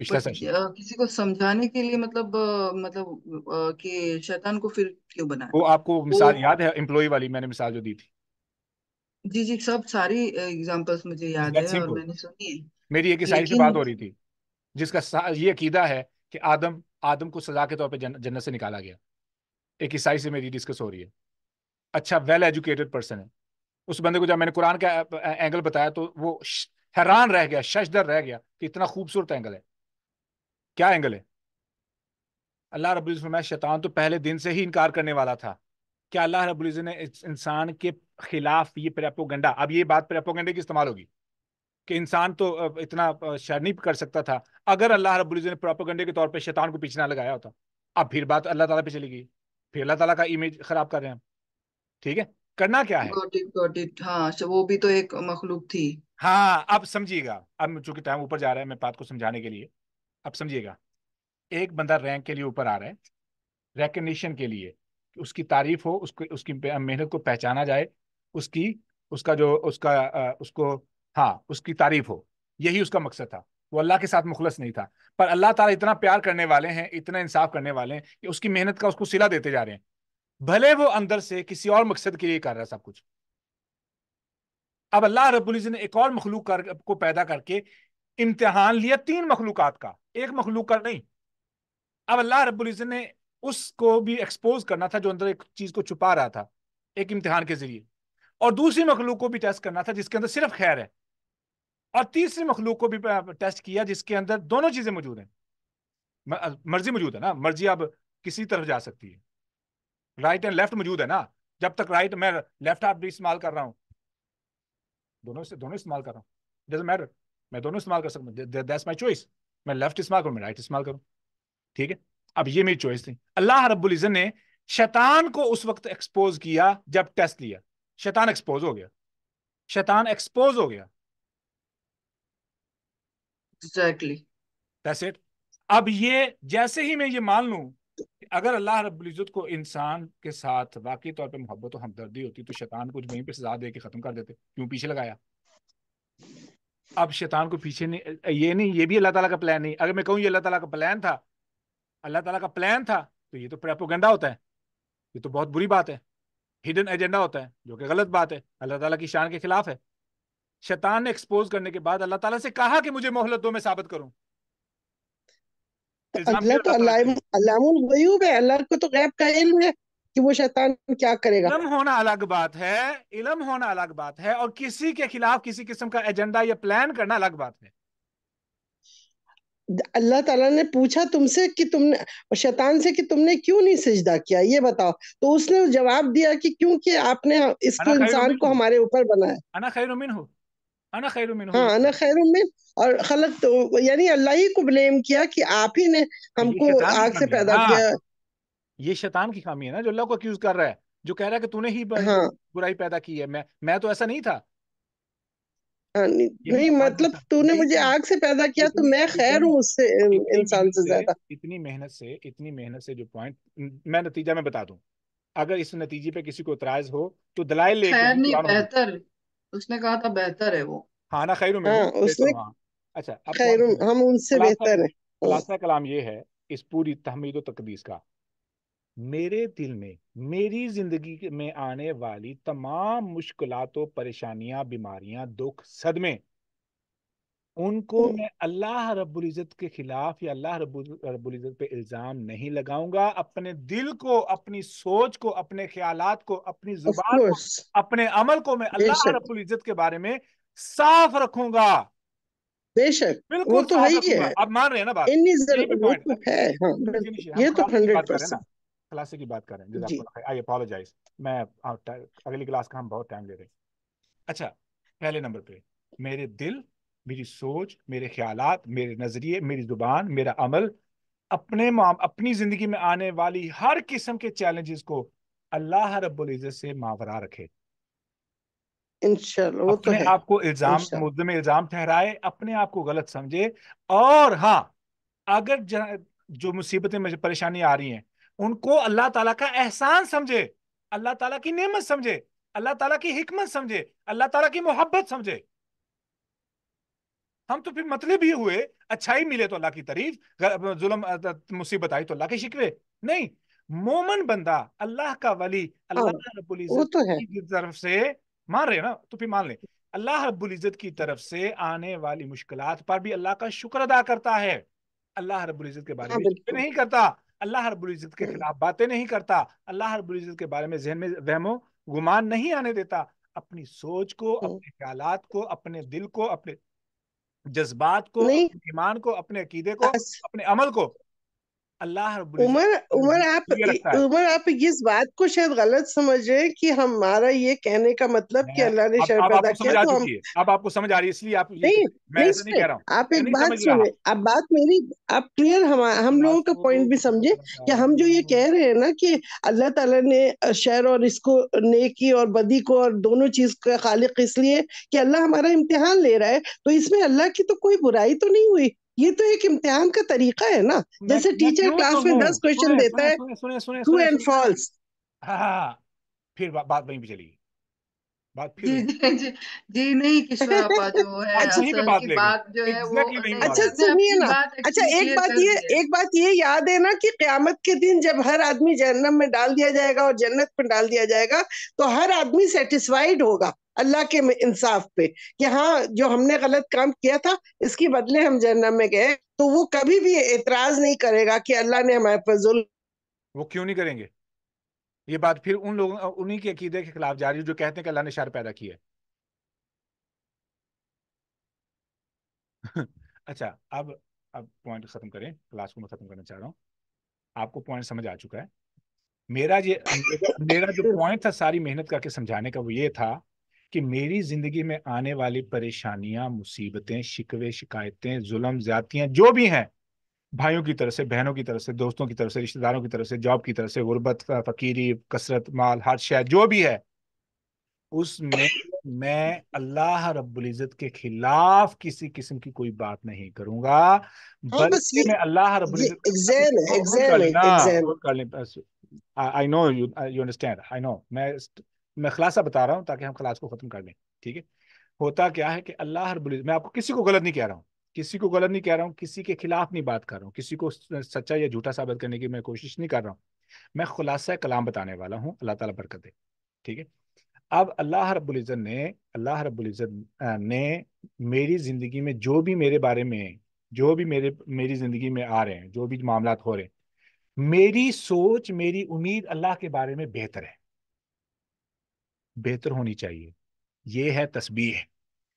F: پچھلا سیشن
C: کسی کو سمجھانے کے لیے مطلب کہ شیطان کو پھر کیوں بنایا
F: وہ آپ کو
C: وہ
F: مثال یاد ہے امپلائی والی، میں نے مثال جو دی تھی؟
C: جی سب ساری ایگزامپلس مجھے یاد ہے اور
F: سمپل.
C: میں نے سنی ہے،
F: میری ایک عیسائی سے
C: لیکن
F: بات ہو رہی تھی جس کا یہ عقیدہ ہے کہ آدم کو سزا کے طور پہ جنت سے نکالا گیا. ایک عیسائی سے میری ڈسکس ہو رہی ہے، اچھا ویل ایجوکیٹڈ پرسن ہے. اس بندے کو جب میں نے قرآن کا اینگل بتایا تو وہ حیران رہ گیا، ششدر رہ گیا کہ اتنا خوبصورت اینگل ہے. کیا اینگل ہے؟ اللہ رب العزت فرمایا شیطان تو پہلے دن سے ہی انکار کرنے والا تھا. کیا اللہ رب العزت نے انسان کے خلاف یہ پریپوگنڈا، اب یہ بات پریپوگنڈے کی استعمال ہوگی کہ انسان تو اتنا شر نہیں کر سکتا تھا، اگر اللہ رب العزت نے پروپیگنڈے کے طور پہ شیطان کو پیچھے نہ لگایا ہوتا، اب پھر بات اللہ تعالیٰ پہ چلی گئی، پھر اللہ تعالیٰ کا امیج خراب کر رہے ہیں ہم. ٹھیک ہے، کرنا کیا ہے؟
C: got it. ہاں وہ بھی تو ایک مخلوق تھی.
F: ہاں اب سمجھیے گا، اب چونکہ ٹائم اوپر جا رہا ہے میں بات کو سمجھانے کے لیے، اب سمجھیے گا. ایک بندہ رینک کے لیے اوپر آ رہا ہے، ریکگنیشن کے لیے، اس کی تعریف ہو، اس کی محنت کو پہچانا جائے، اس کی تعریف ہو، یہی اس کا مقصد تھا. وہ اللہ کے ساتھ مخلص نہیں تھا، پر اللہ تعالیٰ اتنا پیار کرنے والے ہیں، اتنا انصاف کرنے والے ہیں کہ اس کی محنت کا اس کو صلہ دیتے جا رہے ہیں، بھلے وہ اندر سے کسی اور مقصد کے لیے کر رہا ہے سب کچھ. اب اللہ رب العزت نے ایک اور مخلوق کو پیدا کر کے امتحان لیا 3 مخلوقات کا، ایک مخلوق کا نہیں. اب اللہ رب العزت نے اس کو بھی ایکسپوز کرنا تھا جو اندر ایک چیز کو چھپا رہا تھا ایک امتحان کے ذریعے، اور دوسری مخلوق کو بھی ٹیسٹ کرنا تھا جس کے اندر صرف خیر ہے، اور تیسری مخلوق کو بھی ٹیسٹ کیا جس کے اندر دونوں چیزیں موجود ہیں. مرضی موجود ہے نا، مرضی اب کسی طرف جا سکتی ہے، رائٹ اینڈ لیفٹ موجود ہے نا. جب تک رائٹ میں لیفٹ ہاتھ بھی استعمال کر رہا ہوں، دونوں استعمال کر رہا ہوں، ڈزنٹ میٹر، میں دونوں استعمال کر سکتا ہوں، دیٹس مائی چوائس. میں لیفٹ استعمال کروں، میں رائٹ استعمال کروں. ٹھیک ہے، اب یہ میری چوائس تھی. اللہ رب العزت نے شیطان کو اس وقت ایکسپوز کیا جب ٹیسٹ لیا، شیطان ایکسپوز ہو گیا.
C: Exactly.
F: That's it. اب یہ جیسے ہی میں یہ مان لوں کہ اگر اللہ رب العزت کو انسان کے ساتھ واقعی طور پہ محبت و ہمدردی ہوتی تو شیطان کو وہیں پہ سزا دے کے ختم کر دیتے، کیوں پیچھے لگایا؟ اب شیطان کو پیچھے نہیں، یہ بھی اللہ تعالیٰ کا پلان نہیں. اگر میں کہوں یہ اللہ تعالیٰ کا پلان تھا تو یہ تو پروپیگنڈا ہوتا ہے، یہ تو بہت بری بات ہے، ہڈن ایجنڈا ہوتا ہے جو کہ غلط بات ہے، اللہ تعالیٰ کی شان کے خلاف ہے. شیطان نے ایکسپوز کرنے کے بعد اللہ تعالیٰ سے کہا کہ مجھے مہلت دو میں ثابت کروں.
E: اللہ تو علام الغیوب ہے، اللہ کو تو غیب کا علم ہے کہ وہ شیطان کیا کرے گا.
F: علم ہونا الگ بات ہے اور کسی کے خلاف کسی قسم کا ایجنڈا یا پلان کرنا الگ بات ہے.
E: اللہ تعالیٰ نے پوچھا تم سے کہ تم نے شیطان سے کہ تم نے کیوں نہیں سجدہ کیا، یہ بتاؤ، تو اس نے جواب دیا کہ کیونکہ آپ نے اس کو انسان کو ہمارے اوپر بنایا.
F: انا خیر منہ
E: ہاں انا خیر من، اور خلق تو یعنی اللہ ہی کو بلیم کیا کہ آپ ہی نے ہم کو آگ سے پیدا کیا.
F: یہ شیطان کی خامی ہے نا جو اللہ کو اکیوز کر رہا ہے، جو کہہ رہا ہے کہ تو نے ہی برائی پیدا کی ہے، میں تو ایسا نہیں تھا.
E: نہیں مطلب تو نے مجھے آگ سے پیدا کیا تو میں خیر ہوں اس سے انسان سے زیادہ.
F: اتنی محنت سے جو پوائنٹ میں نتیجہ میں بتا دوں، اگر اس نتیجے پہ کسی کو اعتراض ہو تو دلائل لے
C: خیر نہیں بہتر، اس نے کہا تھا بہتر ہے وہ.
F: ہاں نا خیر میں اچھا
E: خیر ہم ان سے بہتر ہیں.
F: خلاصہ کلام یہ ہے اس پوری تحمید و تقدیس کا، میرے دل میں میری زندگی میں آنے والی تمام مشکلات و پریشانیاں، بیماریاں، دکھ، صدمے، ان کو میں اللہ رب العزت کے خلاف یا اللہ رب العزت پہ الزام نہیں لگاؤں گا. اپنے دل کو، اپنی سوچ کو، اپنے خیالات کو، اپنی زبان کو، اپنے عمل کو میں اللہ رب العزت کے بارے میں صاف رکھوں گا.
E: بے شک
F: بالکل
E: تو
F: صاف
E: ہے
F: رکھوں گا. آپ مان رہے ہیں نا بات؟
E: یہ تو 100%.
F: خلاصے کی بات کر رہے ہیں. آئی اپالوجائز، میں اگلی کلاس کا ہم بہت ٹائم لے رہے ہیں. اچھا، پہلے نمبر پہ میرے دل، میری سوچ، میرے خیالات، میرے نظریے، میری زبان، میرا عمل اپنی زندگی میں آنے والی ہر قسم کے چیلنجز کو اللہ رب العزت سے ماورا رکھے.
E: انشاءاللہ وہ تو
F: اپنے
E: ہے.
F: آپ کو ملزم الزام ٹھہرائے، اپنے آپ کو غلط سمجھے، اور ہاں اگر جو مصیبتیں مجھے پریشانی آ رہی ہیں ان کو اللہ تعالیٰ کا احسان سمجھے، اللہ تعالیٰ کی نعمت سمجھے، اللہ تعالیٰ کی حکمت سمجھے، اللہ تعالیٰ کی محبت سمجھے. ہم تو پھر مطلب یہ ہوئے اچھائی ملے تو اللہ کی تعریف، ظلم مصیبت آئی تو اللہ کے شکوے. نہیں، مومن بندہ، اللہ کا ولی،
E: ہاں
F: اللہ رب
E: وہ
F: العزت
E: تو ہے.
F: کی طرف سے مان رہے نا، تو پھر مان لیں اللہ رب العزت کی طرف سے آنے والی مشکلات پر بھی اللہ کا شکر ادا کرتا ہے. اللہ رب العزت کے بارے
E: ہاں
F: میں شکر
E: بالکل.
F: نہیں کرتا، اللہ رب العزت کے خلاف باتیں نہیں کرتا، اللہ رب العزت کے بارے میں ذہن میں وہم و گمان نہیں آنے دیتا. اپنی سوچ کو، اپنے خیالات کو، اپنے دل کو، اپنے جذبات کو،
E: نہیں
F: اپنے ایمان کو، اپنے عقیدے کو، اپنے عمل کو اللہ رب
E: عمر
F: العزت ہے.
E: آپ اس بات کو شاید غلط سمجھ رہے ہیں کہ ہمارا یہ کہنے کا مطلب کہ اللہ نے شر
F: اب آپ
E: پیدا
F: کو
E: کیا
F: سمجھ آ
E: تو ہم
F: چکی ہے، اب آپ کو سمجھ آ رہی ہے، اس لیے آپ یہ
E: نہیں
F: میں
E: نہیں
F: ایسا نہیں کہہ رہا ہوں،
E: آپ
F: میں
E: ایک
F: نہیں
E: بات
F: سمجھ رہا.
E: سنیں. آپ بات میری آپ کلیئر ہم لوگوں کا پوائنٹ بھی سمجھے کہ ہم جو یہ کہہ رہے ہیں نا کہ اللہ تعالیٰ نے شر اور اس کو نیکی اور بدی کو اور دونوں چیز کا خالق اس لیے کہ اللہ ہمارا امتحان لے رہا ہے، تو اس میں اللہ کی تو کوئی برائی تو نہیں ہوئی. یہ تو ایک امتحان کا طریقہ ہے نا، جیسے
F: میں
E: ٹیچر
F: کیوں
E: کلاس میں
F: کہوں،
E: 10 کوشچن دیتا ہے ٹرو اینڈ فالس.
F: ہاں پھر بات وہیں پہ چلی گئی، بات پھر
C: جی جی جی جی نہیں کشور آپا جو ہے
F: آپ وہیں پہ
C: اصل
F: بات
C: کی
F: لے گئی،
C: بات جو ہے وہ
F: ایگزیکٹلی وہیں
C: نہیں
F: بات
E: اچھا
F: لے
C: ہم نے
E: سنیے
C: اپنی
E: نا.
C: بات
E: اچھا
C: ایکچولی کلیئر کر دی ہے.
E: ایک بات یہ یاد ہے نا کہ قیامت کے دن جب ہر آدمی جہنم میں ڈال دیا جائے گا اور جنت میں ڈال دیا جائے گا تو ہر آدمی سیٹسفائیڈ ہوگا اللہ کے انصاف پہ کہ ہاں جو ہم نے غلط کام کیا تھا اس کے بدلے ہم جہنم میں گئے، تو وہ کبھی بھی اعتراض نہیں کرے گا کہ اللہ نے ہمارے پر ظلم.
F: وہ کیوں نہیں کریں گے؟ یہ بات پھر ان لوگوں انہی کے عقیدے کے خلاف جا رہی ہے جو کہتے ہیں کہ اللہ نے شر پیدا کیا ہے. اچھا اب پوائنٹ ختم کریں، کلاس کو میں ختم کرنا چاہ رہا ہوں. آپ کو پوائنٹ سمجھ آ چکا ہے. میرا جو پوائنٹ تھا ساری محنت کر کے سمجھانے کا وہ یہ تھا کہ میری زندگی میں آنے والی پریشانیاں، مصیبتیں، شکوے، شکایتیں، ظلم، زیادتیاں جو بھی ہیں، بھائیوں کی طرف سے، بہنوں کی طرف سے، دوستوں کی طرف سے، رشتہ داروں کی طرف سے، جاب کی طرف سے، غربت، فقیری، کثرت، مال، ہر شے جو بھی ہے، اس میں اللہ رب العزت کے خلاف کسی قسم کی کوئی بات نہیں کروں گا،
E: ہاں بس
F: بلکہ میں اللہ رب
E: یہ
F: العزت
E: ایگزام ہے،
F: نوٹ کر لیں. I know you understand. I know. میں خلاصہ بتا رہا ہوں تاکہ ہم کلاس کو ختم کر لیں. ٹھیک ہے؟ ہوتا کیا ہے کہ اللہ رب العزت، میں آپ کو کسی کو غلط نہیں کہہ رہا ہوں، کسی کو غلط نہیں کہہ رہا ہوں، کسی کے خلاف نہیں بات کر رہا ہوں، کسی کو سچا یا جھوٹا ثابت کرنے کی میں کوشش نہیں کر رہا ہوں. میں خلاصہ کلام بتانے والا ہوں. اللہ تعالیٰ برکت دے. ٹھیک ہے؟ اب اللہ رب العزت نے میری زندگی میں جو بھی میرے بارے میں، جو بھی میری زندگی میں آ رہے ہیں، جو بھی معاملات ہو رہے ہیں، میری سوچ، میری امید اللہ کے بارے میں بہتر ہے، بہتر ہونی چاہیے. یہ ہے تسبیح،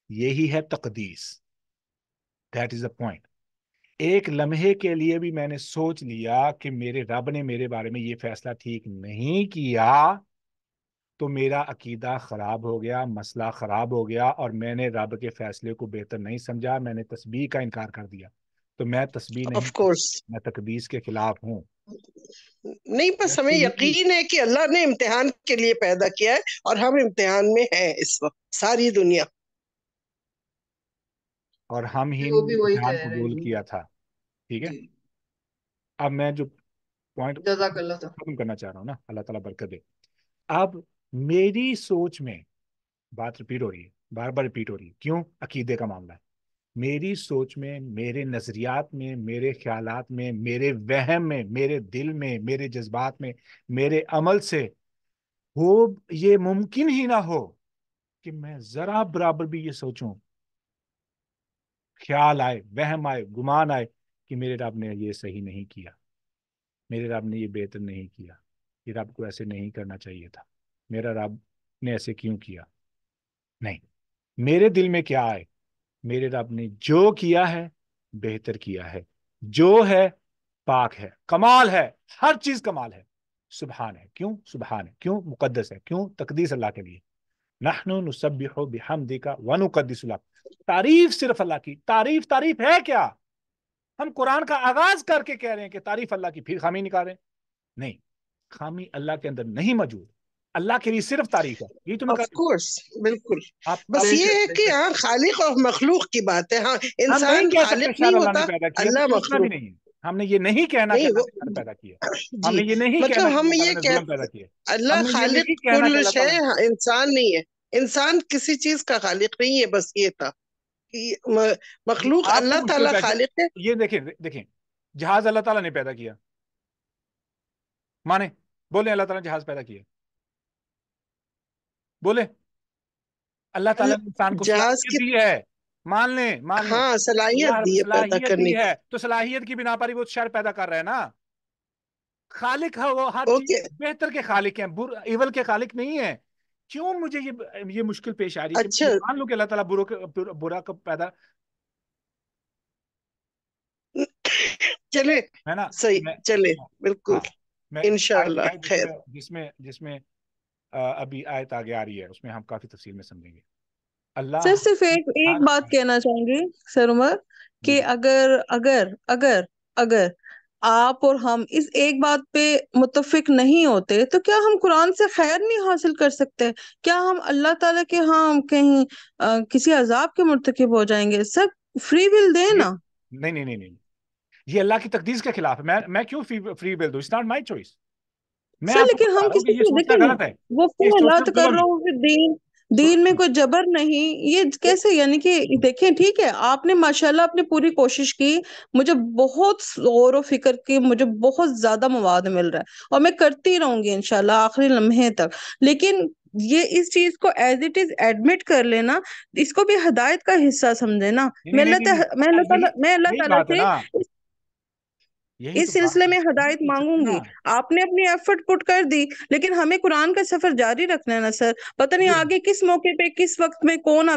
F: یہی ہے Taqdees. That is the point. ایک لمحے کے لیے بھی میں نے سوچ لیا کہ میرے رب نے میرے بارے میں یہ فیصلہ ٹھیک نہیں کیا تو میرا عقیدہ خراب ہو گیا، مسئلہ خراب ہو گیا، اور میں نے رب کے فیصلے کو بہتر نہیں سمجھا، میں نے تسبیح کا انکار کر دیا. تو میں تسبیح نہیں،
E: آف کورس
F: میں تقدیس کے خلاف ہوں.
E: نہیں، بس ہمیں یقین ہے کہ اللہ نے امتحان کے لیے پیدا کیا ہے اور ہم امتحان میں ہیں اس وقت، ساری دنیا.
F: اور ہم ہی
C: وہ بھی وہی
F: امتحان
C: کہہ رہے
F: قبول
C: ہیں.
F: کیا تھا. ٹھیک ہے؟
C: جی
F: اب میں جو پوائنٹ
C: جزاک اللہ تعالیٰ.
F: ختم کرنا چاہ رہا ہوں نا، اللہ تعالیٰ برکت دے. اب میری سوچ میں بات ریپیٹ ہو رہی ہے، بار بار ریپیٹ ہو رہی ہے. کیوں؟ عقیدے کا معاملہ ہے. میری سوچ میں، میرے نظریات میں، میرے خیالات میں، میرے وہم میں، میرے دل میں، میرے جذبات میں، میرے عمل سے یہ ممکن ہی نہ ہو کہ میں ذرا برابر بھی یہ سوچوں، خیال آئے، وہم آئے، گمان آئے کہ میرے رب نے یہ صحیح نہیں کیا، میرے رب نے یہ بہتر نہیں کیا، یہ رب کو ایسے نہیں کرنا چاہیے تھا، میرا رب نے ایسے کیوں کیا. نہیں، میرے دل میں کیا آئے، میرے رب نے جو کیا ہے بہتر کیا ہے، جو ہے پاک ہے، کمال ہے، ہر چیز کمال ہے، سبحان ہے. کیوں سبحان ہے؟ کیوں مقدس ہے؟ کیوں تقدیس اللہ کے لیے. نحن نسبح بحمدک ونقدس لک. تعریف صرف اللہ کی. تعریف ہے کیا؟ ہم قرآن کا آغاز کر کے کہہ رہے ہیں کہ تعریف اللہ کی، پھر خامی نکال رہے ہیں. نہیں، خامی اللہ کے اندر نہیں موجود، اللہ کے لیے صرف تعریف ہے. یہ تو میں
E: آف
F: کہا
E: کورس بالکل.
F: آپ
E: بس
C: بے
E: یہ ہے
C: شک بے
E: کہ
C: شک.
E: ہاں خالق اور مخلوق کی بات ہے. ہاں
F: ہم نہیں
E: انسان
F: کہہ سکتے
E: خالق
F: شاید
E: نہیں
F: اللہ نے
E: ہوتا،
F: پیدا کیا،
E: اللہ
F: تو سوچنا بھی
E: مخلوق
F: نہیں ہے. ہم نے یہ نہیں کہنا کہ
E: نہیں.
F: اللہ
E: وہ
F: نے شر پیدا کیا، ہم
E: جی
F: نے یہ نہیں کہنا
E: مطلب
F: کہ
E: ہم
F: اللہ
E: یہ
F: تعالیٰ نے ظلم پیدا
E: کہتے
F: کیا،
E: اللہ
F: ہم نے یہ
E: خالق
F: نہیں کہنا کہ
E: کل
F: اللہ
E: شے،
F: تعالیٰ
E: انسان نہیں ہے. انسان کسی چیز کا خالق نہیں ہے، بس یہ تھا. مخلوق
F: آپ کو
E: اللہ
F: مشکل
E: تعالیٰ
F: بیٹھ
E: خالق ہے.
F: یہ دیکھیں جہاز اللہ تعالیٰ نے پیدا کیا، مانے بولے اللہ تعالیٰ نے جہاز پیدا کیا، بولے اللہ تعالیٰ نے انسان کو
E: جہاز
F: صلاحیت
E: کی،
F: دی ہے، مان لیں
E: ہاں صلاحیت
F: اللہ
E: دی ہے پیدا
F: صلاحیت
E: کرنے
F: دی
E: کی.
F: ہے، تو صلاحیت کی بنا پر ہی وہ شر پیدا کر رہا ہے نا. خالق ہے وہ، ہر چیز
E: اوکے
F: بہتر کے خالق ہیں، ایول کے خالق نہیں ہے. کیوں مجھے یہ مشکل پیش آ رہی ہے کہ
E: اچھا
F: میں مان لوں کہ اللہ تعالیٰ برا کو پیدا
E: چلے
F: ہے نا.
E: صحیح
F: میں
E: چلے بالکل
F: ہاں میں
E: انشاءاللہ
F: آیت
E: خیر.
F: جس میں ابھی آیت آگے آ رہی ہے اس میں ہم کافی تفصیل میں سمجھیں گے. اللہ
A: سر صرف ایک بات کہنا چاہوں گی سر عمر، کہ اگر اگر اگر اگر آپ اور ہم اس ایک بات پہ متفق نہیں ہوتے تو کیا ہم قرآن سے خیر نہیں حاصل کر سکتے؟ کیا ہم اللہ تعالیٰ کے ہاں کہیں کسی عذاب کے مرتکب ہو جائیں گے؟ سر فری ول دیں نا.
F: نہیں یہ اللہ کی تقدیر کے خلاف ہے. میں کیوں فری ول دوں؟ It's not my choice. میں
A: سر
F: آپ کو
A: لیکن
F: بتا
A: ہم
F: رہا ہوں کہ
A: کسی
F: یہ
A: سے
F: سوچنا
A: دیکھیں،
F: غلط ہے،
A: وہ
F: یہ
A: فعلات
F: سوچنا
A: کر
F: ظلم
A: رہا
F: ہے.
A: ہوں کہ دین میں کوئی جبر نہیں، یہ کیسے؟ یعنی کہ دیکھیں ٹھیک ہے آپ نے ماشاءاللہ اپنی پوری کوشش کی، مجھے بہت غور و فکر کی، مجھے بہت زیادہ مواد مل رہا ہے اور میں کرتی رہوں گی انشاءاللہ آخری لمحے تک. لیکن یہ اس چیز کو ایز اٹ از ایڈمٹ کر لینا، اس کو بھی ہدایت کا حصہ سمجھے نا. میں اللہ
F: یہی
A: تعالیٰ
F: بات ہے
A: سے
F: نا، یہی تو
A: اس
F: بات
A: سلسلے
F: ہے.
A: میں ہدایت
F: نہیں
A: مانگوں
F: سکتے
A: گی.
F: نا.
A: آپ نے اپنی ایفرٹ پٹ کر دی، لیکن ہمیں قرآن کا سفر جاری رکھنا ہے نا سر. پتہ نہیں آگے کس موقع پہ کس وقت میں کون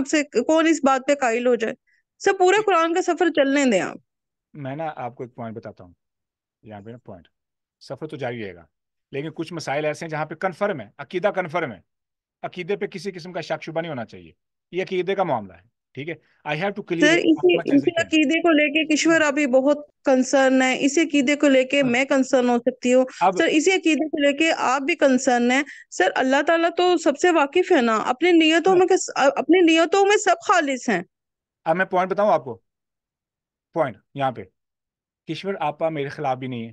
A: اس بات پہ قائل ہو جائے. سر پورے قرآن کا سفر چلنے دیں آپ.
F: میں نا آپ کو ایک پوائنٹ بتاتا ہوں یہاں پہ نا. پوائنٹ سفر تو جاری رہے گا، لیکن کچھ مسائل ایسے ہیں جہاں پہ کنفرم ہے، عقیدہ کنفرم ہے، عقیدے پہ کسی قسم کا شک شبہ نہیں ہونا چاہیے. یہ عقیدے کا معاملہ ہے، ٹھیک ہے. آئی ہیو ٹو کلیئر
A: سر اسی
F: ایوریتھنگ.
A: عقیدے کو لے کے کشور ابھی بہت کنسرن ہے، اسی عقیدے کو لے کے میں کنسرن ہو سکتی ہوں
F: اب
A: سر، اسی عقیدے کو لے کے آپ بھی کنسرن ہیں سر. اللہ تعالیٰ تو سب سے واقف ہے نا، اپنی نیتوں میں سب خالص ہیں.
F: اب میں پوائنٹ بتاؤں آپ کو. پوائنٹ یہاں پہ کشور آپا میرے خلاف بھی نہیں ہے،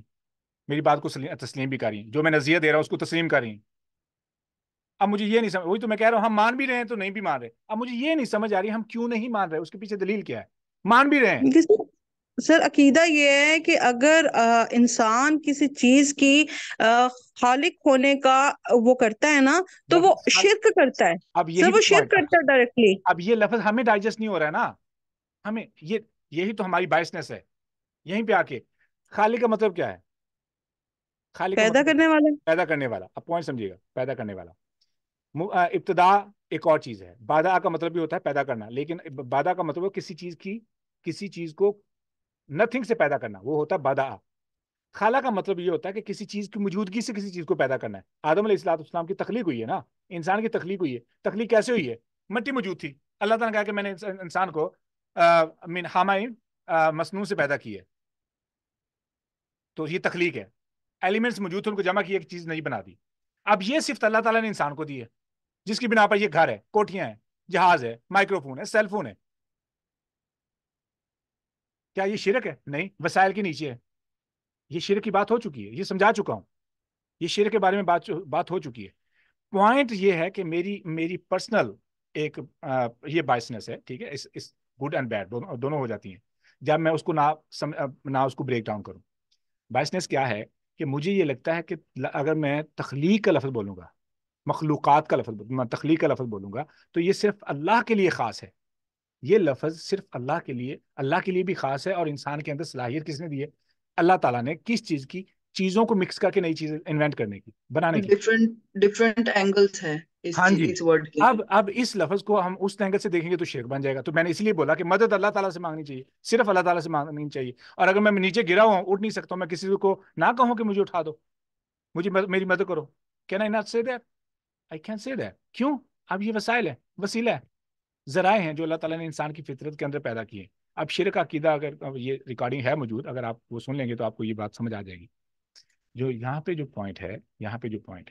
F: میری بات کو تسلیم بھی کر رہی ہیں، جو میں نظریہ دے رہا ہوں اس کو تسلیم کر رہی ہیں. اب مجھے یہ نہیں سمجھ، وہی تو میں کہہ رہا ہوں ہم مان بھی رہے ہیں تو نہیں بھی مان رہے. اب مجھے یہ نہیں سمجھ آ رہی ہم کیوں نہیں مان رہے، اس کے پیچھے دلیل کیا ہے؟ مان بھی رہے ہیں.
A: سر عقیدہ یہ ہے کہ اگر انسان کسی چیز کی خالق ہونے کا وہ کرتا ہے نا تو وہ شرک کرتا ہے.
F: اب
A: سر
F: یہی
A: وہ
F: تو
A: شرک
F: پوائنٹ ہے.
A: کرتا ہے ڈائریکٹلی.
F: اب یہ لفظ ہمیں ڈائجسٹ نہیں ہو رہا ہے نا، ہمیں یہی تو ہماری بائسنس ہے. یہیں پہ آ کے خالق کا مطلب کیا ہے؟ خالق کا
A: پیدا
F: مطلب
A: کرنے والا.
F: پیدا کرنے والا. اب پوائنٹ سمجھیے گا، پیدا کرنے والا. ابتدا ایک اور چیز ہے، بادا کا مطلب بھی ہوتا ہے پیدا کرنا، لیکن بادا کا مطلب کسی چیز کو نتھنگ سے پیدا کرنا، وہ ہوتا ہے بادا. خالہ کا مطلب یہ ہوتا ہے کہ کسی چیز کی موجودگی سے کسی چیز کو پیدا کرنا ہے. آدم علیہ السلام کی تخلیق ہوئی ہے نا، انسان کی تخلیق ہوئی ہے. تخلیق کیسے ہوئی ہے؟ مٹی موجود تھی، اللہ تعالیٰ نے کہا کہ میں نے انسان کو من حمائم مسنون سے پیدا کی ہے، تو یہ تخلیق ہے. ایلیمنٹس موجود تھے، ان کو جمع کیا، ایک چیز نہیں بنا دی. اب یہ صفت اللہ تعالیٰ نے انسان کو دی ہے، جس کی بنا پر یہ گھر ہے، کوٹھیاں ہیں، جہاز ہے، مائکرو فون ہے، سیل فون ہے. کیا یہ شرک ہے؟ نہیں، وسائل کے نیچے ہے. یہ شرک کی بات ہو چکی ہے، یہ سمجھا چکا ہوں، یہ شرک کے بارے میں بات ہو چکی ہے. پوائنٹ یہ ہے کہ میری پرسنل ایک یہ بائسنس ہے، ٹھیک ہے. اس گڈ اینڈ بیڈ دونوں ہو جاتی ہیں جب میں اس کو نہ اس کو بریک ڈاؤن کروں. بائسنس کیا ہے کہ مجھے یہ لگتا ہے کہ اگر میں تخلیق کا لفظ بولوں گا، مخلوقات کا لفظ، تخلیق کا لفظ بولوں گا، تو یہ صرف اللہ کے لیے خاص ہے. یہ لفظ صرف اللہ کے لیے بھی خاص ہے. اور انسان کے اندر صلاحیت کس نے دی ہے؟ اللہ تعالیٰ نے. کس چیز کی؟ چیزوں کو مکس کر کے نئی چیزیں انوینٹ کرنے کی، بنانے کی.
C: ڈفرنٹ اینگلس ہیں
F: ہاں جی.
C: اس ورڈ کے.
F: اب اس لفظ کو ہم اس اینگل سے دیکھیں گے تو شرک بن جائے گا. تو میں نے اس لیے بولا کہ مدد اللہ تعالیٰ سے مانگنی چاہیے، صرف اللہ تعالیٰ سے مانگنی چاہیے. اور اگر میں نیچے گرا ہوں، اٹھ نہیں سکتا ہوں، میں کسی کو نہ کہوں کہ مجھے اٹھا دو، میری مدد کرو. کین آئی ناٹ سے that? I can say that. کیوں؟ اب یہ وسائل ہے، وسیلہ ہے، ذرائع ہیں جو اللہ تعالیٰ نے انسان کی فطرت کے اندر پیدا کیے. اب شرک عقیدہ، اگر یہ ریکارڈنگ ہے موجود، اگر آپ وہ سن لیں گے تو آپ کو یہ بات سمجھ آ جائے گی. جو یہاں پہ جو پوائنٹ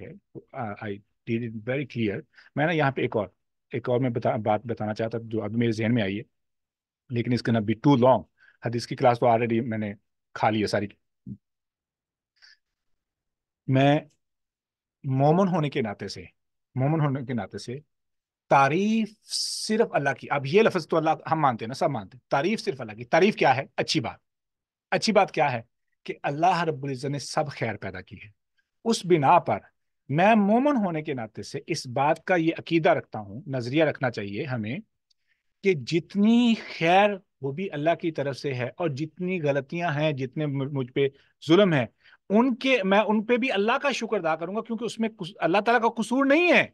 F: ہے I did it very clear. میں نا یہاں پہ ایک اور میں بات بتانا چاہتا جو اب میرے ذہن میں آئی ہے، لیکن اس کے نہ بی ٹو لانگ. حدیث کی کلاس تو آلریڈی میں نے کھا لی ہے ساری. میں مومن ہونے کے ناطے سے تعریف صرف اللہ کی. اب یہ لفظ تو اللہ ہم مانتے ہیں نا, سب مانتے ہیں, تعریف صرف اللہ کی. تعریف کیا ہے؟ اچھی بات. اچھی بات کیا ہے؟ کہ اللہ رب العزت نے سب خیر پیدا کی ہے. اس بنا پر میں مومن ہونے کے ناطے سے اس بات کا یہ عقیدہ رکھتا ہوں, نظریہ رکھنا چاہیے ہمیں, کہ جتنی خیر وہ بھی اللہ کی طرف سے ہے, اور جتنی غلطیاں ہیں, جتنے مجھ پہ ظلم ہے, میں ان پہ بھی اللہ کا شکر ادا کروں گا, کیونکہ اس میں اللہ تعالیٰ کا قصور نہیں ہے.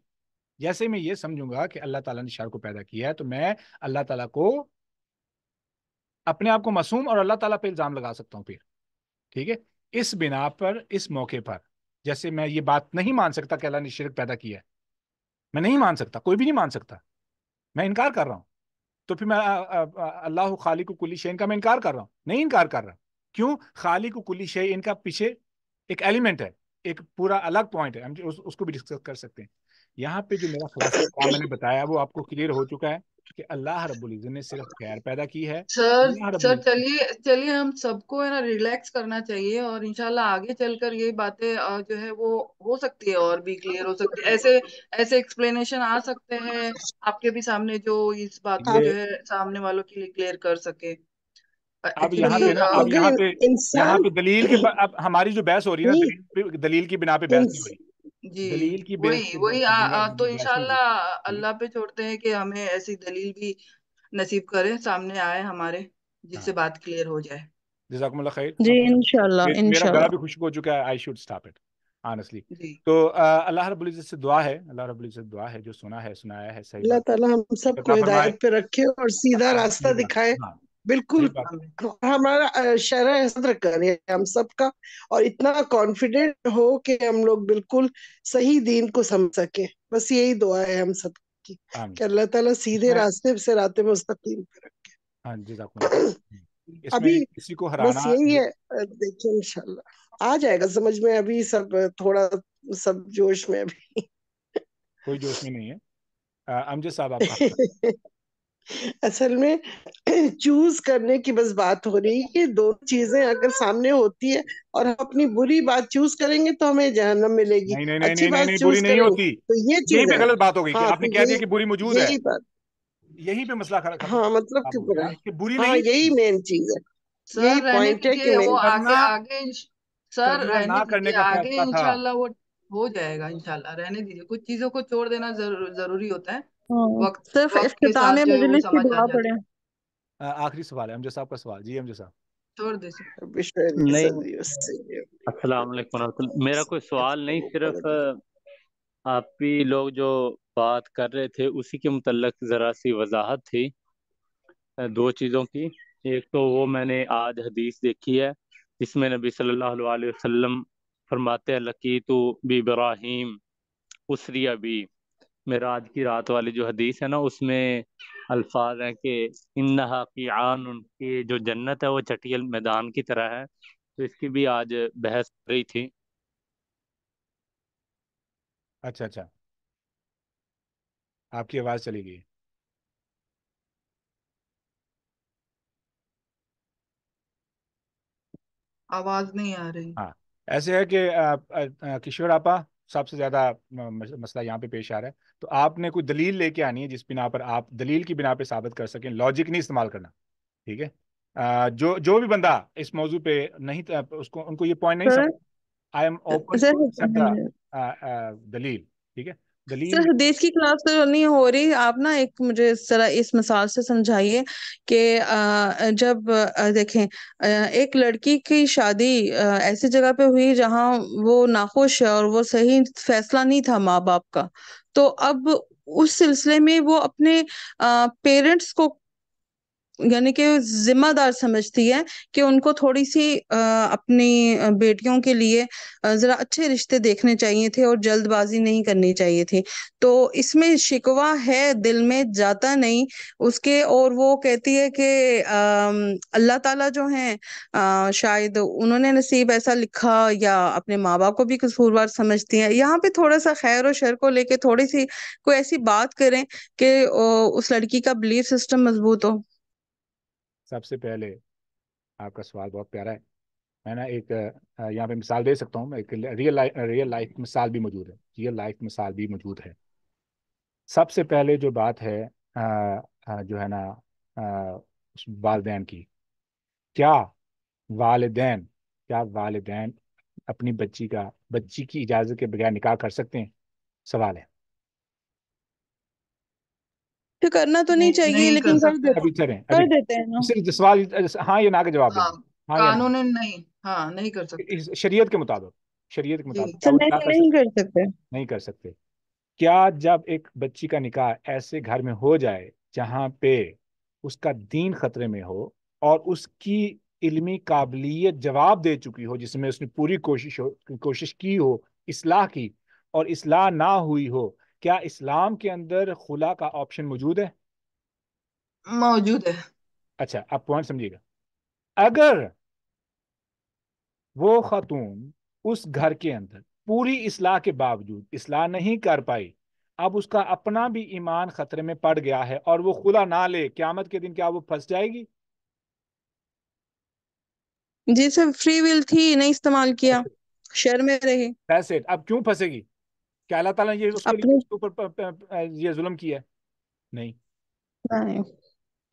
F: جیسے میں یہ سمجھوں گا کہ اللہ تعالیٰ نے شر کو پیدا کیا ہے, تو میں اللہ تعالیٰ کو, اپنے آپ کو معصوم اور اللہ تعالیٰ پہ الزام لگا سکتا ہوں پھر. ٹھیک ہے, اس بنا پر, اس موقع پر, جیسے میں یہ بات نہیں مان سکتا کہ اللہ نے شرک پیدا کیا ہے, میں نہیں مان سکتا, کوئی بھی نہیں مان سکتا, میں انکار کر رہا ہوں. تو پھر میں اللہ خالق کل شیء کا میں انکار کر رہا ہوں؟ نہیں انکار کر رہا. کیوں؟ خالق کل شیء ان کا پیچھے ایک ایلیمنٹ ہے, ایک پورا الگ پوائنٹ ہے, ہم اس کو بھی ڈسکس کر سکتے ہیں. یہاں پہ جو میرا خلاصہ کام میں نے بتایا وہ آپ کو کلیئر ہو چکا ہے کہ اللہ رب العزت نے صرف خیر پیدا کی ہے.
C: سر چلیے ہم سب کو ہے نا ریلیکس کرنا چاہیے, اور انشاءاللہ آگے چل کر یہ باتیں جو ہے وہ ہو سکتی ہے اور بھی کلیئر ہو سکتی ہے. ایسے ایکسپلینیشن آ سکتے ہیں آپ کے بھی سامنے جو اس بات کو جو ہے سامنے والوں کے لیے کلیئر کر سکے.
F: اب یہاں پہ نا, اب یہاں پہ دلیل کے, اب ہماری جو بحث ہو رہی ہے نا, دلیل کی بنا پہ بحث نہیں ہو رہی.
C: جی
F: دلیل کی
C: وہی تو
F: بحث نہیں
C: انشاءاللہ
F: ہوئی.
C: اللہ پہ چھوڑتے ہیں کہ ہمیں ایسی دلیل بھی نصیب کرے, سامنے آئے ہمارے, جس سے بات کلیئر ہو جائے.
F: جزاکم اللہ خیر.
D: جی انشاءاللہ
F: میرا گلا
D: انشاءاللہ.
F: بھی خشک ہو چکا ہے. I should stop it honestly.
C: جی
F: تو اللہ رب العزت سے دعا ہے, اللہ رب العزت سے دعا ہے, جو سنا ہے سنایا ہے, صحیح
E: اللہ
F: بات
E: تعالیٰ ہم سب کو ہدایت پہ رکھے اور سیدھا راستہ دکھائے.
F: ہاں
E: بالکل
F: صحیح بات.
E: ہمارا شرح صدر کرے ہم سب کا, اور اتنا کانفیڈنٹ ہو کہ ہم لوگ بالکل صحیح دین کو سمجھ سکیں. بس یہی دعا ہے ہم سب کی کہ اللہ تعالیٰ سیدھے راستے سے راستے مستقیم پہ رکھے.
F: ہاں جزاکم اللہ خیر. اس میں
E: ابھی
F: کسی کو
E: بس
F: ہرانا
E: یہی ہے, دیکھیں انشاءاللہ آ جائے گا سمجھ میں. ابھی سب تھوڑا سب جوش میں ابھی.
F: کوئی جوش میں نہیں ہے. امجد صاحب آپ کا
E: اصل میں چوز کرنے کی بس بات ہو رہی ہے کہ دو چیزیں اگر سامنے ہوتی ہے اور ہم اپنی بری بات چوز کریں گے تو ہمیں جہنم ملے گی,
F: نہیں نہیں نہیں
E: اچھی
F: نہیں
E: بات
F: نہیں, بری
E: چوز
F: نہیں
E: کریں گے
F: ہوتی.
E: تو یہ
F: یہیں
E: چیز
F: پہ
E: ہے.
F: غلط بات ہو گئی کہ
E: ہاں
F: آپ
E: تو
F: نے کہہ دیا کہ بری موجود ہے,
E: یہی بات,
F: یہیں پہ مسئلہ ختم
E: ہاں مطلب کہ
F: ہو
E: برا,
F: گیا کہ بری
E: ہاں
F: نہیں
E: یہی
F: تھی.
E: مین چیز ہے,
C: سر
E: یہی
C: رہنے
E: پوائنٹ ہے کہ
C: دیجیے,
E: مین.
C: وہ آگے
F: کرنا
C: آگے سر
F: کرنا
C: رہنے
F: نہ کرنے
C: دیجیے,
F: کا
C: آگے
F: فیصلہ تھا.
C: انشاءاللہ وہ ہو جائے گا انشاءاللہ. رہنے دیجیے, کچھ چیزوں کو چھوڑ دینا ضروری ہوتا ہے. وقت
D: صرف
C: وقت کے
D: اختتام
C: ساتھ جو ہے وہ
D: مجلس کی
C: سمجھ آ
D: دعا
C: جاتی
D: پڑھیں.
C: ہے.
F: آخری سوال ہے امجد صاحب کا سوال. جی امجد صاحب.
C: چھوڑ دے سر.
G: نہیں، السلام علیکم ورحمۃ اللہ. میرا کوئی سوال نہیں، صرف آپ ہی لوگ جو بات کر رہے تھے اسی کے متعلق ذرا سی وضاحت تھی دو چیزوں کی. ایک تو وہ میں نے آج حدیث دیکھی ہے جس میں نبی صلی اللہ علیہ وسلم فرماتے ہیں لقیت بابراہیم اسری بھی. معراج کی رات والی جو حدیث ہے نا, اس میں الفاظ ہیں کہ انہا قیعان, کی جو جنت ہے وہ چٹیل میدان کی طرح ہے. تو اس کی بھی آج بحث ہو رہی تھی.
F: اچھا اچھا, آپ کی آواز چلی گئی.
C: آواز نہیں آ رہی.
F: ہاں ایسے ہے کہ کشور آپا سب سے زیادہ مسئلہ یہاں پہ پیش آ رہا ہے. تو آپ نے کوئی دلیل لے کے آنی ہے جس بنا پر آپ دلیل کی بنا پہ ثابت کر سکیں, لاجک نہیں استعمال کرنا. ٹھیک ہے, جو بھی بندہ اس موضوع پہ نہیں ان کو یہ پوائنٹ نہیں
D: سر
F: سمجھ, I am open
D: sir
F: to accept the دلیل. ٹھیک ہے,
D: سر
F: دلیل
D: حدیث کی کلاس تو نہیں ہو رہی. آپ نا ایک مجھے ذرا اس مثال سے سمجھائیے کہ جب دیکھیں ایک لڑکی کی شادی ایسی جگہ پہ ہوئی جہاں وہ ناخوش ہے اور وہ صحیح فیصلہ نہیں تھا ماں باپ کا, تو اب اس سلسلے میں وہ اپنے پیرنٹس کو یعنی کہ ذمہ دار سمجھتی ہے کہ ان کو تھوڑی سی اپنی بیٹیوں کے لیے ذرا اچھے رشتے دیکھنے چاہیے تھے اور جلد بازی نہیں کرنی چاہیے تھی. تو اس میں شکوہ ہے, دل میں جاتا نہیں اس کے, اور وہ کہتی ہے کہ اللہ تعالیٰ جو ہیں شاید انہوں نے نصیب ایسا لکھا, یا اپنے ماں باپ کو بھی قصوروار سمجھتی ہیں. یہاں پہ تھوڑا سا خیر و شر کو لے کے تھوڑی سی کوئی ایسی بات کریں کہ اس لڑکی کا بلیف سسٹم مضبوط ہو.
F: سب سے پہلے آپ کا سوال بہت پیارا ہے. میں نا ایک یہاں پہ مثال دے سکتا ہوں. ایک ریئل لائف مثال بھی موجود ہے, ریئل لائف مثال بھی موجود ہے. سب سے پہلے جو بات ہے جو ہے نا اس والدین کی، کیا والدین کیا والدین اپنی بچی کی اجازت کے بغیر نکاح کر سکتے ہیں؟ سوال ہے.
D: تو کرنا تو نہیں چاہیے
C: نہیں کر
D: لیکن
C: سکتے.
F: ابھی چلیں،
D: کر
F: ابھی
D: دیتے ہیں نا.
F: صرف سوال ہاں یا نا کا جواب
C: ہاں
F: دیں. ہاں یا نا.
C: قانون نہیں، ہاں نہیں کر سکتے.
F: شریعت کے مطابق
C: جی
F: کیا وہ نکاح
D: نہیں
F: کر
D: نہیں
F: سکتے؟
D: کر سکتے.
F: نہیں کر سکتے. کیا جب ایک بچی کا نکاح ایسے گھر میں ہو جائے جہاں پہ اس کا دین خطرے میں ہو اور اس کی علمی قابلیت جواب دے چکی ہو، جس میں اس نے پوری کوشش کی ہو اصلاح کی، اور اصلاح نہ ہوئی ہو، کیا اسلام کے اندر خلا کا آپشن موجود ہے؟
C: موجود ہے.
F: اچھا، اب پوائنٹ سمجھیے گا. اگر وہ خاتون اس گھر کے اندر پوری اصلاح کے باوجود اصلاح نہیں کر پائی، اب اس کا اپنا بھی ایمان خطرے میں پڑ گیا ہے اور وہ خلا نہ لے، قیامت کے دن کیا وہ پھنس جائے گی؟
D: جی سر، فری ول تھی، نہیں استعمال کیا، شر میں رہی.
F: پیسے اب کیوں پھنسے گی؟ کیا اللہ تعالیٰ نے یہ اس کے لیے
D: اپنے
F: اس کے اوپر یہ ظلم کیا ہے؟ نہیں.
D: نہیں.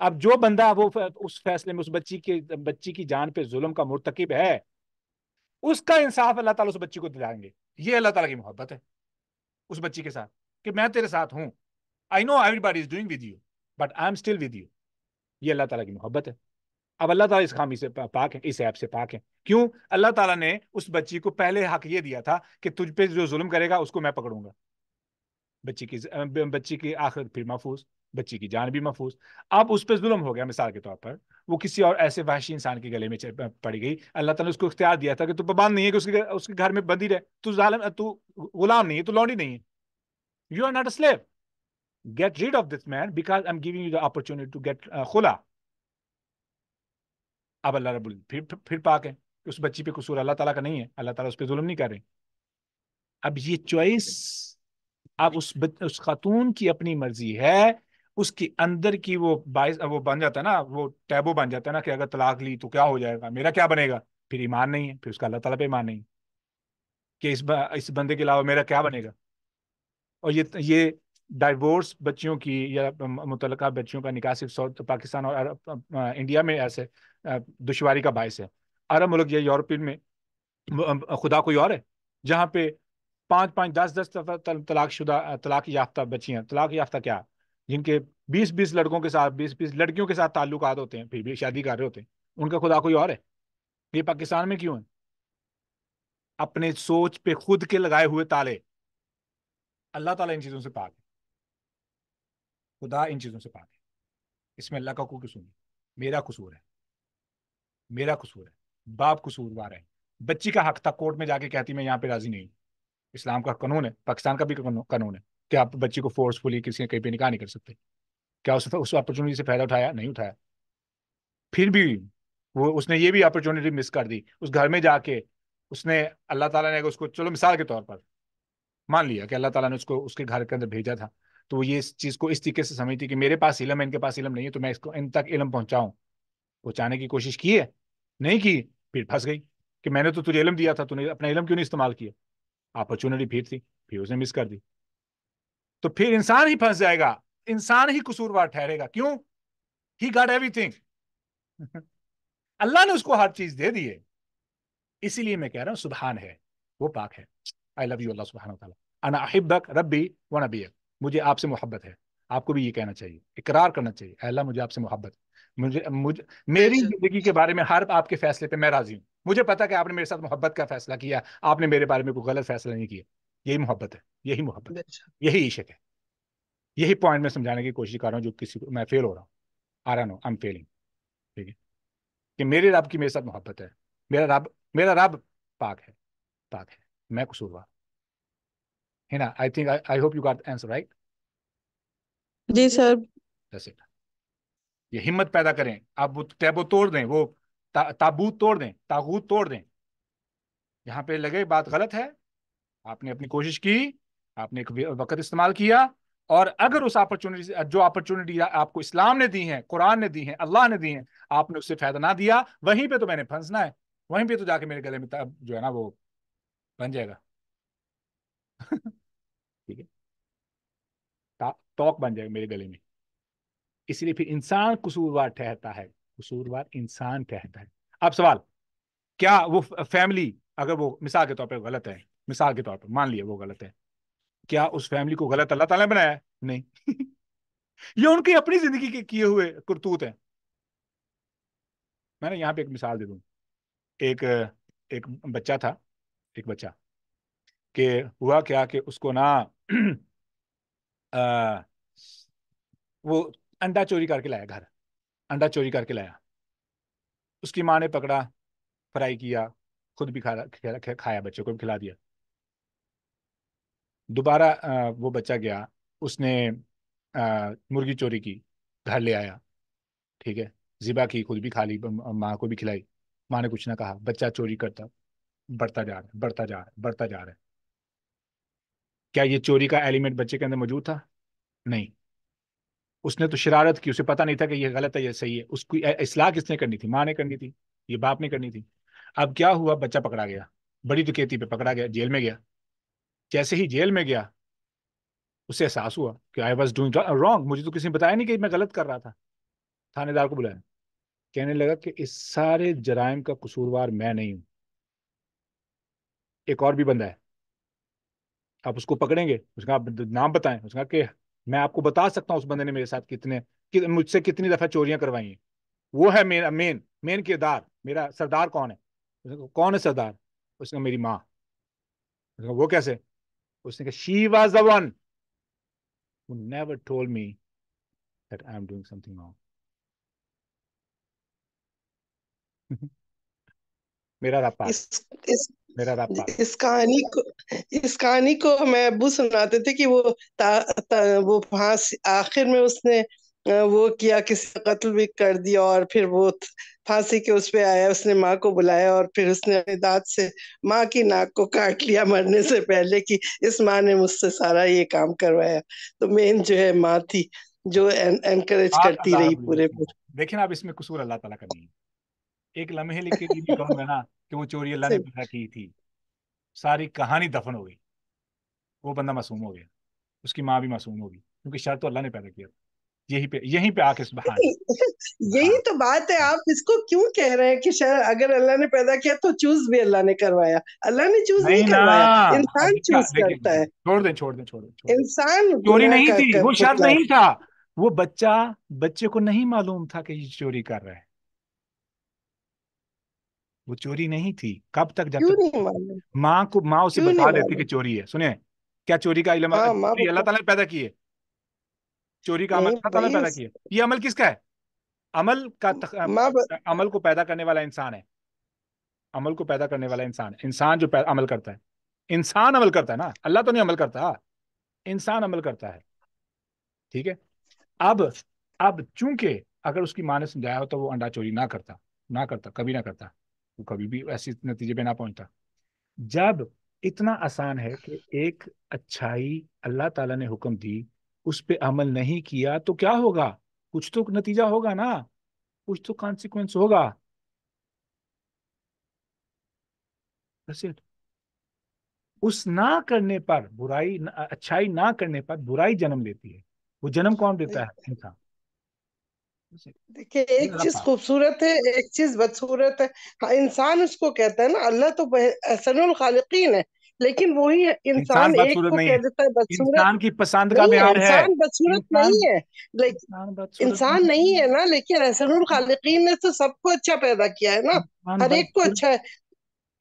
F: اب جو بندہ وہ اس فیصلے میں اس بچی کی جان پہ ظلم کا مرتکب ہے، اس کا انصاف اللہ تعالیٰ اس بچی کو دلائیں گے. یہ اللہ تعالیٰ کی محبت ہے اس بچی کے ساتھ، کہ میں تیرے ساتھ ہوں. I know everybody is doing with you, but I'm still with you. یہ اللہ تعالیٰ کی محبت ہے. اب اللہ تعالیٰ اس خامی سے پاک ہے، اس عیب سے پاک ہے. کیوں؟ اللہ تعالیٰ نے اس بچی کو پہلے حق یہ دیا تھا کہ تجھ پہ جو ظلم کرے گا اس کو میں پکڑوں گا. بچی کی آخرت پھر محفوظ، بچی کی جان بھی محفوظ. اب اس پہ ظلم ہو گیا، مثال کے طور پر وہ کسی اور ایسے وحشی انسان کے گلے میں پڑ گئی. اللہ تعالیٰ نے اس کو اختیار دیا تھا کہ تو پابند نہیں ہے کہ اس کے گھر میں بندی رہے. تو ظالم، تو غلام نہیں ہے، تو لونڈی نہیں ہے. You are not a slave. Get rid of this man because I'm giving you the opportunity to get khula. اب اللہ رب پھر پاک ہے کہ اس بچی پہ قصور اللہ تعالیٰ کا نہیں ہے، اللہ تعالیٰ اس پہ ظلم نہیں کر رہے. اب یہ چوائس اب اس خاتون کی اپنی مرضی ہے. اس کے اندر کی وہ باعث وہ بن جاتا ہے نا، وہ ٹیبو بن جاتا ہے نا، کہ اگر طلاق لی تو کیا ہو جائے گا، میرا کیا بنے گا. پھر ایمان نہیں ہے، پھر اس کا اللہ تعالیٰ پہ ایمان نہیں کہ اس بندے کے علاوہ میرا کیا بنے گا. اور یہ ڈائیورس بچیوں کی یا متعلقہ بچیوں کا نکاح صرف پاکستان اور انڈیا میں ایسے دشواری کا باعث ہے. عرب ملک یا یورپین میں خدا کوئی اور ہے جہاں پہ 5 10 دفعہ طلاق یافتہ بچیاں، طلاق یافتہ کیا، جن کے 20 لڑکوں کے ساتھ 20 لڑکیوں کے ساتھ تعلقات ہوتے ہیں، پھر بھی شادی کر رہے ہوتے ہیں، ان کا خدا کوئی اور ہے. یہ پاکستان میں کیوں ہے؟ اپنے سوچ پہ خود کے لگائے ہوئے تالے. اللہ تعالیٰ ان چیزوں سے پاک ہے، خدا ان چیزوں سے پاک ہے. اس میں اللہ کا کوئی قصور نہیں. میرا قصور ہے، میرا قصور ہے، باپ قصوروار ہے. بچی کا حق تھا کورٹ میں جا کے کہتی میں یہاں پہ راضی نہیں ہوں. اسلام کا قانون ہے، پاکستان کا بھی قانون ہے کہ آپ بچی کو فورسفلی کسی نے کہیں پہ نکاح نہیں کر سکتے. کیا اس اپرچونیٹی سے فائدہ اٹھایا؟ نہیں اٹھایا. پھر بھی اس نے یہ بھی اپرچونیٹی مس کر دی. اس گھر میں جا کے اس نے، اللہ تعالیٰ نے اس کو، چلو مثال کے طور پر مان لیا کہ اللہ تعالیٰ نے اس کو اس کے گھر کے اندر بھیجا تھا، تو وہ یہ اس چیز کو اس طریقے سے سمجھتی کہ میرے پاس علم ہے، ان کے پاس علم نہیں ہے، تو میں اس کو ان تک علم پہنچاؤں. پہنچانے کی کوشش کی ہے؟ نہیں کی. پھر پھنس گئی کہ میں نے تو تجھے علم دیا تھا، تو نے اپنا علم کیوں نہیں استعمال کیا. اپرچونیٹی پھر تھی، پھر اس نے مس کر دی. تو پھر انسان ہی پھنس جائے گا، انسان ہی قصوروار ٹھہرے گا. کیوں؟ He got everything. اللہ نے اس کو ہر چیز دے دی ہے. اسی لیے میں کہہ رہا ہوں سبحان ہے، وہ پاک ہے. آئی لو یو اللہ سبحانہ و تعالیٰ. انا احبک ربی و نبیک. مجھے آپ سے محبت ہے. آپ کو بھی یہ کہنا چاہیے، اقرار کرنا چاہیے، اے اللہ مجھے آپ سے محبت ہے.
C: بے
F: میری
C: شک.
F: زندگی کے بارے میں ہر آپ کے فیصلے پہ میں راضی ہوں. مجھے پتا کہ آپ نے میرے ساتھ محبت کا فیصلہ کیا، آپ نے میرے بارے میں کوئی غلط فیصلہ نہیں کیا. یہی محبت ہے، یہی محبت
C: بے
F: ہے،
C: شک.
F: یہی عشق ہے. یہی پوائنٹ میں سمجھانے کی کوشش کر رہا ہوں جو کسی کو میں فیل ہو رہا ہوں. آ رہا ہوں آئی ایم فیلنگ. ٹھیک ہے کہ میرے رب کی میرے ساتھ محبت ہے. میرا رب پاک ہے، پاک ہے، میں قصوروار ہے نا. I hope you got answer right.
D: جی سر.
F: یہ ہمت پیدا کریں. آپ وہ ٹیبو توڑ دیں، وہ تابوت توڑ دیں، تاغوت توڑ دیں. یہاں پہ لگے بات غلط ہے، آپ نے اپنی کوشش کی، آپ نے ایک وقت استعمال کیا، اور اگر اس اپرچونٹی جو اپرچونٹی آپ کو اسلام نے دی ہیں، قرآن نے دی ہیں، اللہ نے دی ہیں، آپ نے اس سے فائدہ نہ دیا، وہیں پہ تو میں نے پھنسنا ہے. وہیں پہ تو جا کے میرے گلے میں جو ہے نا وہ بن جائے گا. ٹھیک ہے. توق بن جائے میرے گلے میں. اس لیے پھر انسان قصوروار ٹھہرتا ہے, قصوروار انسان ٹھہرتا ہے. اب سوال, کیا وہ فیملی اگر وہ مثال کے طور پہ غلط ہے, مثال کے طور پہ مان لیا وہ غلط ہے, کیا اس فیملی کو غلط اللہ تعالیٰ نے بنایا ہے؟ نہیں. یہ ان کی اپنی زندگی کے کیے ہوئے کرتوت ہیں. میں نے یہاں پہ ایک مثال دے دوں. ایک بچہ تھا, ایک بچہ کہ ہوا کیا کہ اس کو نا وہ انڈا چوری کر کے لایا گھر, انڈا چوری کر کے لایا. اس کی ماں نے پکڑا, فرائی کیا, خود بھی کھایا, بچے کو بھی کھلا دیا. دوبارہ وہ بچہ گیا, اس نے مرغی چوری کی, گھر لے آیا, ٹھیک ہے, ذبح کی, خود بھی کھا لی, ماں کو بھی کھلائی. ماں نے کچھ نہ کہا. بچہ چوری کرتا بڑھتا جا رہا ہے, بڑھتا جا رہا ہے, بڑھتا جا رہا ہے. کیا یہ چوری کا ایلیمنٹ بچے کے اندر موجود تھا؟ نہیں. اس نے تو شرارت کی, اسے پتہ نہیں تھا کہ یہ غلط ہے یہ صحیح ہے. اس کی اصلاح کس نے کرنی تھی؟ ماں نے کرنی تھی, یہ باپ نے کرنی تھی. اب کیا ہوا, بچہ پکڑا گیا, بڑی ڈکیتی پہ پکڑا گیا, جیل میں گیا. جیسے ہی جیل میں گیا اسے احساس ہوا کہ آئی واز ڈوئنگ رانگ, مجھے تو کسی نے بتایا نہیں کہ میں غلط کر رہا تھا. تھانے دار کو بلایا, کہنے لگا کہ اس سارے جرائم کا قصوروار میں نہیں ہوں, ایک اور بھی بندہ ہے, آپ اس کو پکڑیں گے. اس کا نام بتائیں. اس کا کہ میں آپ کو بتا سکتا ہوں اس بندے نے میرے ساتھ مجھ سے کتنی دفعہ چوریاں کروائی ہیں. وہ ہے میرا مین کردار. میرا سردار کون ہے؟ کون ہے سردار؟ اس نے میری ماں. وہ کیسے؟ اس نے کہا she was the one who never told me that I am doing something wrong. میرا رب پاک, میرا رب پاک.
E: اس کہانی کو ہمیں ابو سناتے تھے کہ وہ آخر میں اس نے وہ کیا, کسی کا قتل بھی کر دیا, اور پھر وہ پھانسی کے اس پہ آیا. اس نے ماں کو بلایا اور پھر اس نے اپنی دانت سے ماں کی ناک کو کاٹ لیا مرنے سے پہلے, کہ اس ماں نے مجھ سے سارا یہ کام کروایا. تو مین جو ہے ماں تھی جو انکریج کرتی رہی پورے پورے.
F: دیکھیں اب اس میں قصور اللہ تعالیٰ کا نہیں ہے. ایک لمحے کے لیے بھی کہوں گا نا کہ وہ چوری اللہ نے پیدا کی تھی, ساری کہانی دفن ہو گئی, وہ بندہ معصوم ہو گیا, اس کی ماں بھی معصوم ہوگی, کیونکہ شر تو اللہ نے پیدا کیا. یہیں پہ آ کے سبحان.
E: یہی تو بات ہے. آپ اس کو کیوں کہہ رہے ہیں کہ شر اگر اللہ نے پیدا کیا تو چوز بھی اللہ نے کروایا؟ اللہ نے چوز نہیں کروایا, انسان چوز کرتا ہے.
F: چھوڑ دیں.
E: انسان
F: چوری
E: گناہ
F: نہیں
E: کا
F: تھی, وہ شر نہیں تھا. وہ بچے کو نہیں معلوم تھا کہ یہ چوری کر رہا ہے. وہ چوری نہیں تھی. کب تک؟ جب تک ماں اسے بتا دیتی کہ چوری ہے. سنیں, کیا چوری کا علم اللہ تعالیٰ نے پیدا کی ہے؟ چوری کا عمل اللہ تعالیٰ نے پیدا کیا. یہ عمل کس کا ہے؟ عمل کو پیدا کرنے والا انسان ہے. عمل کو پیدا کرنے والا انسان جو عمل کرتا ہے. انسان عمل کرتا ہے نا, اللہ تو نہیں عمل کرتا, انسان عمل کرتا ہے. ٹھیک ہے. اب چونکہ اگر اس کی ماں نے سمجھایا ہو تو وہ انڈا چوری نہ کرتا, کبھی نہ کرتا, وہ کبھی بھی ایسی نتیجے پہ نہ پہنچتا. جب اتنا آسان ہے کہ ایک اچھائی اللہ تعالیٰ نے حکم دی, اس پہ عمل نہیں کیا تو کیا ہوگا؟ کچھ تو نتیجہ ہوگا نا, کچھ تو کانسیکوینس ہوگا. اس نہ کرنے پر برائی, اچھائی نہ کرنے پر برائی جنم لیتی ہے. وہ جنم کون دیتا ہے؟ انسان.
E: دیکھیں, ایک چیز خوبصورت ہے, ایک چیز بدصورت ہے. انسان اس کو کہتا ہے نا, اللہ تو احسن الخالقین ہے, لیکن وہی انسان ایک کو کہہ دیتا ہے بدصورت.
F: انسان کی پسند کا معیار ہے.
E: انسان بدصورت نہیں ہے, انسان نہیں ہے نا, لیکن احسن الخالقین نے تو سب کو اچھا پیدا کیا ہے نا, ہر ایک کو اچھا ہے.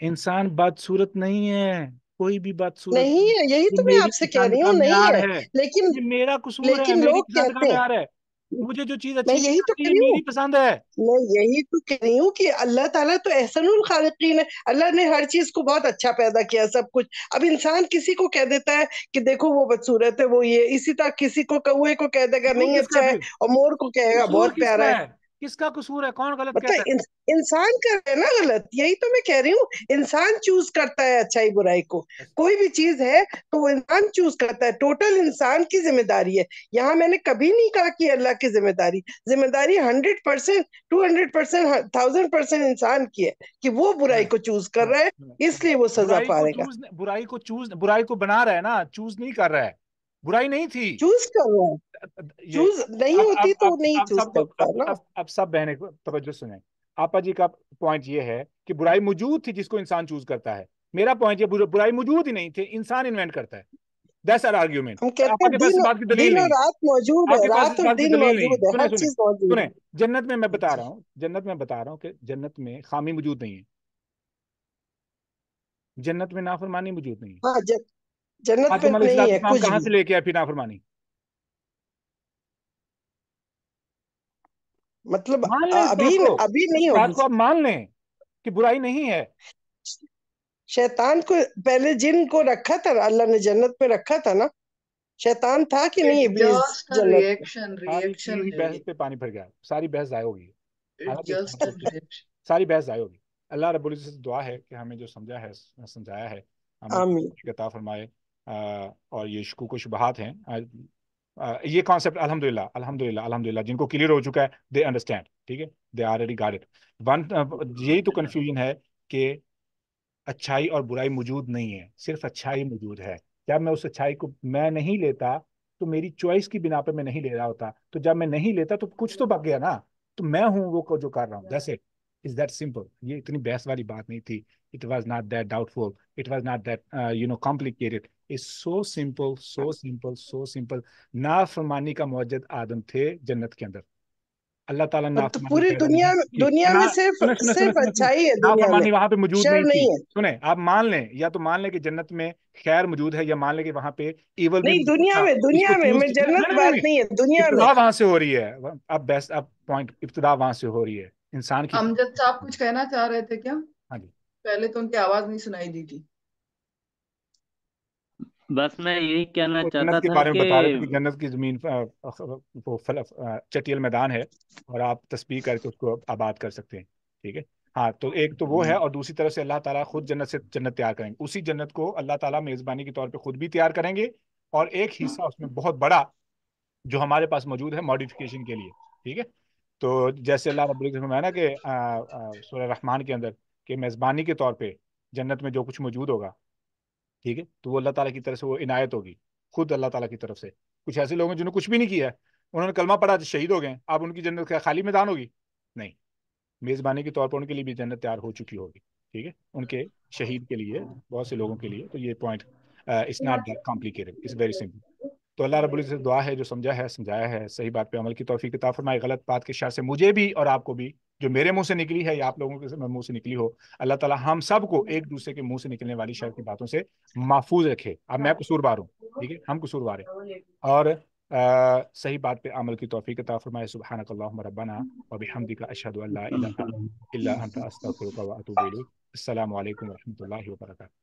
F: انسان بدصورت نہیں ہے, کوئی بھی بدصورت
E: نہیں ہے. یہی تو میں آپ سے کہہ رہی ہوں, نہیں ہے. لیکن
F: میرا قصور ہے, میری پسند کا معیار ہے. مجھے جو چیز اچھی لگتی ہے میری پسند ہے.
E: میں یہی تو کہہ رہی ہوں کہ اللہ تعالیٰ تو احسن الخالقین ہے. اللہ نے ہر چیز کو بہت اچھا پیدا کیا, سب کچھ. اب انسان کسی کو کہہ دیتا ہے کہ دیکھو وہ بدصورت ہے, وہ یہ, اسی طرح کسی کو کوے کو کہہ دے گا نہیں اچھا ہے, اور مور کو کہے گا بہت پیارا ہے.
F: کس کا قصور ہے؟ کون غلط کہتا ہے؟
E: انسان کر ہے نا غلط. یہی تو میں کہہ رہی ہوں, انسان چوز کرتا ہے اچھائی برائی کو. کوئی بھی چیز ہے تو وہ انسان چوز کرتا ہے. ٹوٹل انسان کی ذمہ داری ہے. یہاں میں نے کبھی نہیں کہا کہ اللہ کی ذمہ داری 100%, 200%, 1000% انسان کی ہے کہ وہ برائی کو چوز کر رہا ہے, اس لیے وہ سزا پا رہے گا.
F: برائی کو بنا رہا ہے نا, چوز نہیں کر رہا ہے. برائی نہیں تھی.
E: چوز کر رہا ہے, چوز نہیں ہوتی تو نہیں چوز کرتا نا.
F: اب سب بہنیں توجہ سنیں. آپا جی کا پوائنٹ یہ ہے کہ برائی موجود تھی جس کو انسان چوز کرتا ہے. میرا پوائنٹ یہ برائی موجود ہی نہیں تھی, انسان انوینٹ کرتا ہے. That's our argument.
E: ہم کہتے
F: آپ کے پاس اس بات کی دلیل
E: دن اور
F: نہیں,
E: رات موجود
F: آپ
E: ہے,
F: کے پاس
E: رات
F: اس
E: اور
F: بات کی
E: دن
F: دلیل نہیں.
E: موجود ہے, ہر چیز موجود ہے.
F: سنیں, جنت میں میں بتا رہا ہوں, جنت میں بتا رہا ہوں کہ جنت میں خامی موجود نہیں ہے. جنت میں نافرمانی موجود نہیں ہے.
E: ہاں جنت میں
F: آدم علیہ
E: نہیں ہے
F: السلام
E: کچھ
F: کہاں
E: بھی.
F: سے لے کے آئے پھر نافرمانی؟
E: مطلب
F: مان لیں اس بات کو,
E: ابھی
F: اس
E: نہیں
F: بات
E: ہوگی.
F: کو آپ مان لیں کہ برائی نہیں ہے.
E: شیطان کو پہلے جن کو رکھا تھا اللہ نے جنت میں رکھا تھا نا, شیطان تھا کہ نہیں ابلیس جنت میں؟
F: ساری کی ہوئی بحث پہ پانی پھر گیا, ساری بحث ضائع ہوگی, ساری بحث ضائع ہوگی. اللہ رب العزت سے دعا ہے کہ ہمیں جو سمجھا ہے سمجھایا ہے ہمیں
E: آمین.
F: عطا فرمائے. اور یہ شکوک و شبہات ہیں, یہ کانسیپٹ الحمدللہ جن کو کلیئر ہو چکا ہے, دے انڈرسٹینڈ, ٹھیک ہے, دے آلریڈی گاٹ اٹ. یہی تو کنفیوژن ہے کہ اچھائی اور برائی موجود نہیں ہے, صرف اچھائی موجود ہے. جب میں اس اچھائی کو میں نہیں لیتا تو میری چوائس کی بنا پہ میں نہیں لے رہا ہوتا, تو جب میں نہیں لیتا تو کچھ تو بک گیا نا, تو میں ہوں وہ جو کر رہا ہوں. That's it. Is that simple. یہ اتنی بحث والی بات نہیں تھی. It was not that doubtful. It was not that complicated. It's so simple, so simple, so simple. نافرمانی کا موجد آدم تھے جنت کے اندر. اللہ تعالیٰ نے
E: تو
F: نافرمانی
E: پوری
F: پیدا نہیں کی.
E: دنیا میں صرف اچھائی ہے, دنیا میں
F: نافرمانی وہاں پہ موجود
E: شر
F: نہیں تھی.
E: نہیں ہے.
F: سنیں, آپ مان لیں, یا تو مان لیں کہ جنت میں خیر موجود ہے, یا مان لیں کہ وہاں پہ ایول بھی
E: نہیں,
F: موجود تھا.
E: دنیا میں جنت بات نہیں ہے, دنیا میں.
F: ابتدا وہاں سے ہو رہی ہے. اب پوائنٹ ابتدا وہاں سے ہو رہی ہے انسان کی.
C: امجد صاحب کچھ کہنا چاہ رہے تھے کیا؟
F: ہاں جی,
C: پہلے تو ان کی آواز نہیں سنائی دی تھی.
G: بس میں یہی کہنا
F: وہ
G: چاہتا
F: جنت کے
G: تھا
F: بارے میں
G: کہ
F: بتا رہے تھے کہ جنت کی زمین چٹیل میدان ہے, اور آپ تسبیح کر کے اس کو آباد کر سکتے ہیں, ٹھیک ہے. ہاں, تو ایک تو وہ ہے, اور دوسری طرف سے اللہ تعالیٰ خود جنت سے جنت تیار کریں گے. اسی جنت کو اللہ تعالیٰ میزبانی کے طور پہ خود بھی تیار کریں گے, اور ایک حصہ اس میں بہت بڑا جو ہمارے پاس موجود ہے ماڈیفیکیشن کے لیے, ٹھیک ہے. تو جیسے اللہ رب العزت نے فرمایا نا کہ سورہ رحمان کے اندر کہ میزبانی کے طور پہ جنت میں جو کچھ موجود ہوگا, ٹھیک ہے, تو وہ اللہ تعالیٰ کی طرف سے وہ عنایت ہوگی, خود اللہ تعالیٰ کی طرف سے. کچھ ایسے لوگ ہیں جنہوں نے کچھ بھی نہیں کیا ہے, انہوں نے کلمہ پڑھا, شہید ہو گئے, اب ان کی جنت کیا خالی میدان ہوگی؟ نہیں, میزبانی کے طور پر ان کے لیے بھی جنت تیار ہو چکی ہوگی, ٹھیک ہے, ان کے شہید کے لیے, بہت سے لوگوں کے لیے. تو یہ point it's not that complicated, it's very simple. تو اللہ رب العزت سے دعا ہے جو سمجھا ہے سمجھایا ہے صحیح بات پہ عمل کی توفیق عطا فرمائے. غلط بات کے شر سے مجھے بھی اور آپ کو بھی, جو میرے منہ سے نکلی ہے یا آپ لوگوں کے منہ سے نکلی ہو, اللہ تعالیٰ ہم سب کو ایک دوسرے کے منہ سے نکلنے والی شر کی باتوں سے محفوظ رکھے. اب میں قصوروار ہوں, ٹھیک ہے, ہم قصوروار ہیں, اور صحیح بات پہ عمل کی توفیق عطا فرمائے. سبحانک اللہم ربنا وبحمدک اشہد ان لا الہ الا انت استغفرک واتوب الیک. السلام علیکم ورحمۃ اللہ وبرکاتہ.